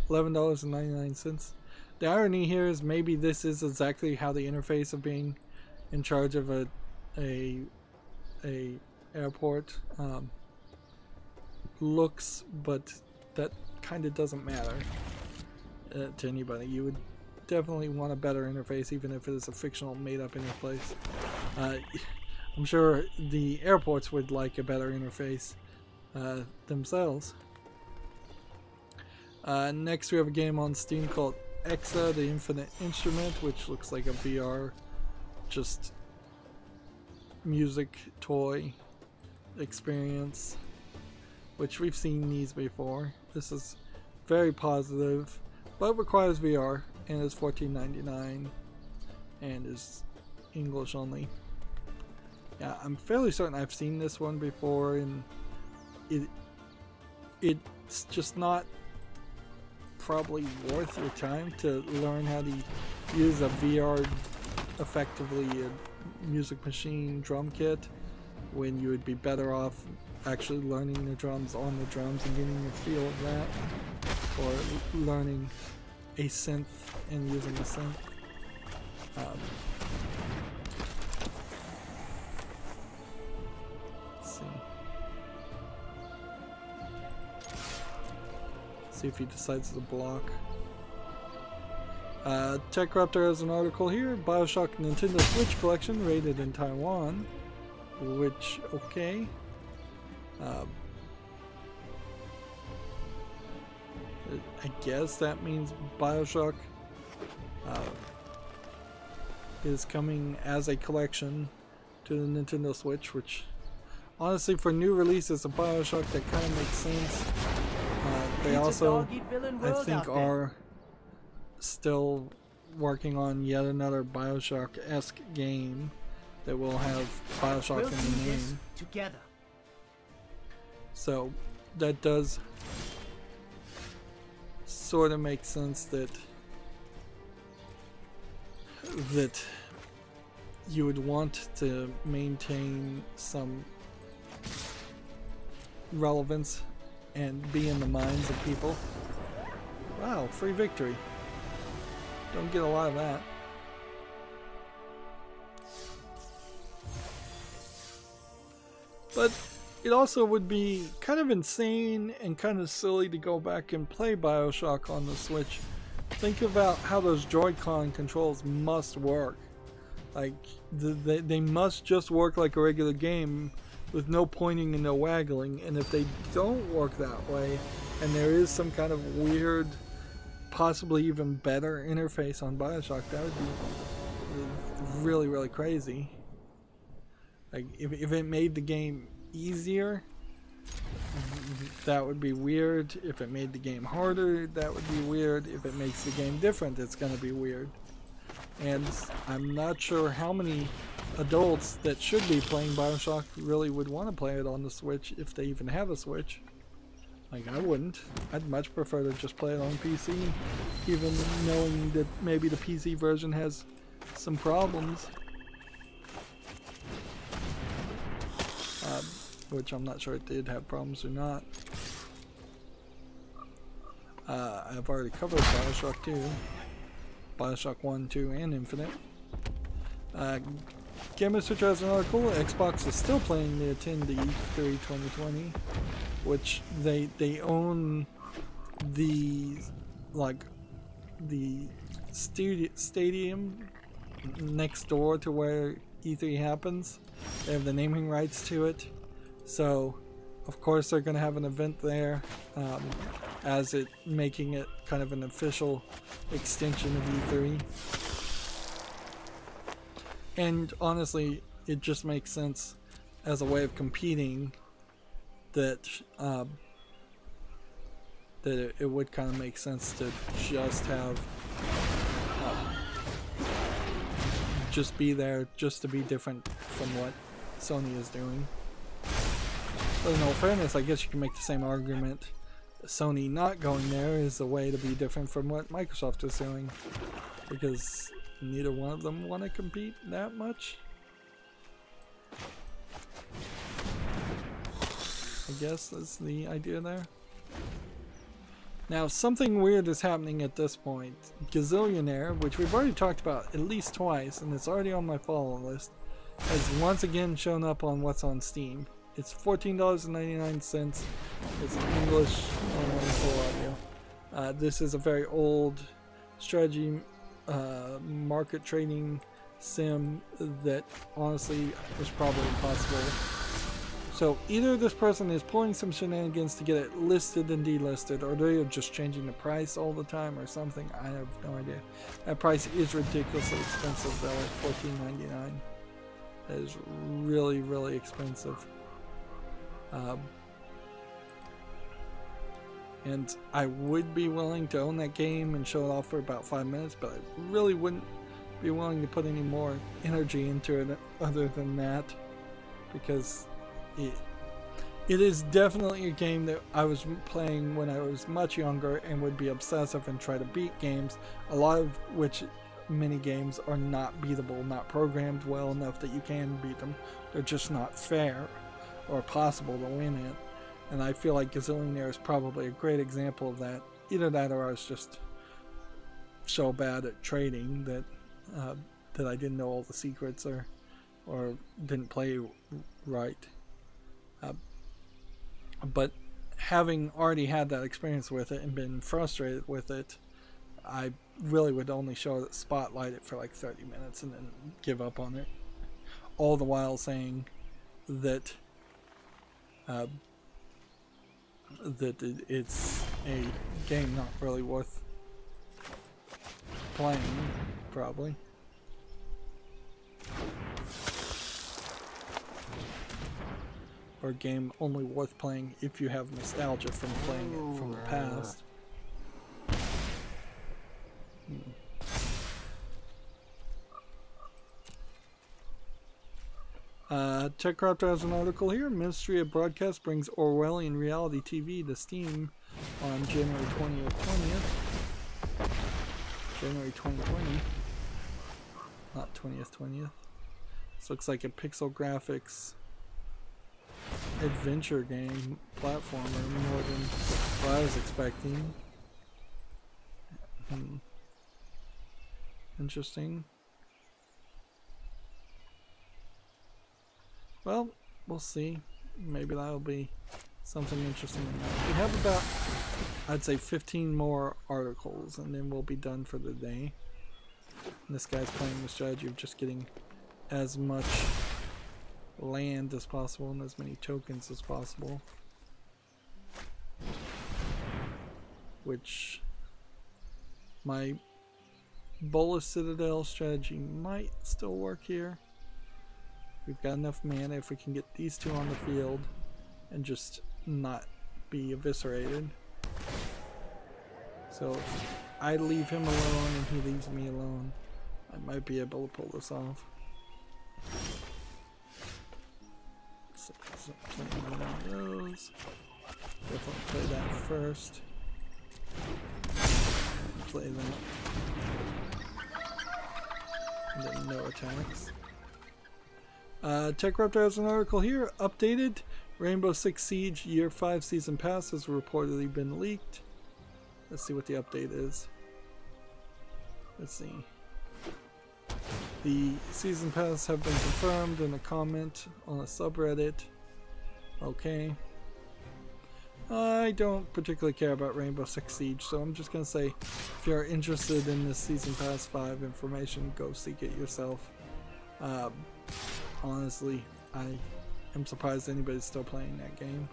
$11.99. The irony here is maybe this is exactly how the interface of being in charge of a airport looks, but that kind of doesn't matter to anybody. You would definitely want a better interface, even if it is a fictional made-up interface. I'm sure the airports would like a better interface themselves. Next we have a game on Steam called Exa, the Infinite Instrument, which looks like a VR just music toy experience, which we've seen these before. This is very positive, but requires VR and is $14.99 and is English only. Yeah, I'm fairly certain I've seen this one before, and it's just not probably worth your time to learn how to use a VR, effectively a music machine drum kit, when you would be better off actually learning the drums on the drums and getting a feel of that, or learning a synth and using a synth. Let's see if he decides to block. TechRaptor has an article here. BioShock Nintendo Switch Collection rated in Taiwan, which, okay. I guess that means BioShock is coming as a collection to the Nintendo Switch, which honestly for new releases of BioShock that kind of makes sense. They also, I think, are still working on yet another BioShock-esque game that will have BioShock in the name. Together. So that does sort of make sense that you would want to maintain some relevance and be in the minds of people. Wow, free victory. Don't get a lot of that. But it also would be kind of insane and kind of silly to go back and play BioShock on the Switch. Think about how those Joy-Con controls must work. Like, they must just work like a regular game with no pointing and no waggling. And if they don't work that way, and there is some kind of weird, possibly even better interface on BioShock, that would be really, really crazy. Like, if it made the game easier, that would be weird. If it made the game harder, that would be weird. If it makes the game different, it's going to be weird. And I'm not sure how many adults that should be playing BioShock really would want to play it on the Switch, if they even have a Switch. Like, I wouldn't. I'd much prefer to just play it on PC, even knowing that maybe the PC version has some problems. Which I'm not sure it did have problems or not. I've already covered BioShock 2. BioShock 1, 2, and Infinite. Game Switch has an article. Xbox is still planning to attend the E3 2020, which they own the stadium next door to where E3 happens. They have the naming rights to it, so of course they're going to have an event there, as it making it kind of an official extension of E3. And honestly, it just makes sense as a way of competing that that it would kind of make sense to just have just be there, just to be different from what Sony is doing. But in all fairness, I guess you can make the same argument. Sony not going there is a way to be different from what Microsoft is doing, because neither one of them want to compete that much. I guess that's the idea there. Now, something weird is happening at this point. Gazillionaire, which we've already talked about at least twice, and it's already on my follow list, has once again shown up on what's on Steam. It's $14.99. It's English only full audio. This is a very old strategy market trading sim that honestly was probably impossible. So either this person is pulling some shenanigans to get it listed and delisted, or they are just changing the price all the time or something. I have no idea. That price is ridiculously expensive though, at $14.99. That is really, really expensive. And I would be willing to own that game and show it off for about 5 minutes, but I really wouldn't be willing to put any more energy into it other than that, because it is definitely a game that I was playing when I was much younger and would be obsessive and try to beat games, a lot of which mini games are not beatable, not programmed well enough that you can beat them. They're just not fair or possible to win at. And I feel like Gazillionaire is probably a great example of that. Either that, or I was just so bad at trading that that I didn't know all the secrets, or didn't play right. But having already had that experience with it and been frustrated with it, I really would only spotlight it for like 30 minutes and then give up on it. All the while saying that it's a game not really worth playing, probably. Or a game only worth playing if you have nostalgia from playing it from the past. TechCrafter has an article here. Ministry of Broadcast brings Orwellian reality TV to Steam on January 20th. January 2020. Not 20th. This looks like a pixel graphics adventure game platformer more than what I was expecting. Interesting. Well, we'll see. maybe that'll be something interesting. We have about, I'd say, 15 more articles, and then we'll be done for the day. And this guy's playing the strategy of just getting as much land as possible and as many tokens as possible. Which my Bolus Citadel strategy might still work here. We've got enough mana if we can get these two on the field and just not be eviscerated. So if I leave him alone and he leaves me alone, I might be able to pull this off. So playing one of those. Definitely play that first. Play that. And then no attacks. TechRaptor has an article here. Updated. Rainbow Six Siege Year 5 Season Pass has reportedly been leaked. Let's see what the update is. Let's see. The Season Pass have been confirmed in a comment on a subreddit. Okay. I don't particularly care about Rainbow Six Siege, so I'm just going to say if you're interested in this Season Pass 5 information, go seek it yourself. Honestly, I am surprised anybody's still playing that game.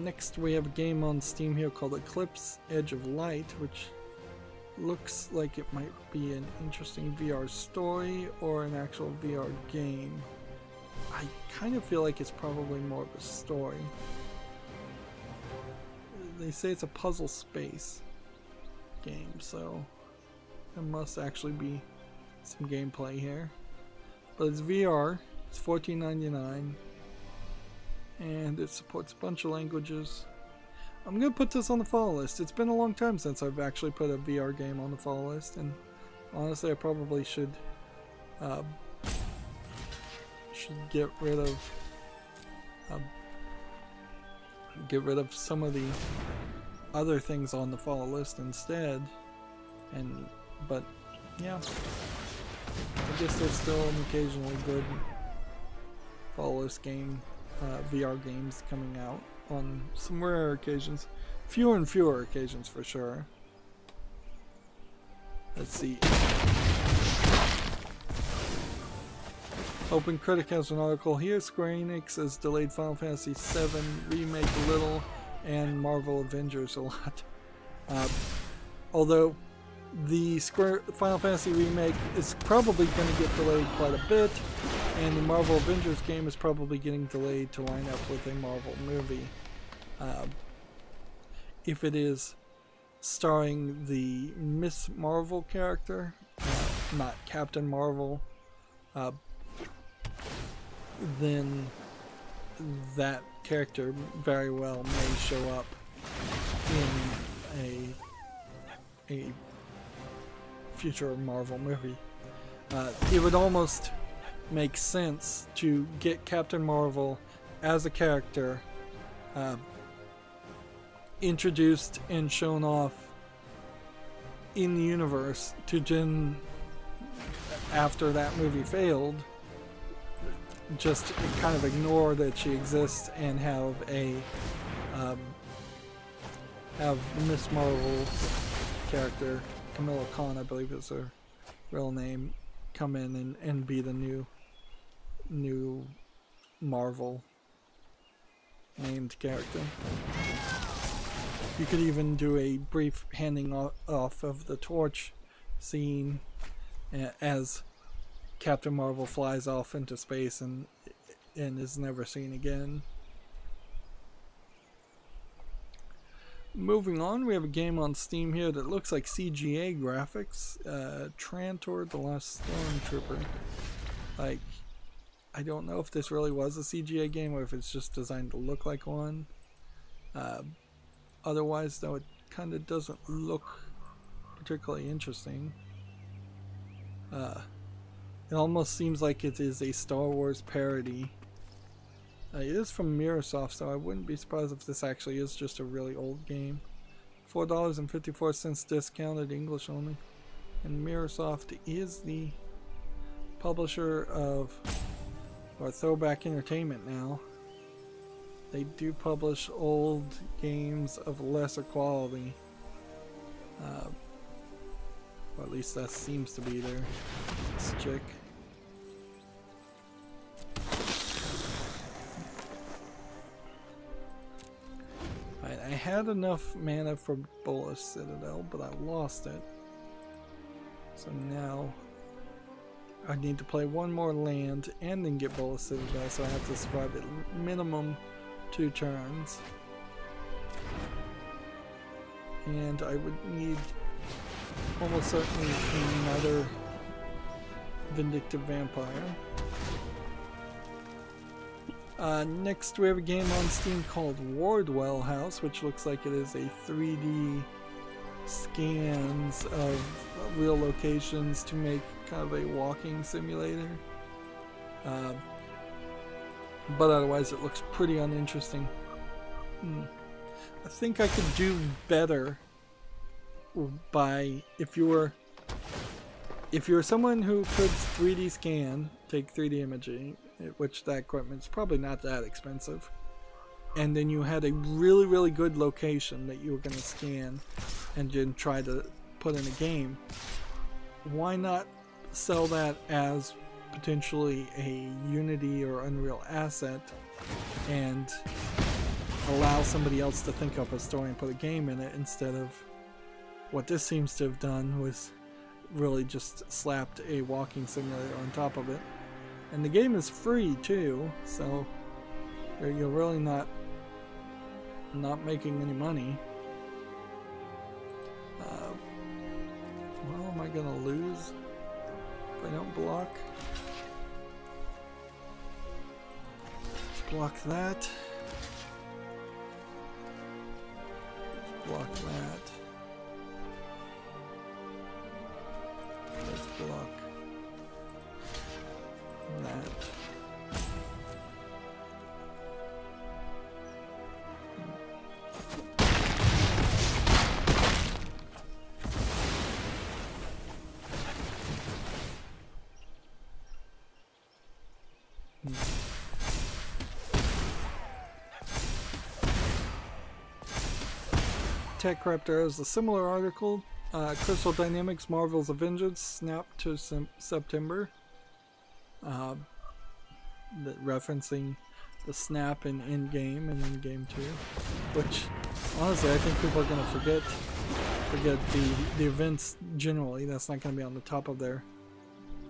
Next we have a game on Steam here called Eclipse Edge of Light, which looks like it might be an interesting VR story or an actual VR game. I kind of feel like it's probably more of a story. They say it's a puzzle space game, so there must actually be some gameplay here. But it's VR, it's $14.99, and it supports a bunch of languages. I'm going to put this on the follow list. It's been a long time since I've actually put a VR game on the follow list, and honestly I probably should get rid of some of the other things on the follow list instead. But yeah, I guess there's still an occasionally good follow list game, VR games coming out on some rare occasions. Fewer and fewer occasions for sure. Let's see. Open Critic has an article here. Square Enix has delayed Final Fantasy VII Remake a little and Marvel Avengers a lot. Although the Final Fantasy Remake is probably going to get delayed quite a bit, and the Marvel Avengers game is probably getting delayed to line up with a Marvel movie. If it is starring the Miss Marvel character, not Captain Marvel, then that character very well may show up in a future Marvel movie. It would almost make sense to get Captain Marvel as a character introduced and shown off in the universe to then, after that movie failed, just kind of ignore that she exists and have Miss Marvel character, Camilla Khan I believe is her real name, come in and be the new Marvel named character. You could even do a brief handing off of the torch scene as Captain Marvel flies off into space and is never seen again. Moving on, we have a game on Steam here that looks like CGA graphics. Trantor the Last Stormtrooper. Like, I don't know if this really was a CGA game or if it's just designed to look like one. Otherwise, though, it kind of doesn't look particularly interesting. It almost seems like it is a Star Wars parody. It is from Mirrorsoft, so I wouldn't be surprised if this actually is just a really old game. $4.54 discounted, English only. And Mirrorsoft is the publisher of, or Throwback Entertainment now. They do publish old games of lesser quality. Or at least that seems to be this chick. I had enough mana for Bolas Citadel, but I lost it. So now I need to play one more land and then get Bolas Citadel, so I have to survive at minimum 2 turns. And I would need almost certainly another Vindictive Vampire. Next we have a game on Steam called Wardwell House, which looks like it is a 3D scans of real locations to make kind of a walking simulator. But otherwise it looks pretty uninteresting. I think I could do better by if you were someone who could 3D scan, take 3D imaging, which that equipment's probably not that expensive, and then you had a really good location that you were going to scan and then try to put in a game. Why not sell that as potentially a Unity or Unreal asset and allow somebody else to think up a story and put a game in it, instead of what this seems to have done was really just slapped a walking simulator on top of it. And the game is free too, so you're really not making any money. Well, am I gonna lose if I don't block? Let's block that. Let's block that. Let's block that. TechCrafter has a similar article. Crystal Dynamics Marvel's Avengers snap to September. Referencing the snap in Endgame and Endgame 2, which honestly I think people are going to forget the events generally. That's not going to be on the top of their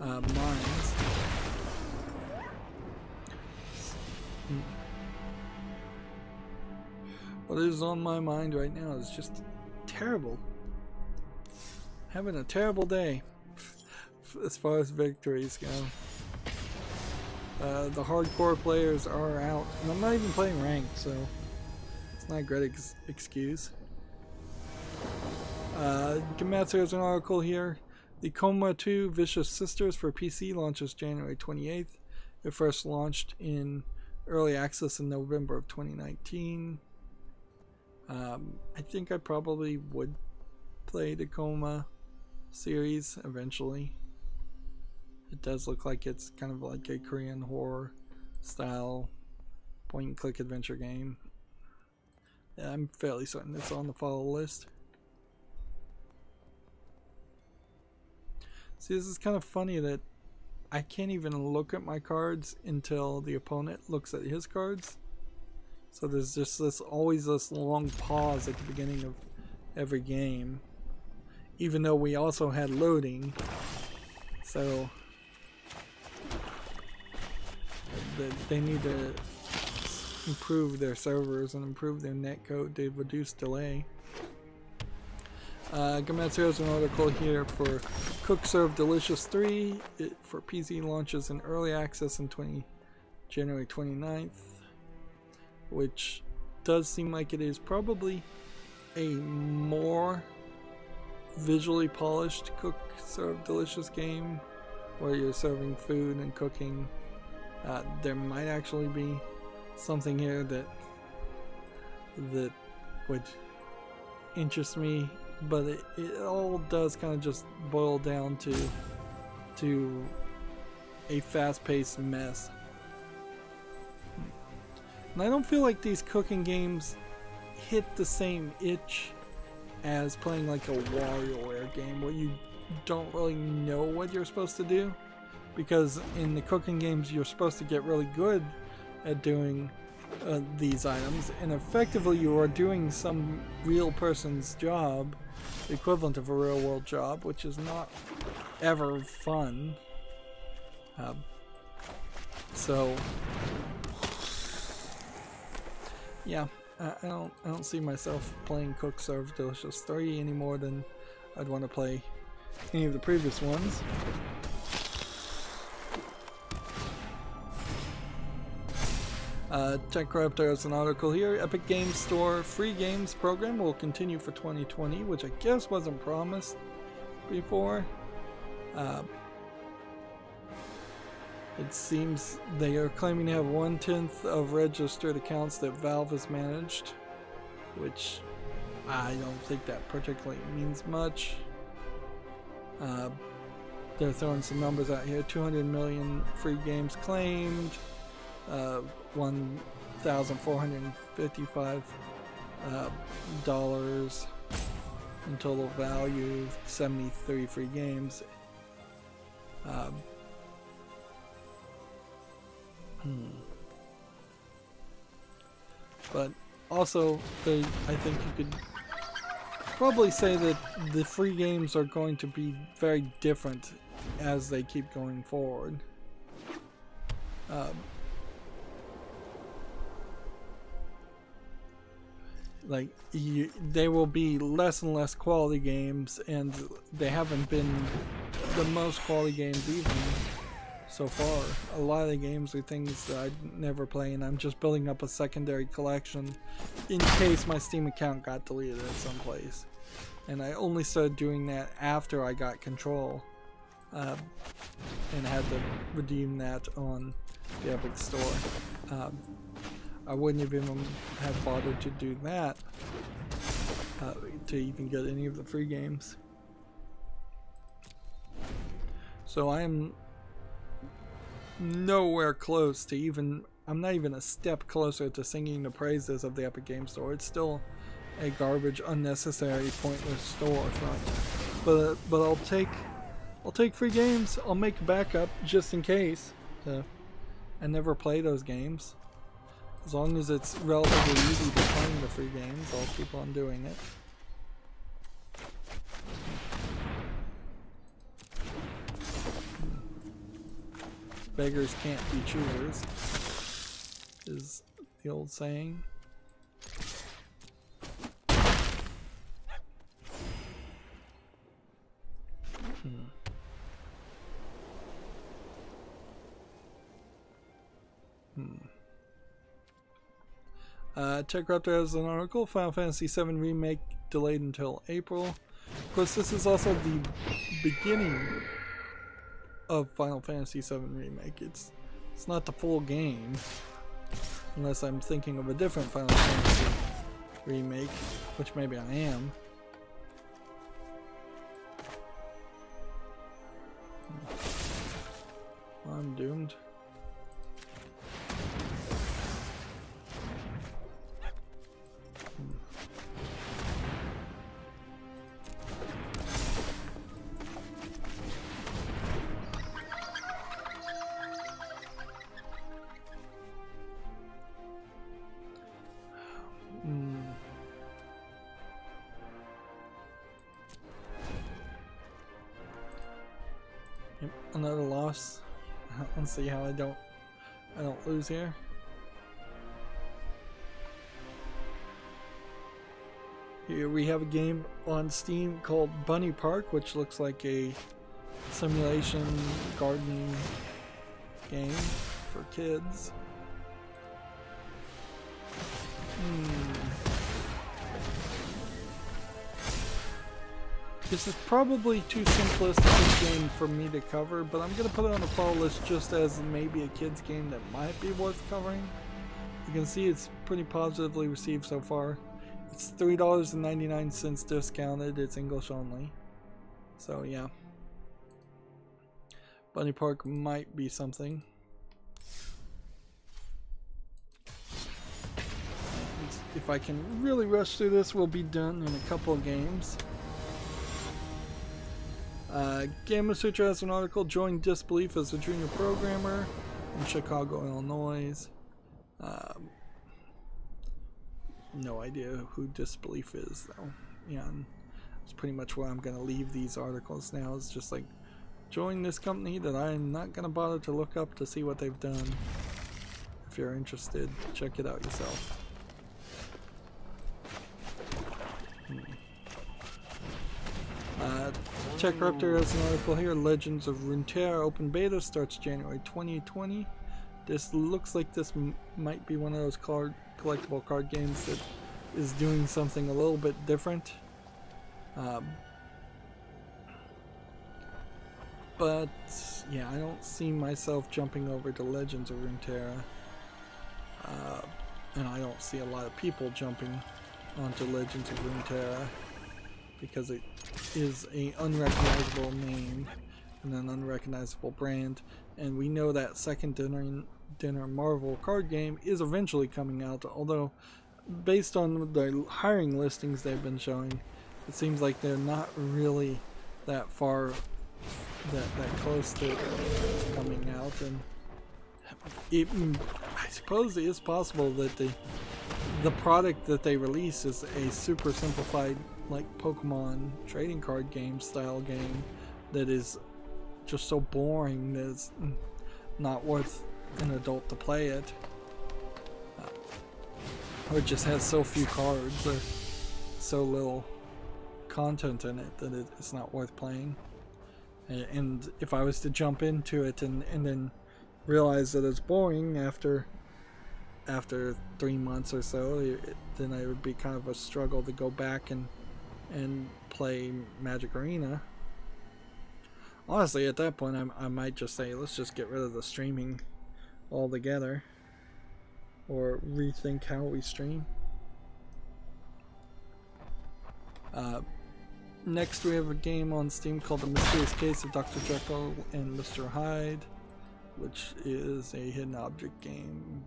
minds. What is on my mind right now is just terrible. Having a terrible day as far as victories go. The hardcore players are out, and I'm not even playing ranked, so it's not a great excuse. Gematsu has an article here. The Coma 2 Vicious Sisters for PC launches January 28th. It first launched in early access in November of 2019. I think I probably would play the Coma series eventually. It does look like it's kind of like a Korean horror style point and click adventure game. Yeah, I'm fairly certain it's on the follow list. See, this is kind of funny that I can't even look at my cards until the opponent looks at his cards. So there's just always this long pause at the beginning of every game, even though we also had loading. So they need to improve their servers and improve their netcode to reduce delay. Gematsu has an article here for Cook Serve Delicious 3. It for PC launches in early access in January 29th, which does seem like it is probably a more visually polished Cook Serve Delicious game where you're serving food and cooking. There might actually be something here that would interest me, but it all does kind of just boil down to a fast-paced mess. And I don't feel like these cooking games hit the same itch as playing like a WarioWare game where you don't really know what you're supposed to do, because in the cooking games you're supposed to get really good at doing these items, and effectively you are doing some real person's job, the equivalent of a real world job, which is not ever fun. So yeah, I don't see myself playing Cook Serve Delicious 3 any more than I'd want to play any of the previous ones. TechRaptor has an article here. Epic Games Store free games program will continue for 2020, which I guess wasn't promised before. It seems they are claiming to have 1/10 of registered accounts that Valve has managed, which I don't think that particularly means much. They're throwing some numbers out here. 200 million free games claimed, 1,455 dollars in total value, 73 free games. But also, I think you could probably say that the free games are going to be very different as they keep going forward. Like, they will be less and less quality games, and they haven't been the most quality games even so far. A lot of the games are things that I'd never play, and I'm just building up a secondary collection in case my Steam account got deleted at some place. And I only started doing that after I got Control, and had to redeem that on the Epic Store. I wouldn't even have bothered to do that to even get any of the free games. So I am nowhere close to I'm not even a step closer to singing the praises of the Epic Games Store. It's still a garbage, unnecessary, pointless storefront. But I'll take free games. I'll make a backup just in case. I never play those games. As long as it's relatively easy to find the free games, I'll keep on doing it. Beggars can't be choosers, is the old saying. TechRaptor has an article. Final Fantasy VII Remake delayed until April. Of course, this is also the beginning of Final Fantasy VII Remake. It's not the full game, unless I'm thinking of a different Final Fantasy remake, which maybe I am. I'm doomed. Yep, another loss. Let's see how I don't lose here. Here we have a game on Steam called Bunny Park, which looks like a simulation gardening game for kids. This is probably too simplistic a game for me to cover, but I'm going to put it on the follow list just as maybe a kid's game that might be worth covering. You can see it's pretty positively received so far. It's $3.99 discounted, it's English only. So yeah. Bunny Park might be something. If I can really rush through this, we'll be done in a couple of games. Gamma Sutra has an article, Join Disbelief as a Junior Programmer in Chicago, Illinois. No idea who Disbelief is, though. Yeah, it's pretty much where I'm going to leave these articles now. It's just like, join this company that I'm not going to bother to look up to see what they've done. If you're interested, check it out yourself. TechRaptor has an article here, Legends of Runeterra Open Beta starts January 2020. This looks like this might be one of those collectible card games that is doing something a little bit different. But yeah, I don't see myself jumping over to Legends of Runeterra. And I don't see a lot of people jumping onto Legends of Runeterra because it is an unrecognizable name and an unrecognizable brand, and we know that second dinner Marvel card game is eventually coming out, although based on the hiring listings they've been showing, it seems like they're not really that far, that close to coming out. And I suppose it is possible that the product that they release is a super simplified, like Pokemon trading card game style game that is just so boring that it's not worth an adult to play it, or it just has so few cards or so little content in it that it's not worth playing. And if I was to jump into it and then realize that it's boring after 3 months or so, then it would be kind of a struggle to go back and play Magic Arena. Honestly, at that point, I might just say, let's just get rid of the streaming altogether, or rethink how we stream. Next, we have a game on Steam called The Mysterious Case of Dr. Jekyll and Mr. Hyde, which is a hidden object game,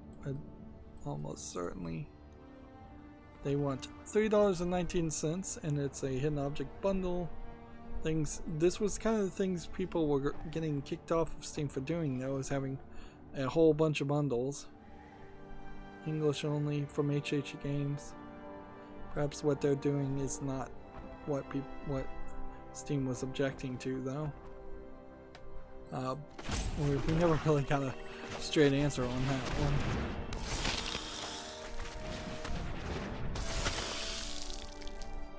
almost certainly. They want $3.19, and it's a hidden object bundle. This was kind of the things people were getting kicked off of Steam for doing, though, is having a whole bunch of bundles. English only from HH Games. Perhaps what they're doing is not what Steam was objecting to, though. We never really got a straight answer on that one.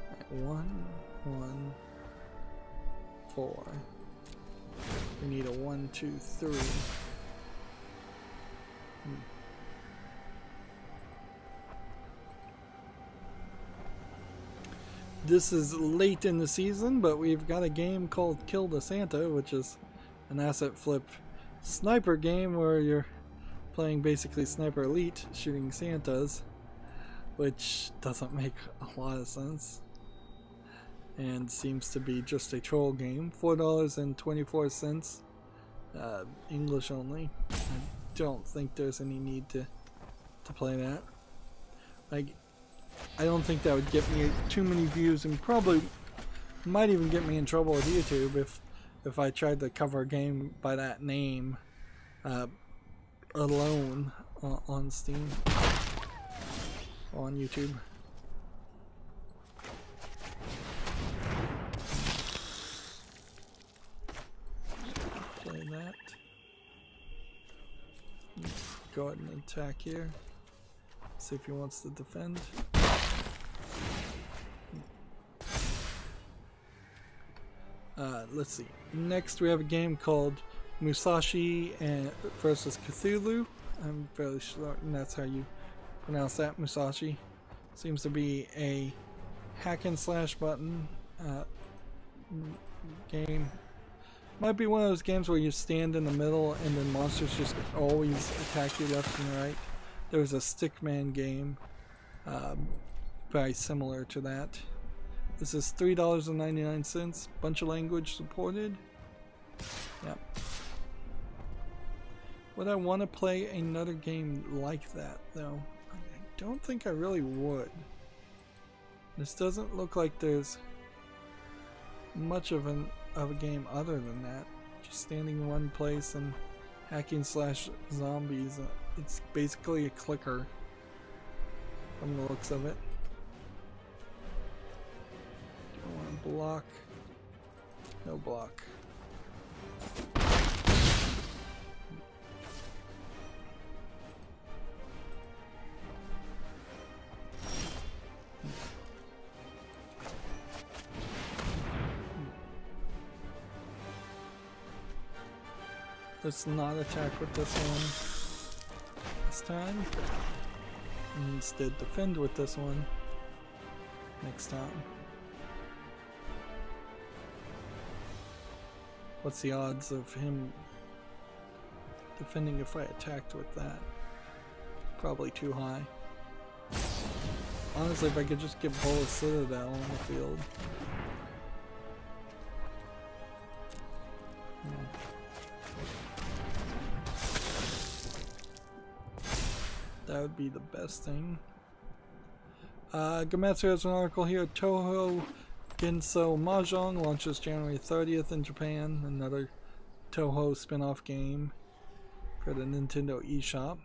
Right, 1, 1, 4. We need a 1, 2, 3. This is late in the season, but we've got a game called Kill the Santa, which is an asset flip sniper game where you're playing basically Sniper Elite shooting Santas, which doesn't make a lot of sense and seems to be just a troll game. $4.24, English only. I don't think there's any need to play that. Like, I don't think that would get me too many views, and probably might even get me in trouble with YouTube if I tried to cover a game by that name alone on Steam or on YouTube. Play that. Go ahead and attack here. See if he wants to defend. Let's see. Next, we have a game called Musashi versus Cthulhu. I'm fairly sure that's how you pronounce that, Musashi. Seems to be a hack and slash button game. Might be one of those games where you stand in the middle and then monsters just always attack you left and right. There was a Stickman game, very similar to that. This is $3.99, bunch of language supported. Yep. Would I want to play another game like that, though? I don't think I really would. This doesn't look like there's much of a game other than that. Just standing in one place and hacking slash zombies. It's basically a clicker from the looks of it. Do I want to block? No block. Let's not attack with this one this time. And instead defend with this one next time. What's the odds of him defending if I attacked with that? Probably too high. Honestly, if I could just get Bola Citadel on the field. That would be the best thing. Gametsu has an article here. Toho Genso Mahjong launches January 30th in Japan. Another Toho spin-off game for the Nintendo eShop.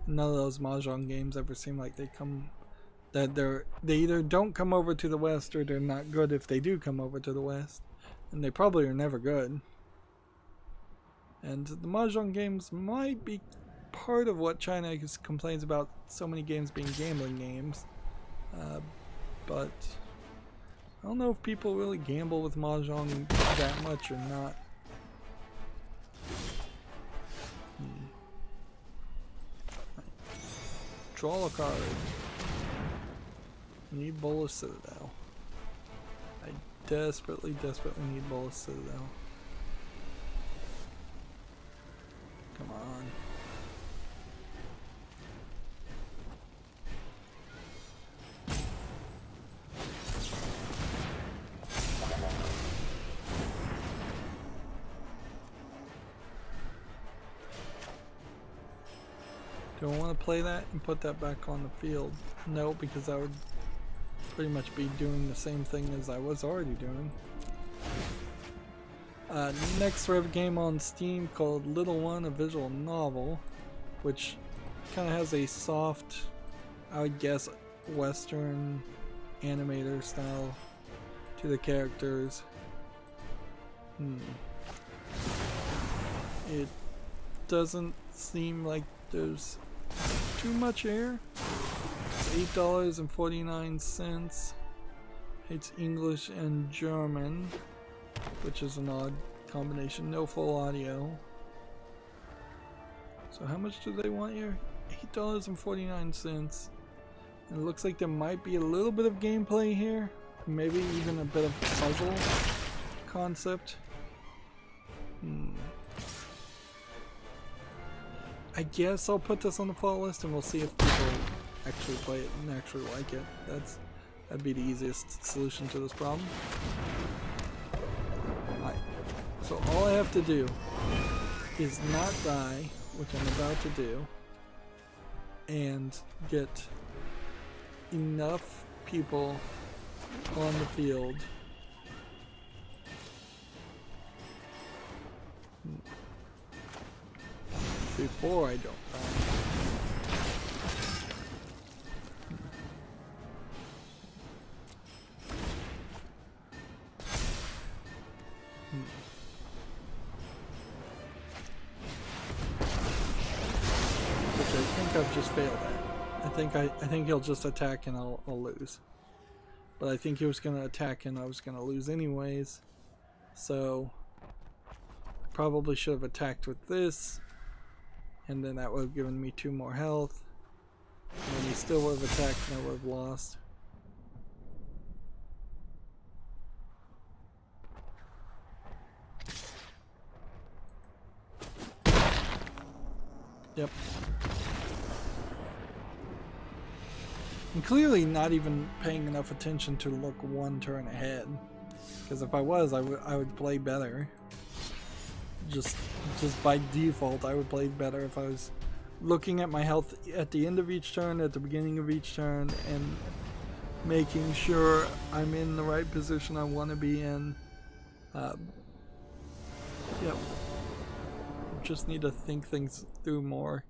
None of those Mahjong games ever seem like they either don't come over to the West or they're not good if they do come over to the West. And they probably are never good. And the Mahjong games might be part of what China complains about so many games being gambling games. But I don't know if people really gamble with Mahjong that much or not. Draw a card. Need Bola Citadel. I desperately need Bola Citadel. Come on. Do I want to play that and put that back on the field? No, because I would pretty much be doing the same thing as I was already doing. Next we have a game on Steam called Little One, a visual novel, which kind of has a soft, I would guess, Western animator style to the characters. It doesn't seem like there's too much here. It's $8.49. It's English and German, which is an odd combination. No full audio. So how much do they want here? $8.49. And it looks like there might be a little bit of gameplay here. Maybe even a bit of puzzle concept. I guess I'll put this on the fall list and we'll see if people actually play it and actually like it. That'd be the easiest solution to this problem. Alright, so all I have to do is not die, which I'm about to do, and get enough people on the field before I don't die. Which I think I've just failed at. I think he'll just attack and I'll lose. But I think he was gonna attack and I was gonna lose anyways. So probably should have attacked with this. And then that would have given me 2 more health. And then he still would have attacked and I would have lost. Yep. I'm clearly not even paying enough attention to look 1 turn ahead. Because if I was, I would play better. just by default, I would play better if I was looking at my health at the end of each turn, at the beginning of each turn, and making sure I'm in the right position I want to be in. Yep. Just need to think things through more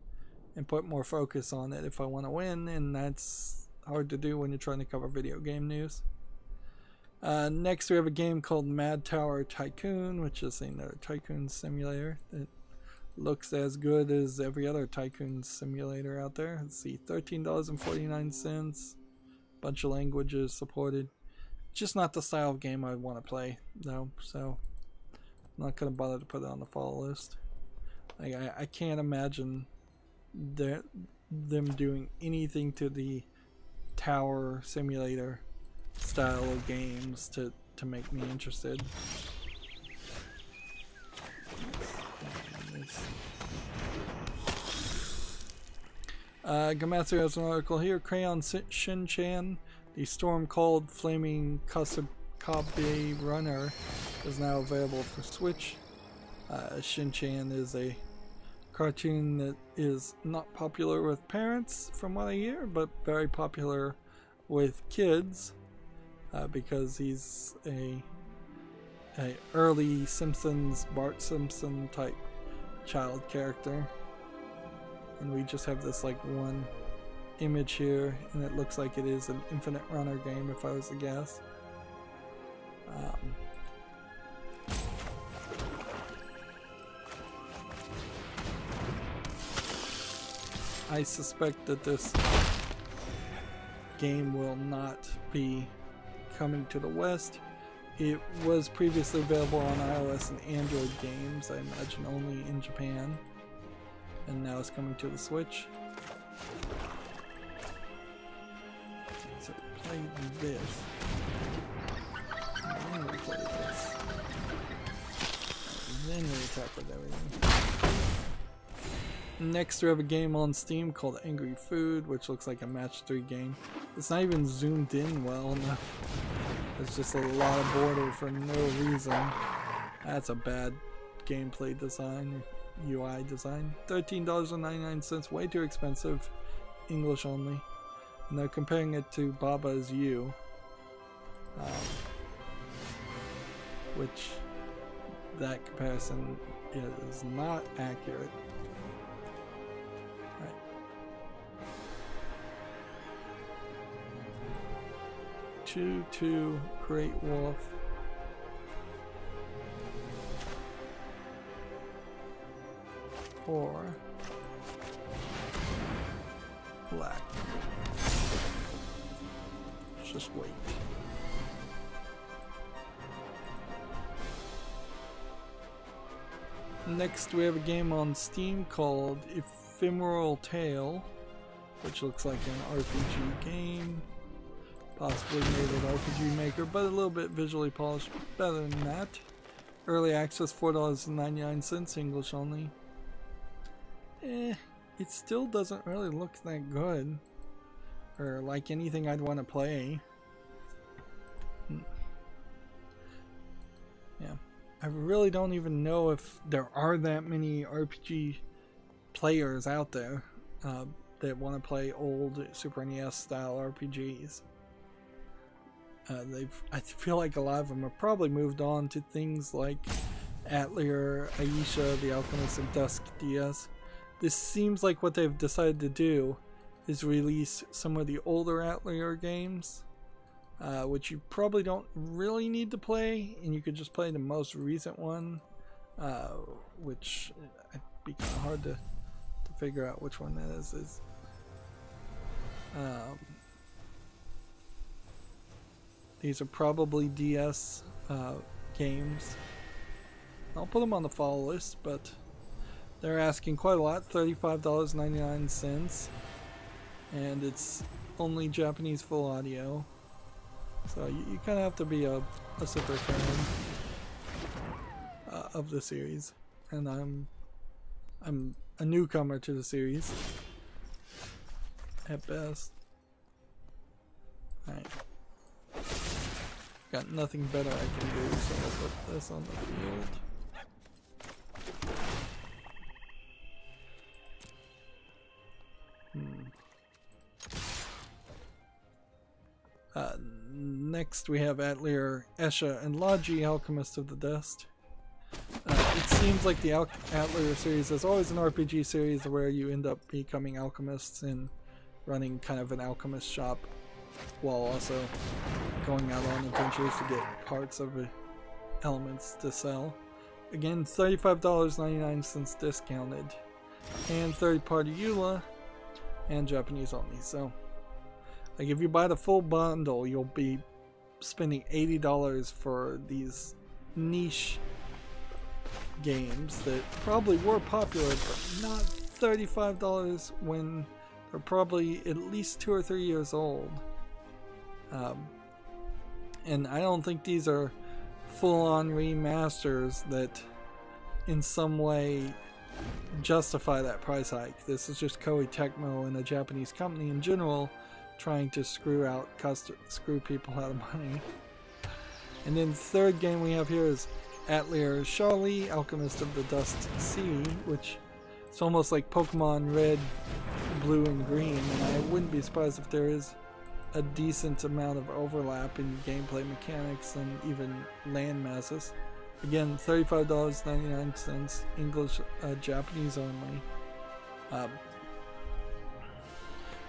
and put more focus on it if I want to win, and that's hard to do when you're trying to cover video game news. Next we have a game called Mad Tower Tycoon, which is another tycoon simulator that looks as good as every other tycoon simulator out there. Let's see, $13.49, bunch of languages supported. Just not the style of game I want to play though, so I'm not going to bother to put it on the follow list. I can't imagine them doing anything to the tower simulator style of games to make me interested. Gamatsu has an article here. Crayon Shin-chan, the storm-called flaming Kasakabe runner, is now available for Switch. Shin-chan is a cartoon that is not popular with parents from what I hear, but very popular with kids because he's a early Simpsons, Bart Simpson type child character. And we just have this like one image here, and it looks like it is an Infinite Runner game if I was to guess. I suspect that this game will not be coming to the West. It was previously available on iOS and Android games, I imagine only in Japan, and now it's coming to the Switch. So play this, and then we play this, and then we attack with everything. Next we have a game on Steam called Angry Food, which looks like a match 3 game. It's not even zoomed in well enough. It's just a lot of border for no reason. That's a bad gameplay design, UI design. $13.99, way too expensive. English only. And they're comparing it to Baba's You, which that comparison is not accurate. 2-2 Great Wolf. Or black. Let's just wait. Next we have a game on Steam called Ephemeral Tale, which looks like an RPG game. Possibly made an RPG Maker, but a little bit visually polished, better than that. Early access, $4.99, English only. It still doesn't really look that good, or like anything I'd want to play. Yeah, I really don't even know if there are that many RPG players out there that want to play old Super NES style RPGs. I feel like a lot of them have probably moved on to things like Atelier, Aisha, The Alchemist, and Dusk DS. This seems like what they've decided to do is release some of the older Atelier games, which you probably don't really need to play, and you could just play the most recent one, which it'd be kind of hard to figure out which one that is. These are probably DS games. I'll put them on the follow list, but they're asking quite a lot, $35.99, and it's only Japanese full audio. So you kind of have to be a super fan of the series, and I'm a newcomer to the series at best. All right. Got nothing better I can do, so I'll put this on the field. Next we have Atelier, Esha, and Logi, Alchemist of the Dust. It seems like the Atelier series is always an RPG series where you end up becoming alchemists and running kind of an alchemist shop while also going out on adventures to get parts of the elements to sell. Again, $35.99 discounted, and third-party EULA and Japanese only. So, like, if you buy the full bundle, you'll be spending $80 for these niche games that probably were popular, but not $35 when they're probably at least 2 or 3 years old. And I don't think these are full-on remasters that in some way justify that price hike. This is just Koei Tecmo and a Japanese company in general trying to screw people out of money. And then the third game we have here is Atelier Charlie, Alchemist of the Dust Sea, which is almost like Pokemon Red, Blue, and Green, and I wouldn't be surprised if there is a decent amount of overlap in gameplay mechanics and even land masses. Again, $35.99, English, Japanese only.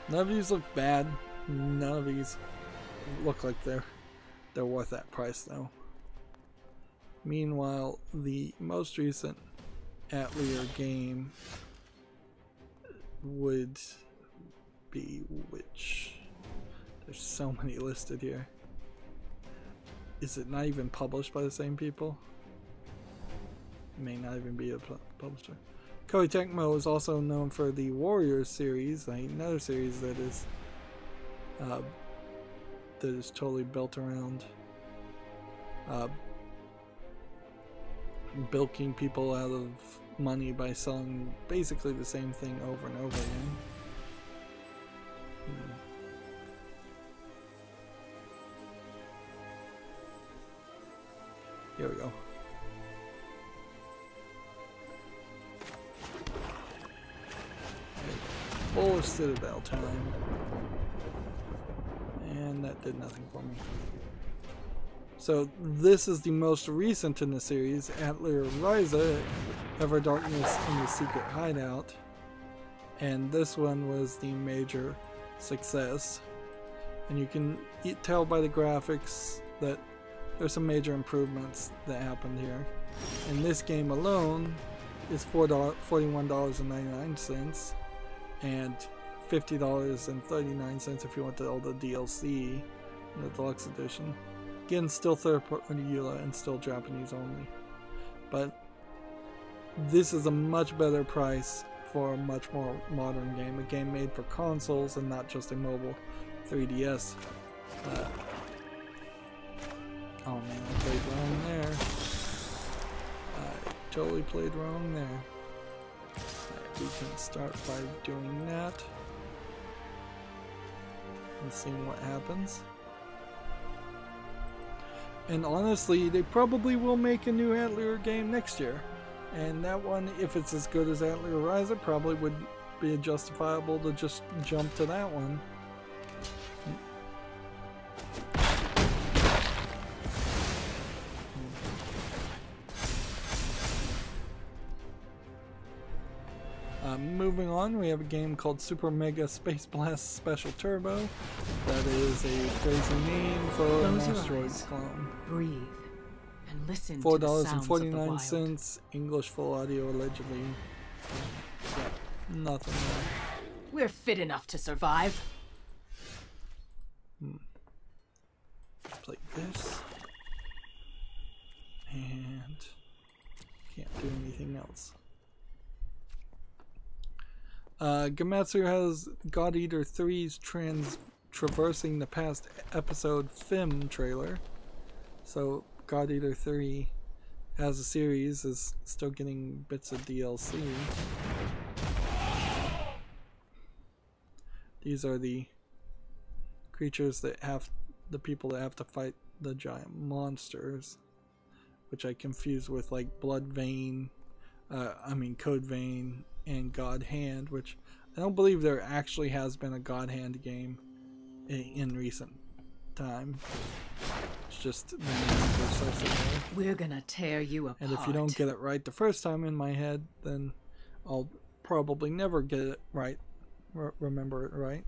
None of these look bad. None of these look like they're worth that price though. Meanwhile, the most recent Atelier game would be which? There's so many listed here. Is it not even published by the same people? It may not even be a publisher. Koei Tecmo is also known for the Warriors series, another series that is totally built around bilking people out of money by selling basically the same thing over and over again. Here we go. Full of Citadel time. And that did nothing for me. So this is the most recent in the series, Atelier Ryza, Ever Darkness in the Secret Hideout. And this one was the major success. And you can tell by the graphics that there's some major improvements that happened here. And this game alone is $41.99 and $50.39 if you want all the DLC, the deluxe edition. Again, still third-party EULA and still Japanese only. But this is a much better price for a much more modern game. A game made for consoles and not just a mobile 3DS. Oh man, I played wrong there. I totally played wrong there. We can start by doing that and seeing what happens. And honestly, they probably will make a new Atelier game next year. And that one, if it's as good as Atelier Ryza, probably would be justifiable to just jump to that one. Moving on, we have a game called Super Mega Space Blast Special Turbo. That is a crazy name for an asteroid clone. Breathe and listen $4.49, English full audio allegedly. Yeah, nothing there. We're fit enough to survive. Like this. And can't do anything else. Gamatsu has God Eater 3's Traversing the Past episode film trailer. So God Eater 3 as a series is still getting bits of DLC. These are the creatures that have the people that have to fight the giant monsters, which I confuse with like Blood Vein, Code Vein and God Hand, which I don't believe there actually has been a God Hand game in recent time. It's just the names are so similar. We're gonna tear you apart. And if you don't get it right the first time in my head, then I'll probably never get it right. Remember it right.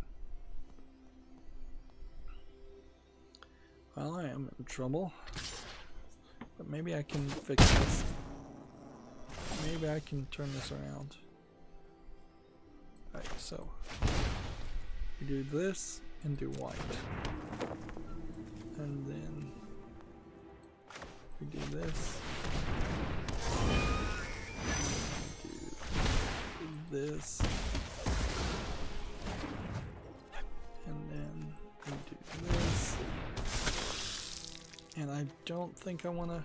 Well, I am in trouble. But maybe I can fix this. Maybe I can turn this around. Alright, so we do this and do white. And then we do this. Do this. And then we do this. And I don't think I want to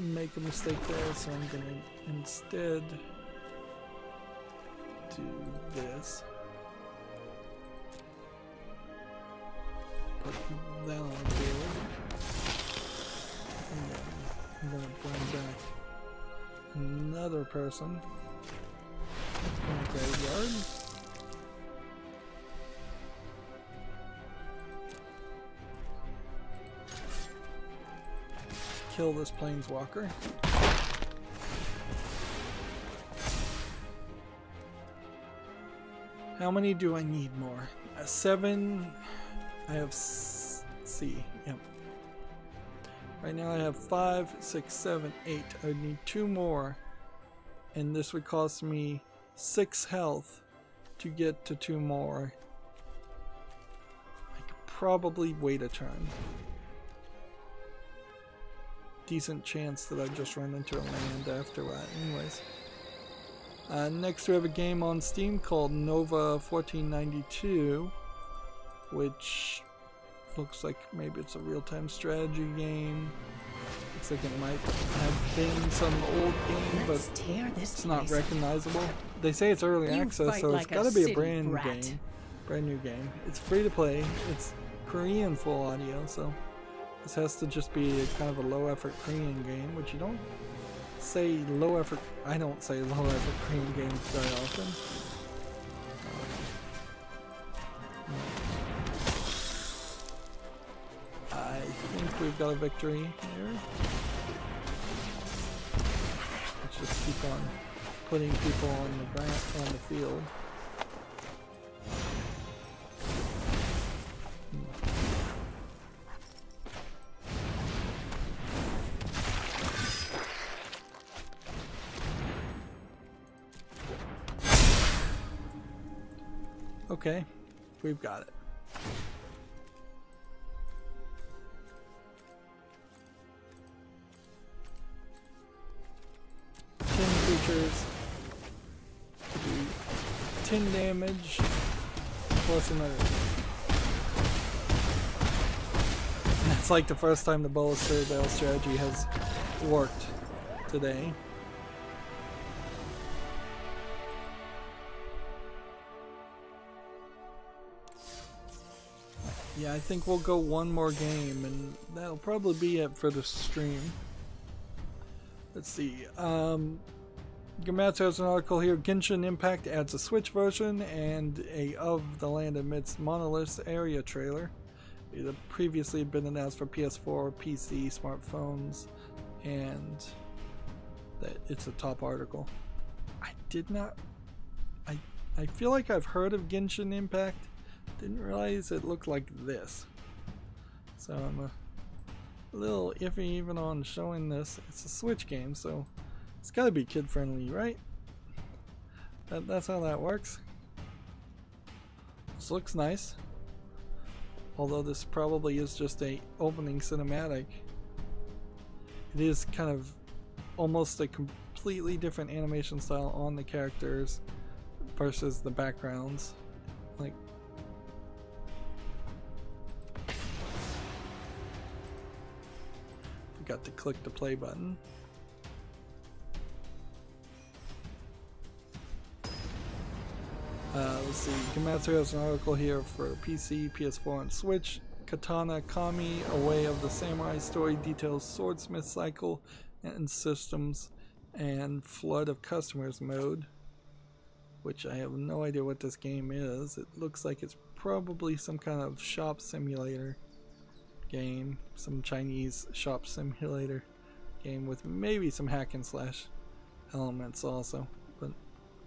make a mistake there, so I'm going to instead do this. Put that on the board. And then I'm going to bring back another person in the graveyard. Kill this planeswalker. How many do I need more? 7. I have C. Yep. Right now I have 5, 6, 7, 8. I would need 2 more, and this would cost me 6 health to get to 2 more. I could probably wait a turn. Decent chance that I just run into a land after that anyways. Next we have a game on Steam called Nova 1492, which looks like maybe it's a real-time strategy game. Looks like it might have been some old game, but it's not recognizable. They say it's early access, so it's gotta be a brand new game. It's free to play. It's Korean full audio, so this has to just be kind of a low-effort Korean game, which you don't say low-effort. I don't say low-effort Korean games very often. I think we've got a victory here. Let's just keep on putting people on the ground, on the field. Okay, we've got it. Creatures to do 10 damage plus another. And that's like the first time the Bolas Citadel strategy has worked today. Yeah, I think we'll go one more game and that'll probably be it for the stream. Let's see. Gamatsu has an article here. Genshin Impact adds a Switch version and a Of the Land Amidst Monoliths area trailer. It had previously been announced for PS4, PC, smartphones, and that it's a top article. I did not. I feel like I've heard of Genshin Impact. Didn't realize it looked like this. So I'm a little iffy even on showing this. It's a Switch game, so it's gotta be kid friendly, right? That's how that works. This looks nice. Although this probably is just a opening cinematic. It is kind of almost a completely different animation style on the characters versus the backgrounds. Like, got to click the play button. Let's see. Gamatsu has an article here for PC, PS4, and Switch. Katana Kami, A Way of the Samurai story details swordsmith cycle and systems and flood of customers mode, which I have no idea what this game is. It looks like it's probably some kind of shop simulator game, some Chinese shop simulator game with maybe some hack and slash elements also, but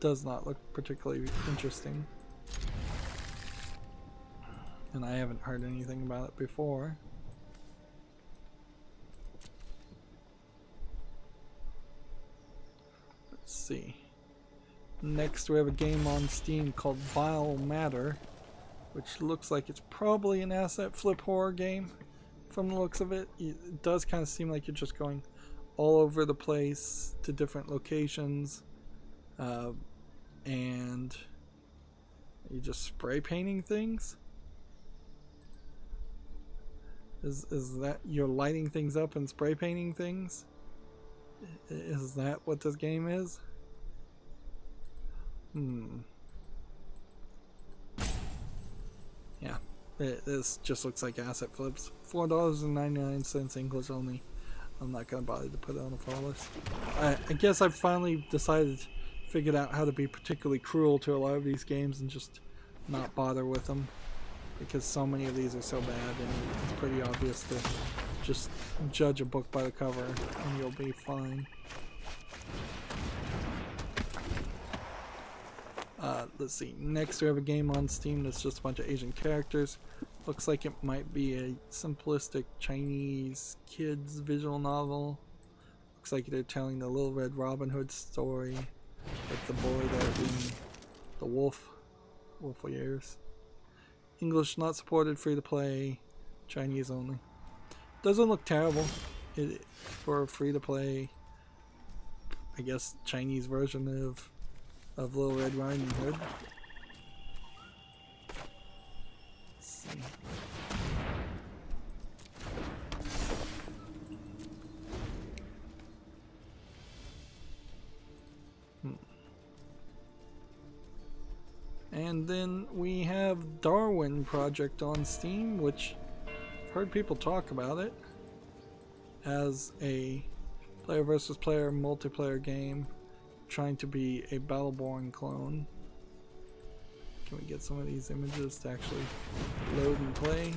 does not look particularly interesting. And I haven't heard anything about it before. Let's see. Next we have a game on Steam called Vile Matter, which looks like it's probably an asset flip horror game from the looks of it. It does kind of seem like you're just going all over the place to different locations, and you're just spray painting things. Is that you're lighting things up and spray painting things? Is that what this game is? Yeah, this just looks like asset flips. $4.99 English only. I'm not gonna bother to put it on the file list. I guess I've finally figured out how to be particularly cruel to a lot of these games and just not bother with them, because so many of these are so bad, and it's pretty obvious to just judge a book by the cover and you'll be fine. Let's see, next we have a game on Steam that's just a bunch of Asian characters. Looks like it might be a simplistic Chinese kids visual novel. Looks like they're telling the Little Red Robin Hood story with the boy there being the wolf ears. English not supported, free to play, Chinese only. Doesn't look terrible for a free to play, I guess, Chinese version of Little Red Riding Hood. Let's see. And then we have Darwin Project on Steam, which I've heard people talk about it as a player versus player multiplayer game trying to be a Battleborn clone. Can we get some of these images to actually load and play?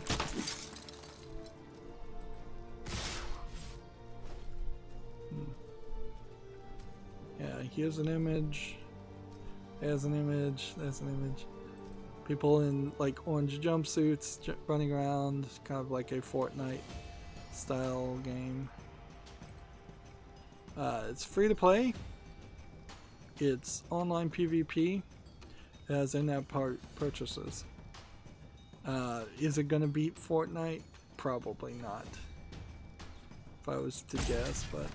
Yeah, here's an image. There's an image. There's an image. People in like orange jumpsuits running around, kind of like a Fortnite style game. It's free to play. It's online PvP. It has in-app purchases. Is it gonna beat Fortnite? Probably not, if I was to guess, but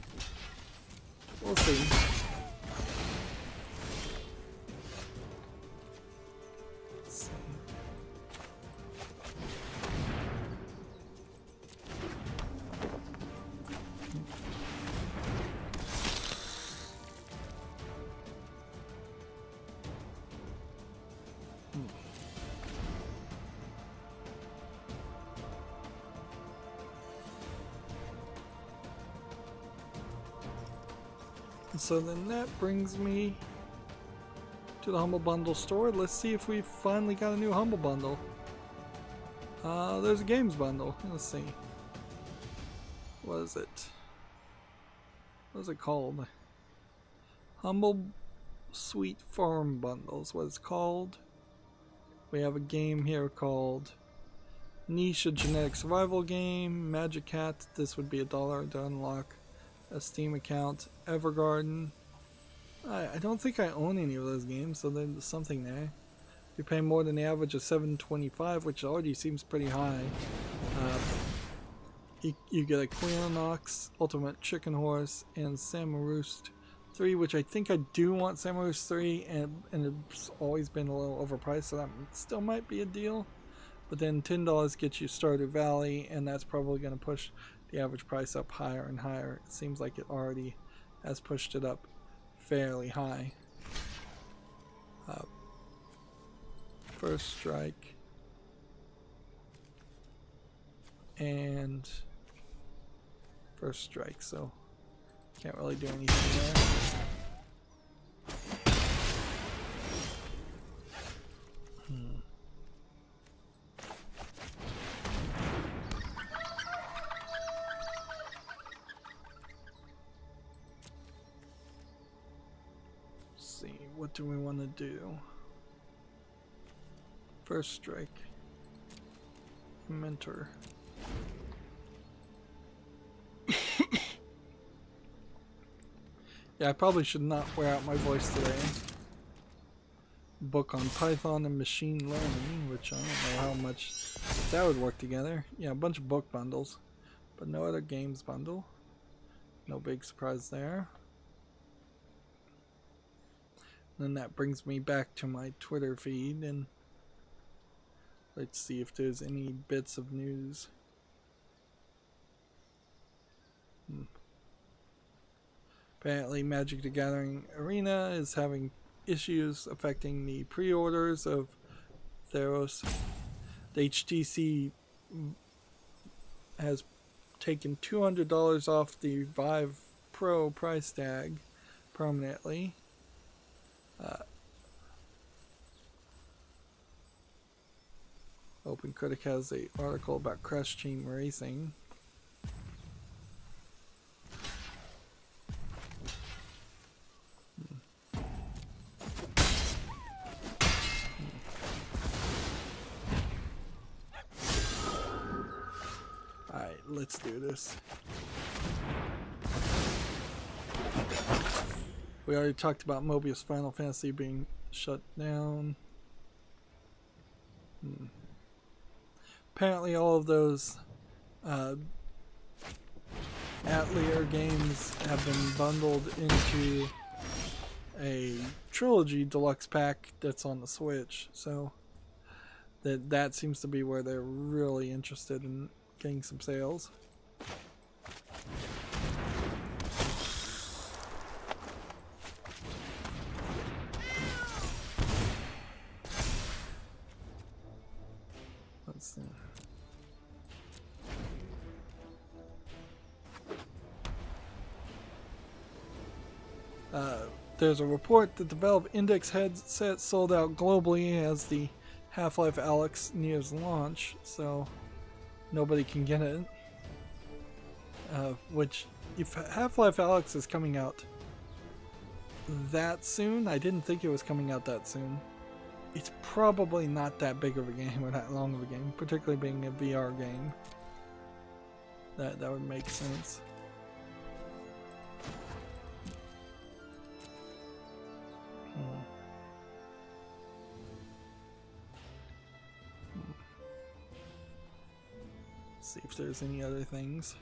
we'll see. So then that brings me to the Humble Bundle store. Let's see if we finally got a new Humble Bundle. There's a games bundle. Let's see. What is it? What is it called? Humble Sweet Farm Bundles. What it's called. We have a game here called Niche, a genetic survival game. Magic Cat. This would be $1 to unlock a Steam account. Evergarden. I don't think I own any of those games, so there's something there. You pay more than the average of $7.25, which already seems pretty high. You get a Queenox, Ultimate Chicken Horse, and Samaroost 3, which I think I do want Samaroost 3, and it's always been a little overpriced, so that still might be a deal. But then $10 gets you Stardew Valley, and that's probably going to push the average price up higher and higher. It seems like it already has pushed it up fairly high. First Strike and First Strike, so can't really do anything there. what do we want to do? First strike. Mentor. Yeah, I probably should not wear out my voice today. Book on Python and machine learning, which I don't know how much that would work together. Yeah, a bunch of book bundles, but no other games bundle. No big surprise there. And that brings me back to my Twitter feed, and let's see if there's any bits of news. Apparently Magic the Gathering Arena is having issues affecting the pre-orders of Theros. The HTC has taken $200 off the Vive Pro price tag permanently. OpenCritic has an article about Crash Team Racing. Alright, let's do this. We already talked about Mobius Final Fantasy being shut down. Apparently all of those Atelier games have been bundled into a trilogy deluxe pack that's on the Switch, so that seems to be where they're really interested in getting some sales. Let's see. There's a report that the Valve Index headset sold out globally as the Half-Life Alyx nears launch, so nobody can get it. Which, if Half-Life Alyx is coming out that soon, I didn't think it was coming out that soon. It's probably not that big of a game or that long of a game, particularly being a VR game. That would make sense. See if there's any other things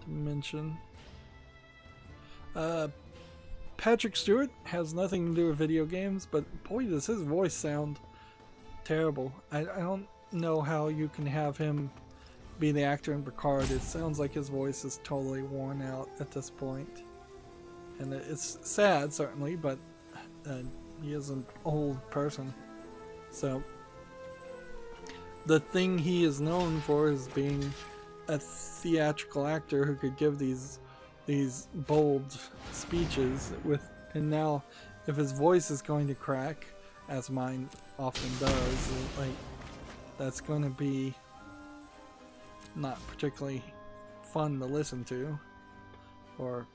to mention. Patrick Stewart has nothing to do with video games, but boy does his voice sound terrible. I don't know how you can have him be the actor in Picard. It sounds like his voice is totally worn out at this point. And it's sad, certainly, but he is an old person. So the thing he is known for is being a theatrical actor who could give these bold speeches and now if his voice is going to crack, as mine often does, like, that's going to be not particularly fun to listen to, or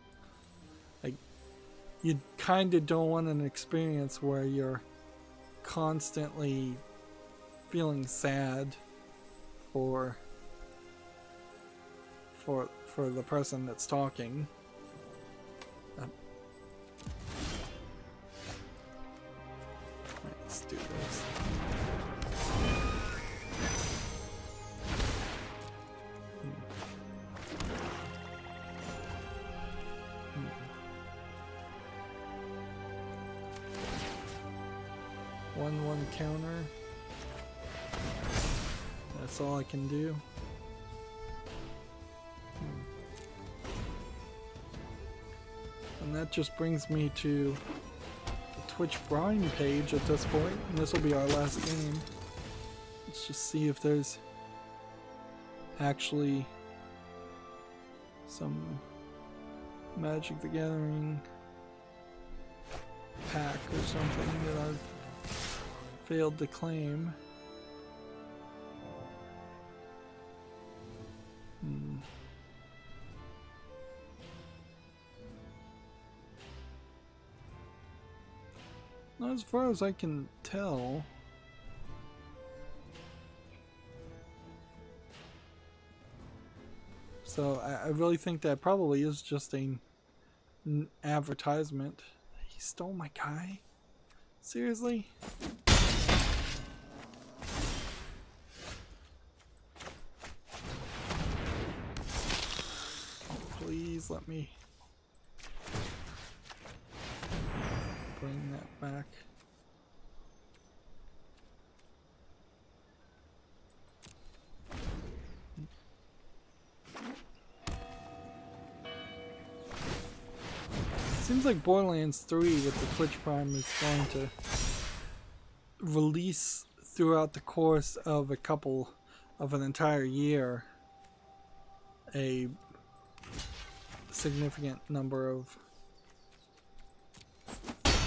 like, you kind of don't want an experience where you're constantly feeling sad for the person that's talking. Let's do this. One counter. That's all I can do. And that just brings me to the Twitch Brine page at this point, and this will be our last game. Let's just see if there's actually some Magic the Gathering pack or something that I've failed to claim. As far as I can tell, so I really think that probably is just an advertisement. He stole my guy? Seriously? Please let me bring that back. Seems like Borderlands 3 with the Twitch Prime is going to release throughout the course of an entire year a significant number of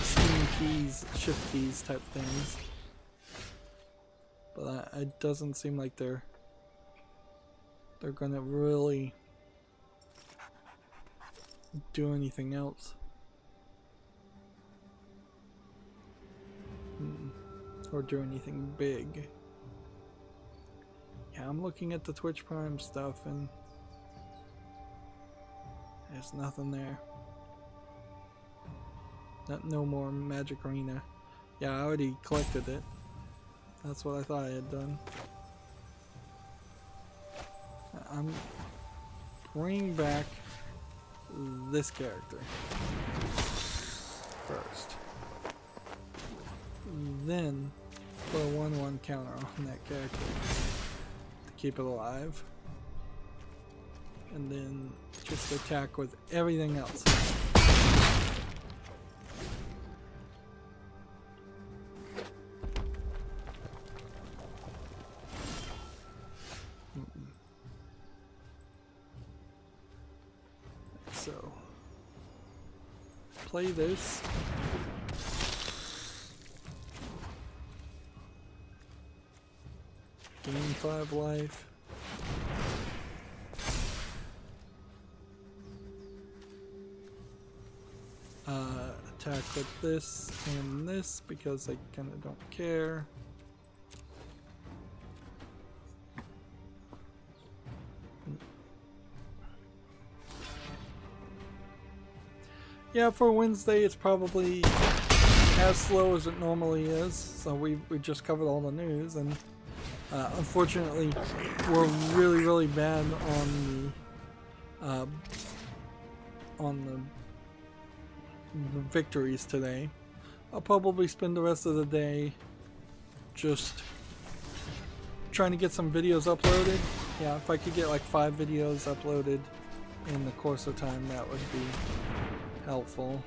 Steam keys, shift keys type things, but it doesn't seem like they're gonna really do anything else. Or do anything big. Yeah, I'm looking at the Twitch Prime stuff and there's nothing there. No more Magic Arena. Yeah, I already collected it. That's what I thought I had done. I'm bringing back this character first. Then put a 1/1 counter on that character to keep it alive. And then just attack with everything else. So, play this. Gain 5 life. Attack with this and this because I kind of don't care. Yeah, for Wednesday it's probably as slow as it normally is. So we just covered all the news, and unfortunately we're really bad on the victories today. I'll probably spend the rest of the day just trying to get some videos uploaded. Yeah, if I could get like 5 videos uploaded in the course of time, that would be helpful.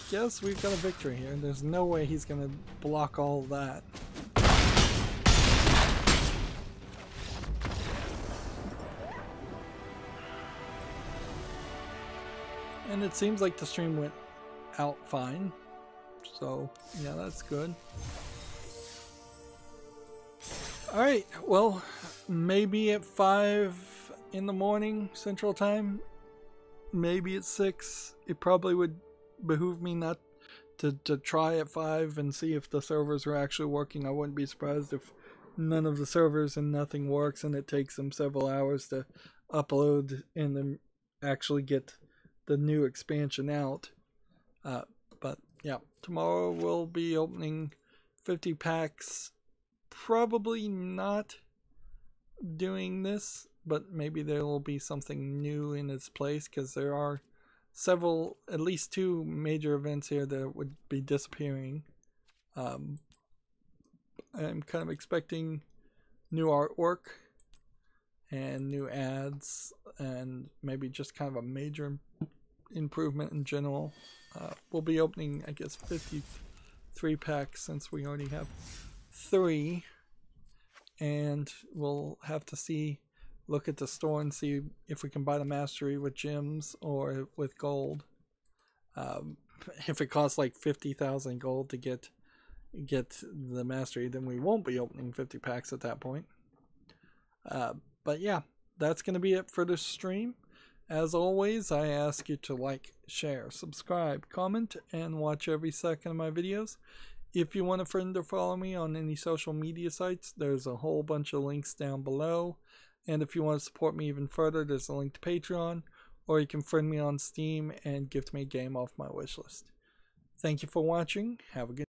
Yes, we've got a victory here. There's no way he's gonna block all that. And it seems like the stream went out fine. So, yeah, that's good. Alright, well, maybe at 5 in the morning Central Time. Maybe at 6. It probably would behoove me not to try at 5 and see if the servers are actually working. I wouldn't be surprised if none of the servers and nothing works and it takes them several hours to upload and then actually get the new expansion out. But yeah, tomorrow we'll be opening 50 packs. Probably not doing this, but maybe there will be something new in its place, because there are several, at least 2 major events here that would be disappearing. I'm kind of expecting new artwork and new ads and maybe just kind of a major improvement in general. We'll be opening, I guess, 53 packs since we already have 3, and we'll have to look at the store and see if we can buy the mastery with gems or with gold. If it costs like 50,000 gold to get the mastery, then we won't be opening 50 packs at that point. But yeah, that's going to be it for this stream. As always, I ask you to like, share, subscribe, comment, and watch every second of my videos. If you want a friend to follow me on any social media sites, there's a whole bunch of links down below. And if you want to support me even further, there's a link to Patreon, or you can friend me on Steam and gift me a game off my wishlist. Thank you for watching. Have a good